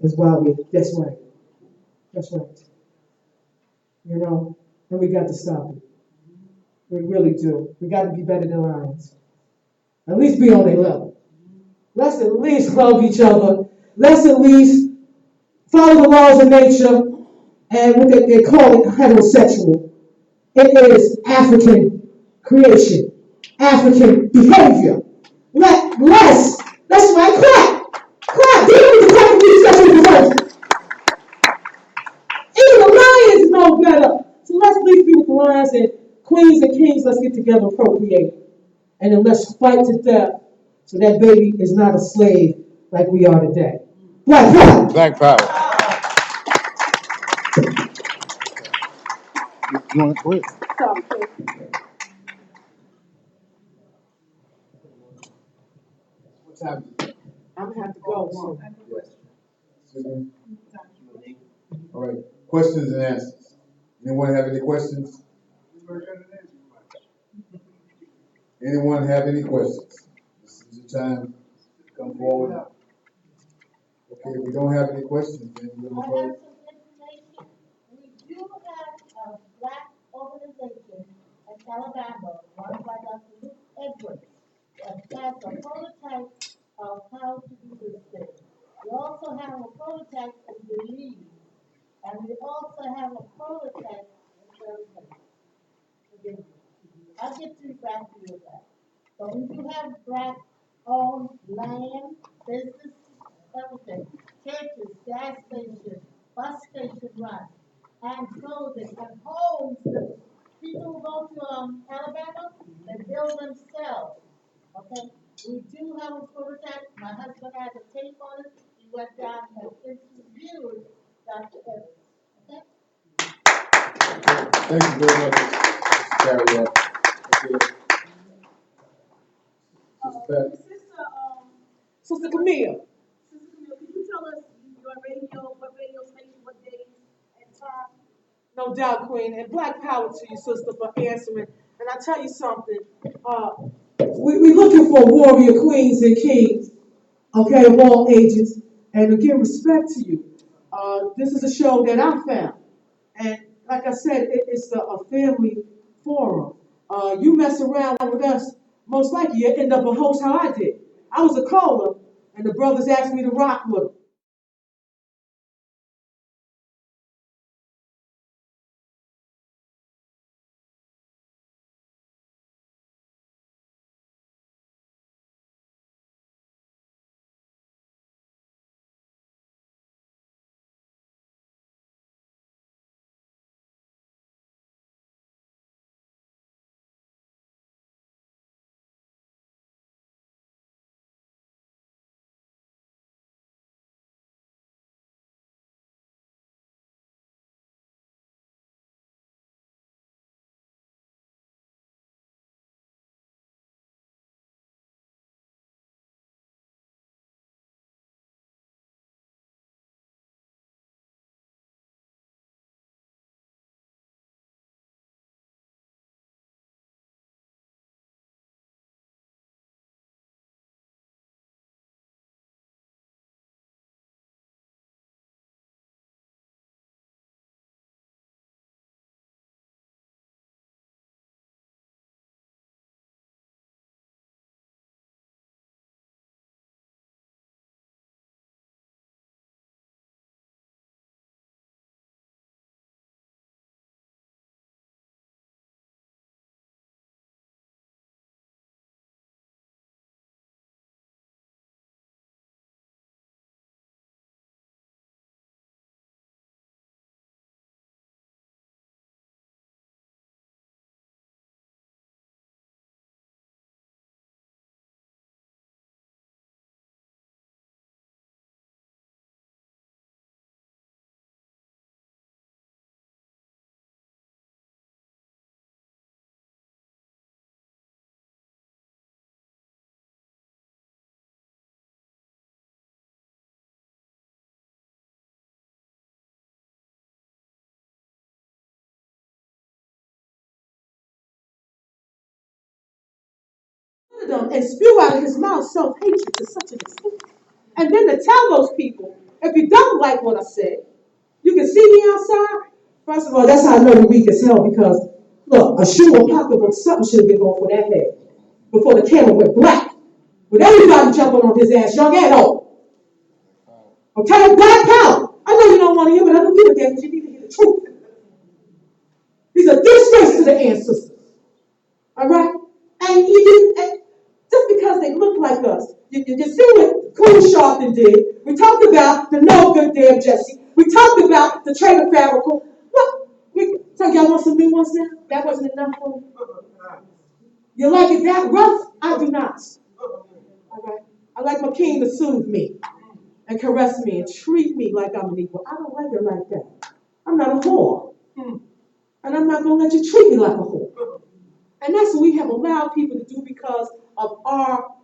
[SPEAKER 6] is why that's right. That's right. You know, and we got to stop it. We really do. We got to be better than lions. At least be on their level. Let's at least love each other. Let's at least follow the laws of nature and what they call it heterosexual. It is African creation, African behavior. That's why clap. Clap. They don't need to clap for these sexual perversions. Even the lions know better. So let's please be with the lions and queens and kings. Let's get together and procreate. And then let's fight to death so that baby is not a slave like we are today. Black power.
[SPEAKER 4] Black power. You want to go ahead? What time is it?
[SPEAKER 6] I'm gonna have to go. So.
[SPEAKER 4] Excuse me? All right. Questions and answers. Anyone have any questions? Anyone have any questions? This is your time to come forward. Okay, if we don't have any questions, then we're
[SPEAKER 9] I
[SPEAKER 4] going
[SPEAKER 9] have some information. We do have a black organization in Alabama, run by Dr. Luke Edwards, that has a prototype of how to do this thing. We also have a prototype in Belize, and we also have a prototype in Belgium. I'll get you back to you with that. But we do have black-owned land, business, everything. Churches, gas stations, bus station run, and clothing, and homes that people who go to Alabama, they build themselves. Okay? We do have a prototype. My husband has a tape on it. He went down and interviewed Dr. Evans. Okay?
[SPEAKER 4] Thank you very much, Mr. Carrier. Okay.
[SPEAKER 6] Sister Camille.
[SPEAKER 1] Could you tell us your radio, what radio station, what days and time?
[SPEAKER 6] No doubt, Queen. And black power to you, sister, for answering. And I tell you something. We looking for warrior queens and kings, okay, of all ages. And to give respect to you, this is a show that I found. And like I said, it's a family forum. You mess around with us, most likely you end up a host how I did. I was a caller, and the brothers asked me to rock with them. And spew out of his mouth self-hatred to such an extent. And then to tell those people, if you don't like what I said, you can see me outside. First of all, that's how I know you're weak as hell because, look, a shoe or pocketbook, something should have been going for that head before the camera went black. With everybody jumping on his ass, young and old. Okay, black power. I know you don't want to hear, but I don't give a damn because you need to hear the truth. These are disgrace to the ancestors. All right? And just because they look like us, you see what Queen Sharpton did. We talked about the no good damn Jesse. We talked about the traitor Farrakhan. Look, so y'all want some new ones now? That wasn't enough for you? You like it that rough? I do not. All right? I like my king to soothe me and caress me and treat me like I'm an equal. I don't like it like that. I'm not a whore. And I'm not going to let you treat me like a whore. And that's what we have allowed people to do because of our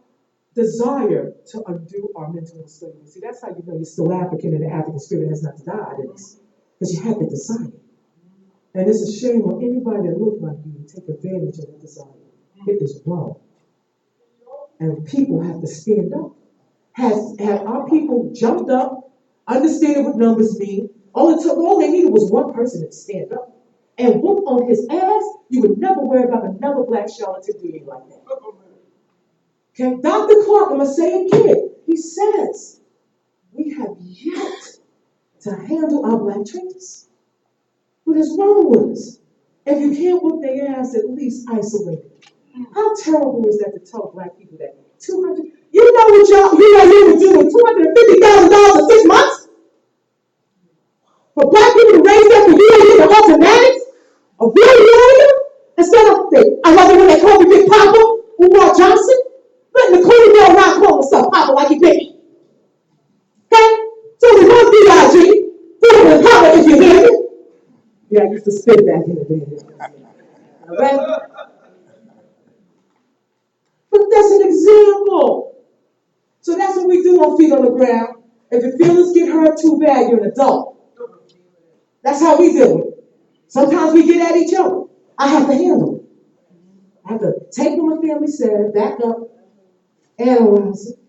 [SPEAKER 6] desire to undo our mental slavery. See, that's how you know you're still African and the African spirit has not died in us. Because you have that desire. And it's a shame on anybody that looks like you to take advantage of that desire. It is wrong. And people have to stand up. Have our people jumped up, understanding what numbers mean? All they needed was one person to stand up and whoop on his ass. You would never worry about another black charlatan doing like that. Okay, Dr. Clark, I'm going to say it again. He says, we have yet to handle our black traitors. What is wrong with us? If you can't whoop their ass, at least isolate them. How terrible is that to tell black people that 200, you know what you would do with $250,000 in 6 months? For black people to raise them for you and get the automatics? A real lawyer? Instead of, I love it when they call me Big Papa, Umar Johnson, letting the Queen Bell not call himself Papa like he did. Okay? So we want B.I.G. Freedom and power if you hear it. Yeah, I used to spit back in the day. All right? But that's an example. So that's what we do on Feet on the Ground. If your feelings get hurt too bad, you're an adult. That's how we do it. Sometimes we get at each other. I have to handle it. I have to take what my family said, back up, analyze it.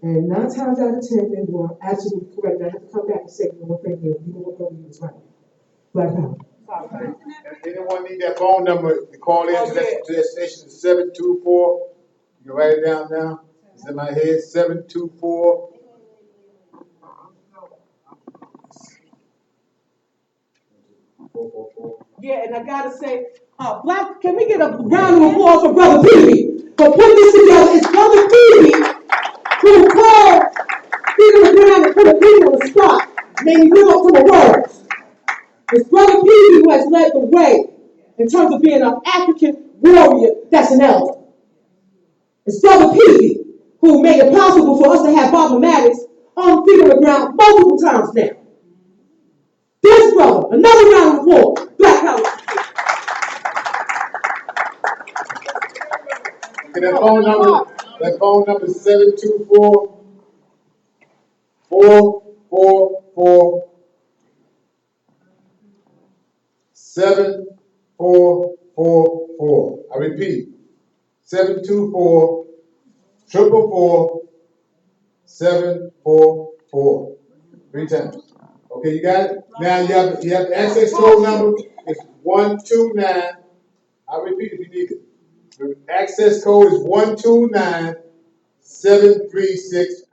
[SPEAKER 6] And 9 times out of 10, they were absolutely correct. I have to come back and say, you know what, thank you. You know what, brother, you was right. Black power.
[SPEAKER 4] Anyone need that phone number to call in to that station? 724. You can write it down now. It's in my head. 724.
[SPEAKER 6] Yeah, and I gotta say, can we get a round of applause for Brother Peavy for putting this together? It's Brother Peavy who called people to ground and put a people on the spot, made me live up to the words. It's Brother Peavy who has led the way in terms of being an African warrior that's an elder. It's Brother Peavy who made it possible for us to have Bob Maddox on feet on the ground multiple times now. This brother, another round of applause. Black Power.
[SPEAKER 4] Okay, that phone number is 724 444 7444. I repeat, 724 444 744. 3 times. Okay, you got it? Now you have the access code number. It's 129. I'll repeat if you need it. The access code is 129736.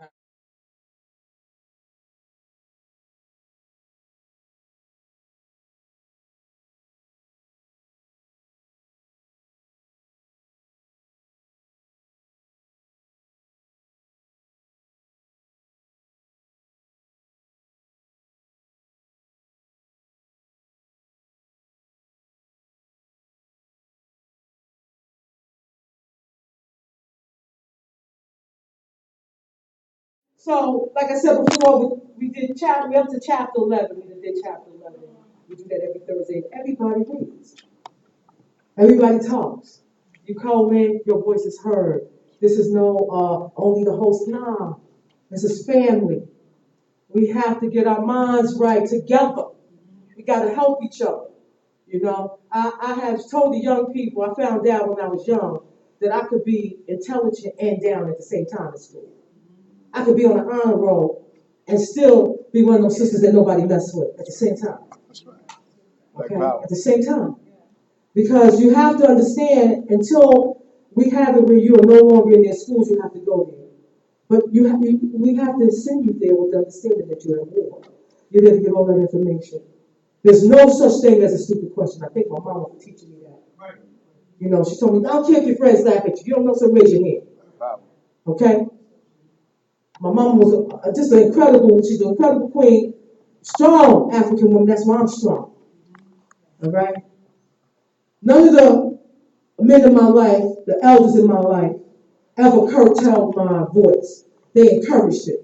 [SPEAKER 6] So, like I said before, we up to chapter 11. We did chapter 11. We do that every Thursday. Everybody reads. Everybody talks. You call in, your voice is heard. This is no only the host. Nah, this is family. We have to get our minds right together. We got to help each other. You know, I have told the young people, I found out when I was young, that I could be intelligent and down at the same time at school. I could be on an honor roll and still be one of those sisters that nobody messes with at the same time.
[SPEAKER 4] That's right.
[SPEAKER 6] Okay, at the same time. Because you have to understand, until we have it where you are no longer in their schools, you have to go there. But we have to send you there with the understanding that you're at war. You're there to get all that information. There's no such thing as a stupid question. I think my mom was teaching me that.
[SPEAKER 4] Right.
[SPEAKER 6] You know, she told me, I don't care if your friends laugh at you. You don't know, so raise your hand. Okay? My mom was just an incredible, she's an incredible queen, strong African woman. That's why I'm strong. All right? None of the men in my life, the elders in my life, ever curtailed my voice. They encouraged it.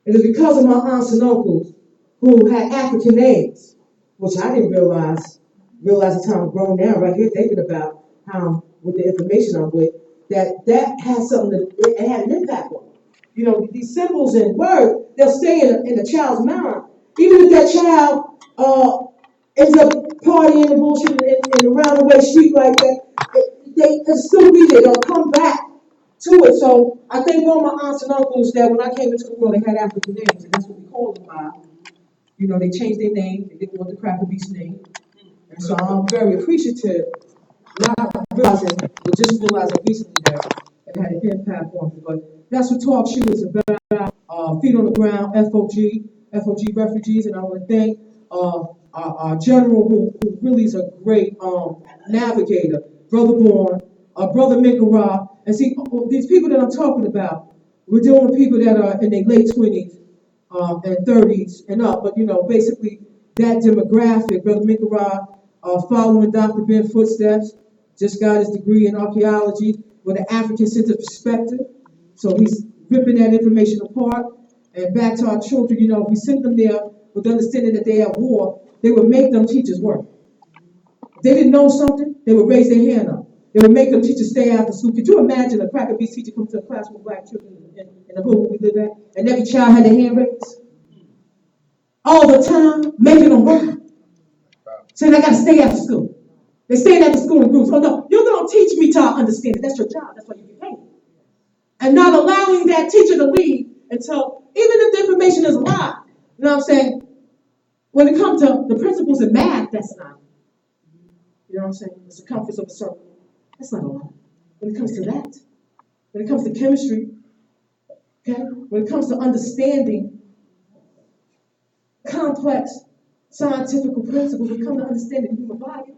[SPEAKER 6] It is because of my aunts and uncles who had African names, which I didn't realize the time I'm grown now, right here thinking about how, with the information I'm with, that has something it had an impact on me. You know, these symbols and words, they'll stay in a child's mind. Even if that child ends up partying and bullshit in a roundaway street like that, they'll still be there. They'll come back to it. So I thank all my aunts and uncles that when I came into the world, they had African names, and that's what we called them by. You know, they changed their name. They didn't want the Cracker Beast name. And so I'm very appreciative, not realizing, but just realizing recently that it had an impact on me. But that's what Talk Shoe is about. Feet on the ground, FOG refugees. And I want to thank our general who really is a great navigator, Brother Bourne, Brother Mikara. And see, these people that I'm talking about, we're dealing with people that are in their late 20s and 30s and up. But, you know, basically that demographic, Brother Mikara, following Dr. Ben's footsteps, just got his degree in archaeology with an African-centered perspective. So he's ripping that information apart. And back to our children, you know, if we send them there with the understanding that they have war, they would make them teachers work. If they didn't know something, they would raise their hand up. They would make them teachers stay after school. Could you imagine a Cracker Beast teacher come to a class with black children in the hood where we live at, and every child had their hand raised? All the time, making them work. Saying, I got to stay after school. They're staying after school in groups. Oh, no, you're going to teach me to understand it. That's your job. That's why you get paid. And not allowing that teacher to leave until, even if the information is a lie, you know what I'm saying? When it comes to the principles in math, that's not. You know what I'm saying? The circumference of a circle. That's not a lie. When it comes to that, when it comes to chemistry, okay? When it comes to understanding complex scientific principles, when it comes to understanding the human body,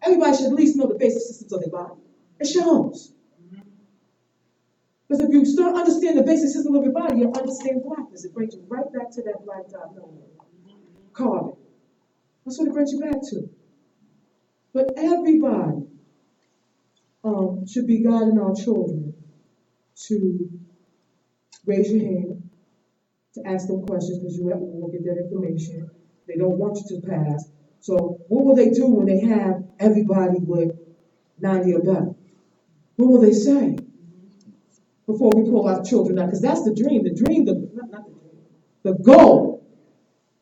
[SPEAKER 6] everybody should at least know the basic systems of their body. It shows. Because if you start understanding the basic system of your body, you'll understand blackness. It brings you right back to that black dot carbon. That's what it brings you back to. But everybody should be guiding our children to raise your hand, to ask them questions, because you will get that information. They don't want you to pass. So what will they do when they have everybody with 90 or better? What will they say before we pull our children out? Because that's the dream. The dream, not the dream. The goal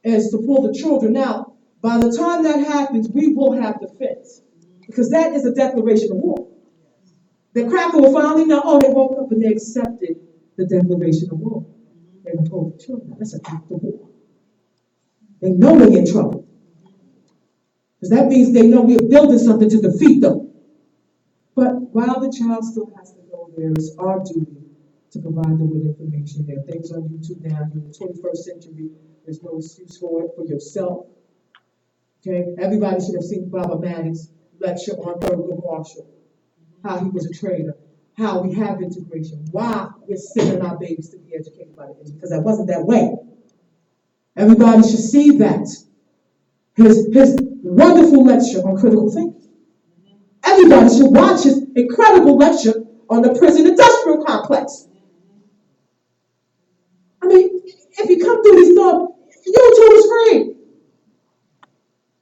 [SPEAKER 6] is to pull the children out. By the time that happens, we will have defense. Because that is a declaration of war. The cracker will finally know, oh, they woke up and they accepted the declaration of war. They will pull the children out. That's an act of war. They know they're in trouble. Because that means they know we're building something to defeat them. But while the child still has to go there, it's our duty to provide them with information. There are things on YouTube now. You're in the 21st century. There's no excuse for it, for yourself. Okay? Everybody should have seen Baba Maddox's lecture on Thurgood Marshall, how he was a traitor, how we have integration, why we're sending our babies to be educated by the Indians, because that wasn't that way. Everybody should see that. His wonderful lecture on critical thinking. Everybody should watch his incredible lecture on the prison industrial complex. I mean, if you come through these stuff, YouTube is free.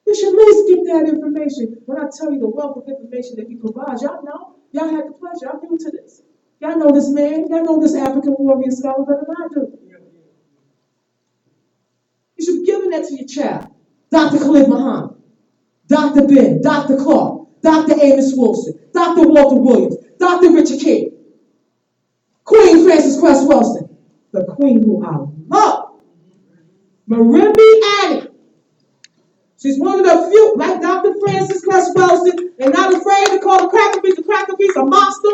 [SPEAKER 6] You should at least get that information. When I tell you the wealth of information that he provides, y'all know, y'all had the pleasure, I'm new to this. Y'all know this man, y'all know this African warrior scholar better than I do. You should be giving that to your child. Dr. Khalid Muhammad, Dr. Ben, Dr. Clark, Dr. Amos Wilson, Dr. Walter Williams, Dr. Richard King, Queen Frances Cress Welsing, the queen who I love, Marimba Annie. She's one of the few, like Dr. Frances Cress Welsing, and not afraid to call the Cracker Beast a monster.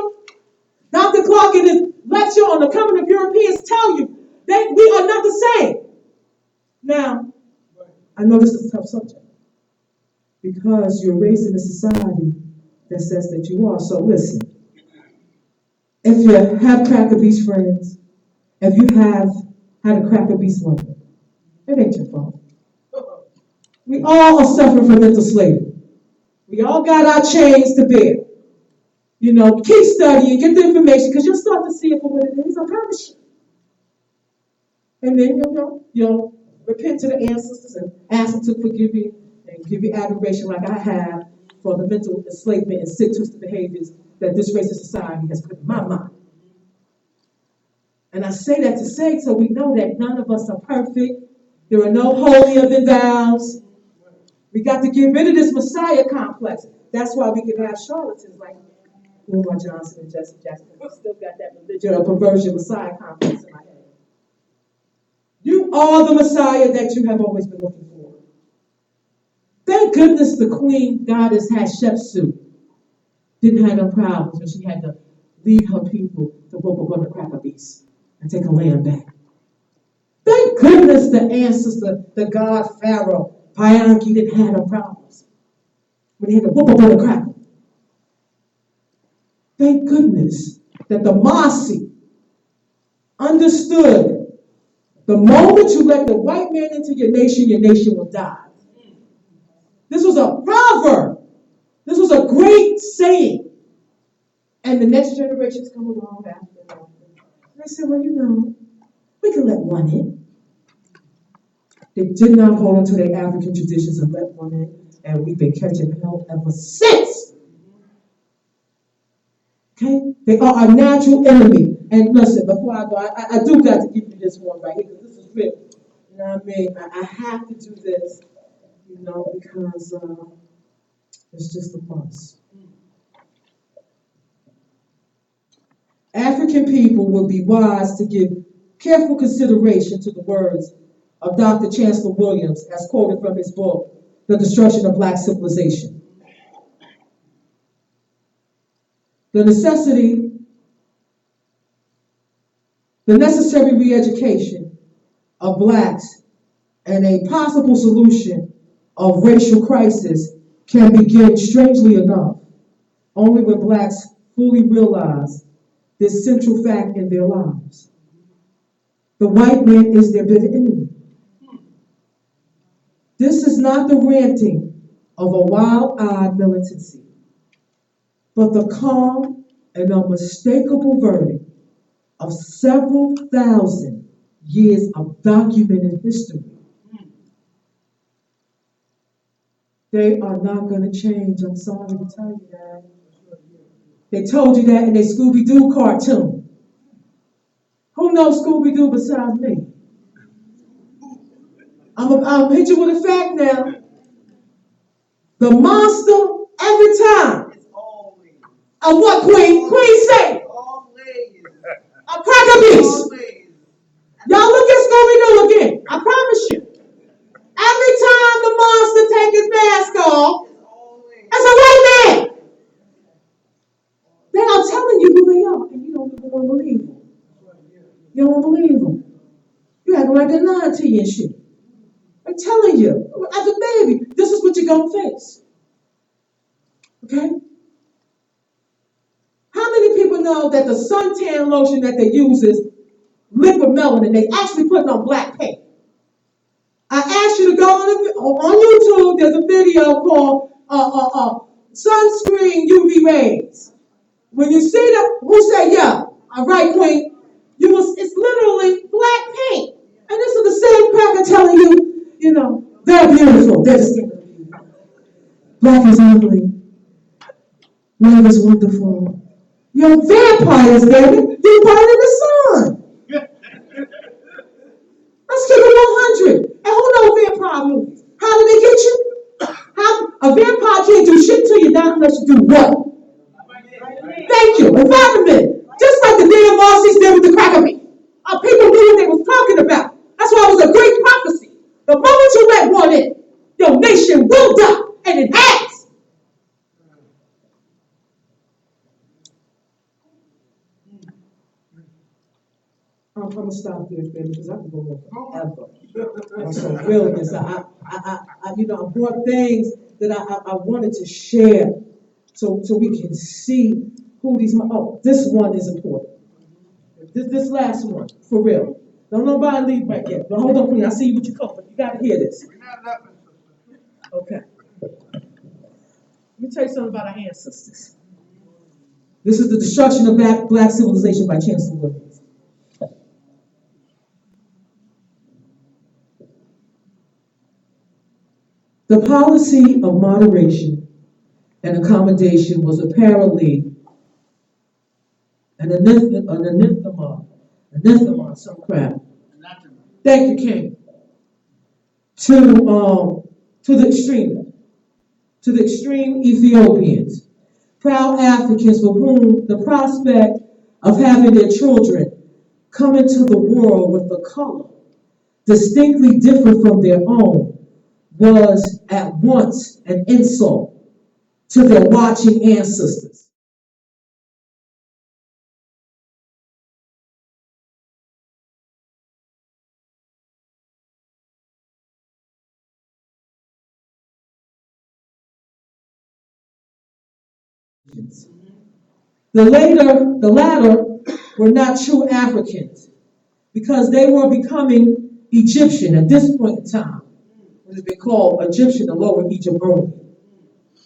[SPEAKER 6] Dr. Clark in his lecture on the coming of Europeans tell you that we are not the same. Now, I know this is a tough subject because you're raised in a society that says that you are. So listen, if you have Cracker Beast friends, if you have had a Cracker Beast lover, it ain't your fault. We all are suffering from mental slavery. We all got our chains to bear. You know, keep studying, get the information, because you'll start to see it for what it is, I promise you. And then you'll repent to the ancestors and ask them to forgive you and give you adoration like I have for the mental enslavement and sick twisted behaviors that this racist society has put in my mind. And I say that to say so we know that none of us are perfect. There are no holier than thous. We got to get rid of this Messiah complex. That's why we can have charlatans like Umar Johnson and Jesse Jackson. We still got that religion or perversion Messiah complex in my head. You are the Messiah that you have always been looking for. Thank goodness the queen goddess Hatshepsut didn't have no problems when she had to lead her people to whoop up on the Cracker Beast and take a land back. Thank goodness the ancestor, the god Pharaoh, Pianki didn't have no problems when he had to whoop up on the cracker. Thank goodness that the Marsi understood the moment you let the white man into your nation will die. This was a proverb. This was a great saying. And the next generations come along after them. They said, well, we can let one in. They did not hold on to their African traditions and let one in. And we've been catching hell ever since. Okay? They are our natural enemy. And listen, before I go, I do got to give you this one right here, because this is real. You know what I mean? I have to do this, because it's just a must. African people would be wise to give careful consideration to the words of Dr. Chancellor Williams, as quoted from his book, The Destruction of Black Civilization. The necessary re-education of blacks and a possible solution of racial crisis can begin, strangely enough, only when blacks fully realize this central fact in their lives. The white man is their bitter enemy. This is not the ranting of a wild-eyed militancy, but the calm and unmistakable verdict of several thousand years of documented history. They are not going to change. I'm sorry to tell you that. They told you that in their Scooby-Doo cartoon. Who knows Scooby-Doo besides me? I'll hit you with a fact now. The monster, every time. Of what, Queen? Queen say? A Cracker Beast. Y'all look at Scooby-Doo again. I promise you. Every time the monster take his mask off, that's a white man. They are telling you who they are, and you don't even want to believe them. You don't believe them. You acting like they're lying to you and shit. I'm telling you, as a baby, this is what you're going to face. Okay? How many people know that the suntan lotion that they use is liquid melanin? They actually put it on black paint. I asked you to go on YouTube. There's a video called Sunscreen UV Rays. When you see that, who say yeah? All right, Queen. It's literally black paint. And this is the same cracker telling you, they're beautiful. They're just beautiful. Black is ugly. White is wonderful. You're vampires, baby. You burn in the sun. Let's keep it 100. And who knows vampire movies? How do they get you? A vampire can't do shit to you, not telling us to do what? Thank you. Environment. Just like the damn Marcy's did with the cracker meat. People knew what they was talking about. That's why it was a great prophecy. The moment you let one in, your nation will die, and it has. I'm gonna stop there, baby, because I can go on forever. On some realness. I brought things that I wanted to share, so we can see who these. Oh, this one is important. This last one, for real. Don't nobody leave right yet. But hold on, Queen. I see you with your coat, but you gotta hear this. Okay. Let me tell you something about our ancestors. This is the destruction of black civilization by Chancellor Williams. The policy of moderation and accommodation was apparently an anathema, some crap. Thank you, King. To the extreme Ethiopians, proud Africans for whom the prospect of having their children come into the world with a color distinctly different from their own was at once an insult to their watching ancestors. The latter were not true Africans because they were becoming Egyptian at this point in time. What has been called Egyptian, the Lower Egypt only,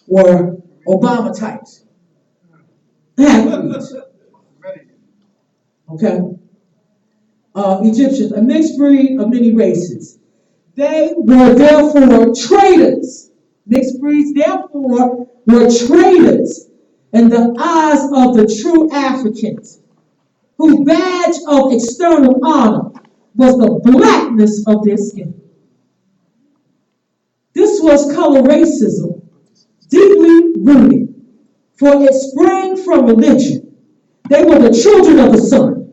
[SPEAKER 6] or Obama types. Half-breeds. Okay? Egyptians, a mixed breed of many races. They were therefore traitors. Mixed breeds, therefore, were traitors in the eyes of the true Africans, whose badge of external honor was the blackness of their skin. This was color racism, deeply rooted, for it sprang from religion. They were the children of the sun,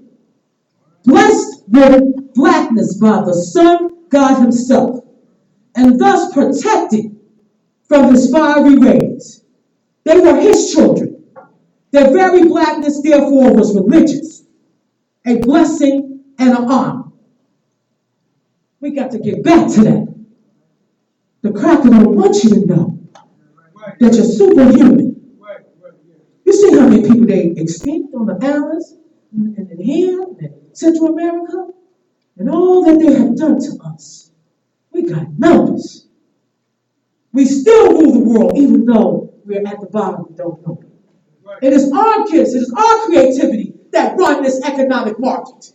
[SPEAKER 6] blessed with blackness by the sun God himself, and thus protected from his fiery rays. They were his children. Their very blackness, therefore, was religious, a blessing and an honor. We got to get back to that. The cracker don't want you to know that you're superhuman. You see how many people they extinct on the islands and here and Central America and all that they have done to us. We got numbers. We still rule the world even though we're at the bottom, we don't know it. It is our kids, it is our creativity that run this economic market.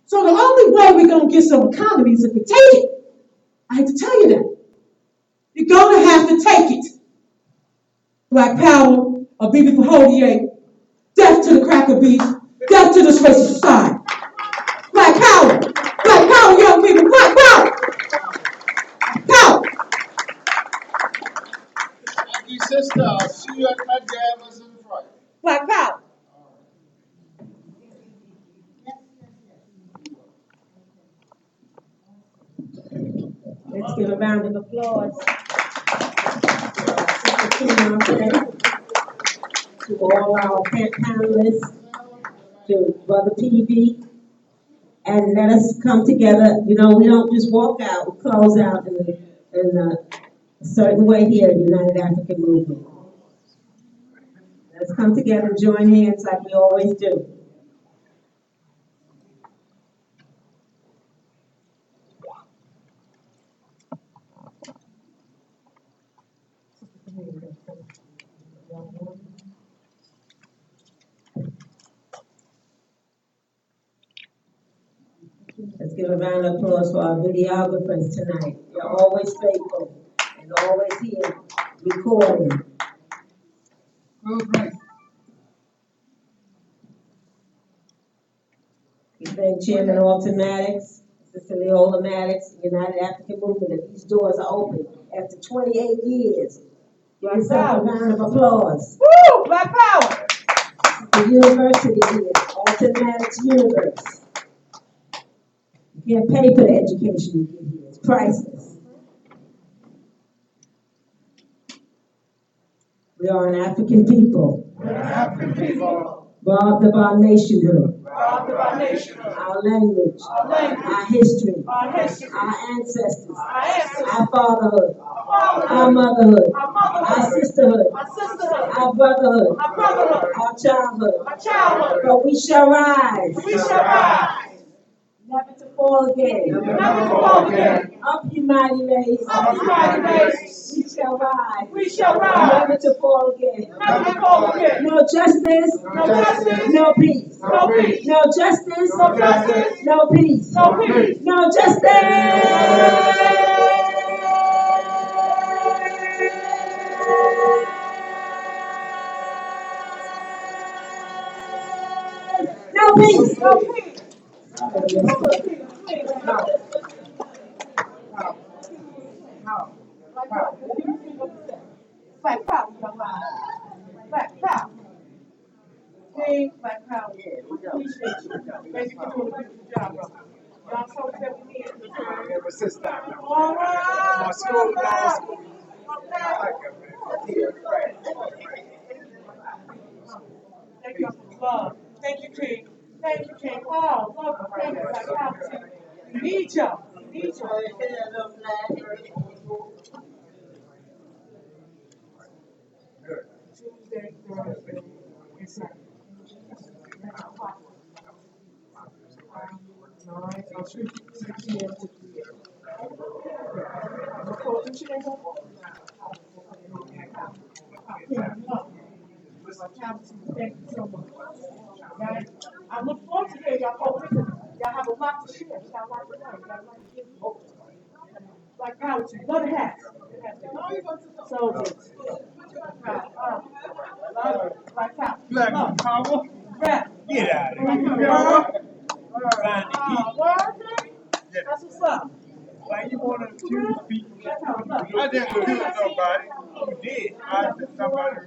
[SPEAKER 6] So the only way we're going to get some economy is if we take it. I hate to tell you that. You're going to have to take it. Black power, a BB for Hodier, death to the cracker beef, death to this racist society. Black power, young people, black power. Power.
[SPEAKER 3] Thank you, sister. I'll see you at my grandma's on Friday.
[SPEAKER 6] Black power.
[SPEAKER 1] Let's give a round of applause to all our panelists, to Brother Peavy, and let us come together. You know, we don't just walk out, we close out in a certain way here in the United African Movement. Let's come together and join hands like we always do. Let's give a round of applause for our videographers tonight. They're always faithful and always here recording. We thank Chairman Alton Maddox, Sister Leola Maddox, United African Movement, that these doors are open after 28 years. Give yourself a round of applause.
[SPEAKER 6] Woo! Black power.
[SPEAKER 1] The university here, Automatics Universe. You can't pay for the education you get here. It's priceless. We are an African people. Robbed of our nationhood. Our language. Our history. Our ancestors. Our fatherhood. Our motherhood. Our sisterhood. Our brotherhood. Our childhood. But we shall rise. Never to fall again. Up, you mighty race. We shall rise. Never to fall again. No justice. No peace. No justice. No peace. No justice. No peace.
[SPEAKER 6] Black power. Black power. King, Black power. Appreciate you. Thank you for doing a beautiful job, brother. Y'all told us that we need it.
[SPEAKER 3] Ever since that.
[SPEAKER 6] All right.
[SPEAKER 3] My school,
[SPEAKER 6] Thank you for love. Thank you, King. Thank you, King. Oh, love you. Thank you, Black power. We need y'all. We need y'all. Tuesday, Thursday, and Saturday. All right, I'll shoot you 6 p.m. to 3 a.m. I'm going to change up. Thank you so much. Right? I look forward to hearing y'all focus. Y'all have a lot to share. You got a lot to learn. You got a lot to give. Like power to love the hats. So like power.
[SPEAKER 3] Black power.
[SPEAKER 6] Rap.
[SPEAKER 3] Get out of
[SPEAKER 6] Like
[SPEAKER 3] here.
[SPEAKER 6] power.
[SPEAKER 3] Find
[SPEAKER 6] That's what's up.
[SPEAKER 3] Why you want to accuse people? I didn't accuse nobody. You did. I did somebody.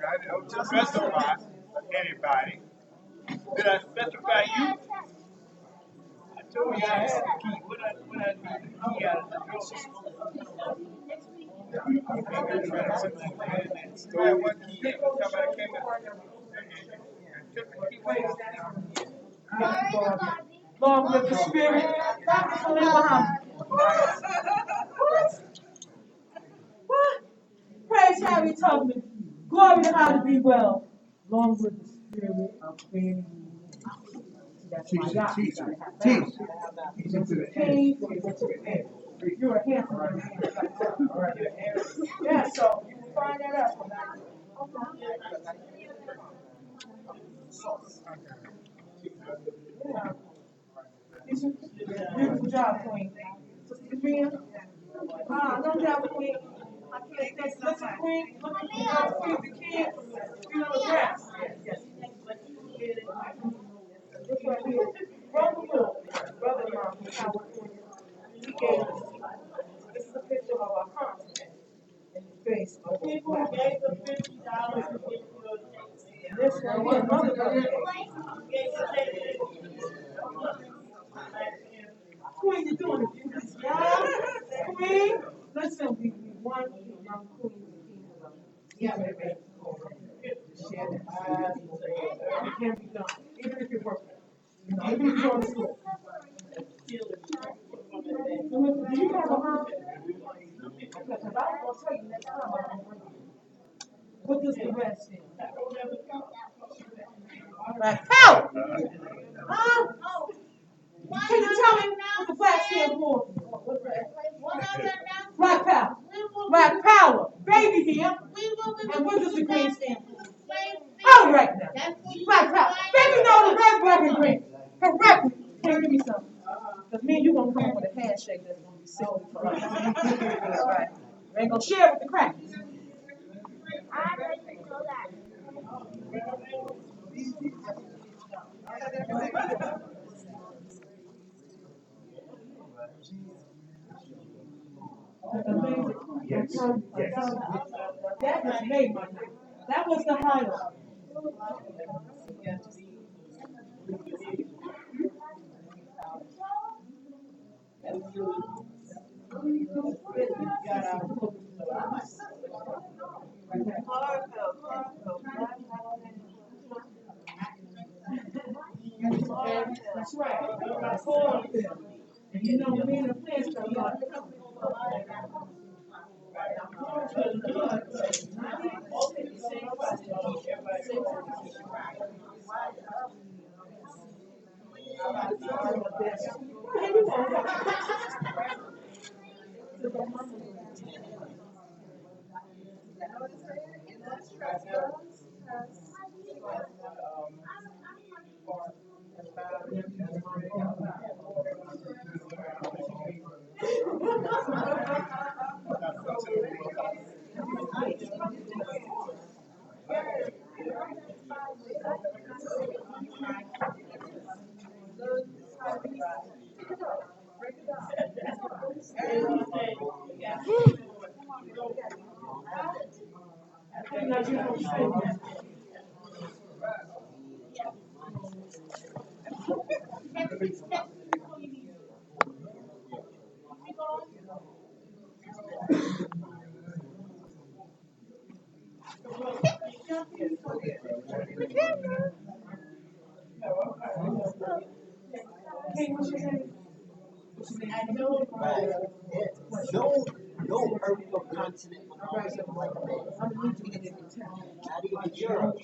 [SPEAKER 3] I didn't specify anybody. Did I specify you? I told you I had the key. What I need the key out of the door. You trying to sit there and stole one key. Somebody came and took the key away.
[SPEAKER 6] Long live the spirit. What? Praise Harry Tubman. Glory to how to be well. Long live the spirit of being. That's my God.
[SPEAKER 3] Teach
[SPEAKER 6] You're a handsome man. Yeah, so you can find that out. Yeah. Beautiful job, Queen. Sister Katrina? No doubt, Queen. I can't say Sister Queen. Look at the girl, Queen, the kid. You know the grass. Yes. This right here. Brother-in-law from California. He gave us. This is a picture of our concert. In the face of people who gave us $50 to get good. This one here, another brother. Queen, you're doing a beautiful job. Queen, listen, we want young queen to share the eyes. It can be done, even if you're working. Even if you're in school. Do you have a mom? Because I was going to tell you next time I'm going to bring you. What does the red stand for? Black power! Huh? Can you tell me what the flag stand for? Black power. Black power. Baby here. And what does the green stand for? All right now. Black power. Baby know the red, black, and green. Correctly. Can you give me some? Because me and you going to come up with a handshake that's going to be silly for us. That's right. We ain't going to share with the crackers. Amazing.
[SPEAKER 3] Yes, yes.
[SPEAKER 6] That just made my night. That was the highlight. That's right. Chlorophyll. And you know, me and the plants got a lot of
[SPEAKER 5] No, no earth or continent belongs to one man. Not even Europe.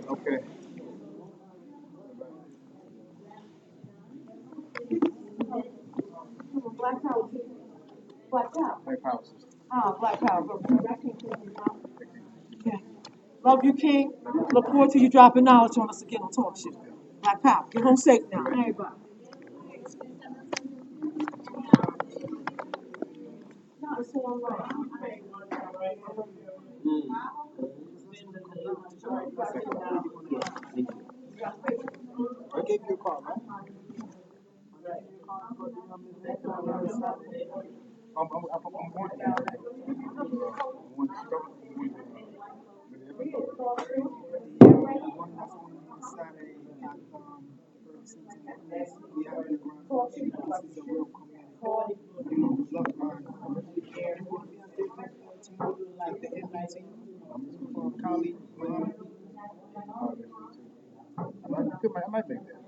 [SPEAKER 4] Okay. Black power system.
[SPEAKER 6] Black Power. Okay. Love you, King. Look forward to you dropping knowledge on us again on Talk Shit. Black Power. Get home safe now. Everybody. No, it's all right.
[SPEAKER 4] I gave you a call, right? I'm going to. I want to start. I might make that.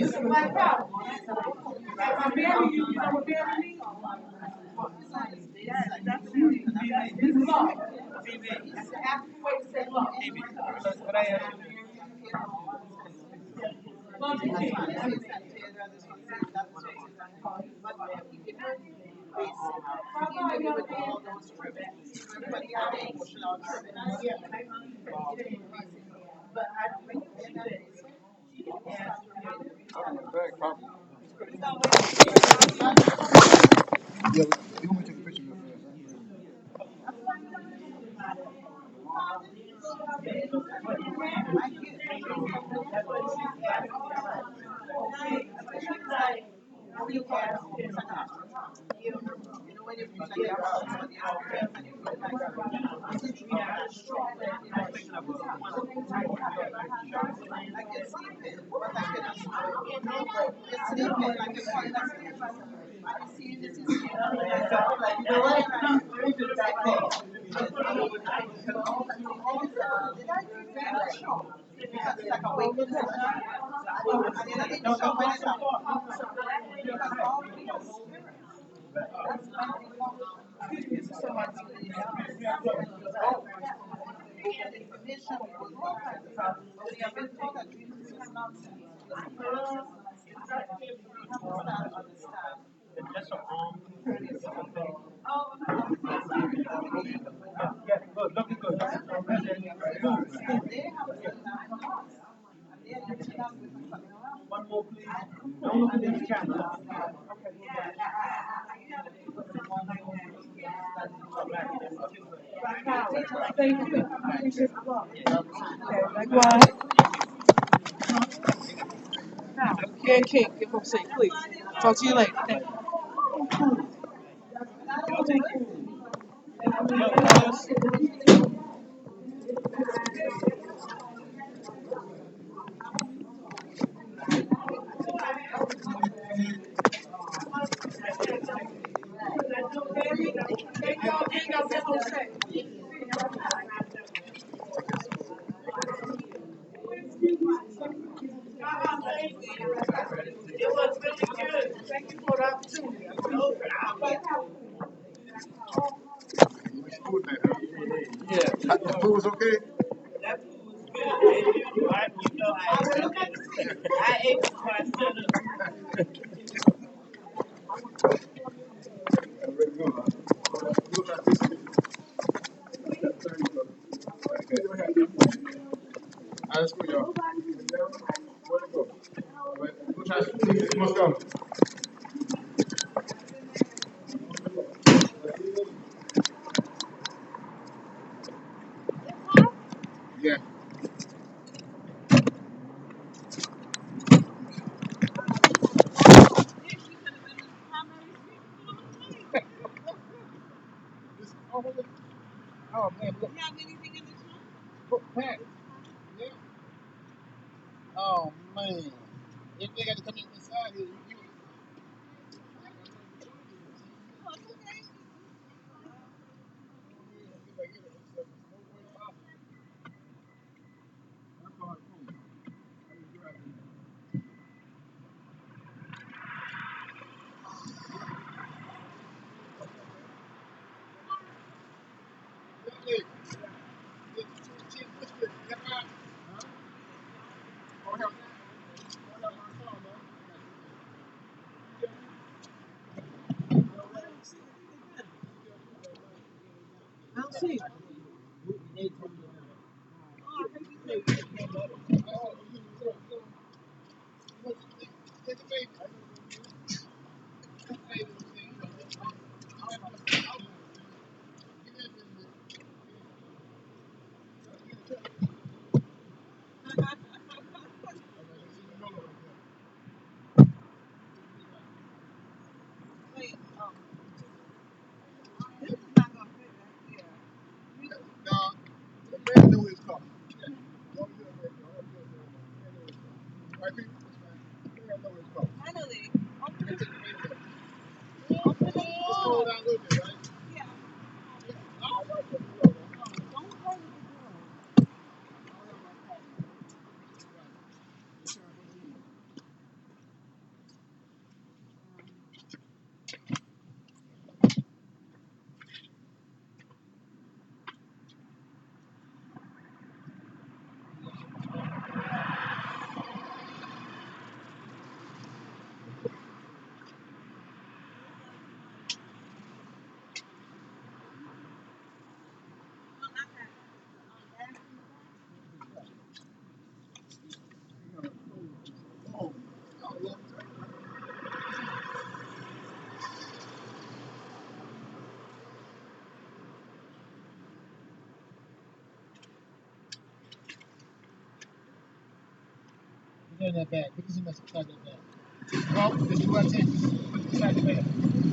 [SPEAKER 6] It's a Black Power. I marry you, you know what marry means? It's love. That's the African way to say love. Love you, King.
[SPEAKER 4] Yeah, you want me to take a picture real fast,
[SPEAKER 6] Ken King, give him say, please. Talk to you later. Thank
[SPEAKER 4] huh? The food was okay? Ready to go, huh? We'll try to fix it. All right, let's go, y'all. Where to go? All right, we'll try to fix it. You must go. Yeah. Oh, man, look. You have anything in this one? Look, Pat. Yeah. Oh, man. If they got to come in inside here, you. No, the man knew his car.
[SPEAKER 3] Put it in that bag. Put this in that beside that bag. Well, there's two I take. Put it beside the bag.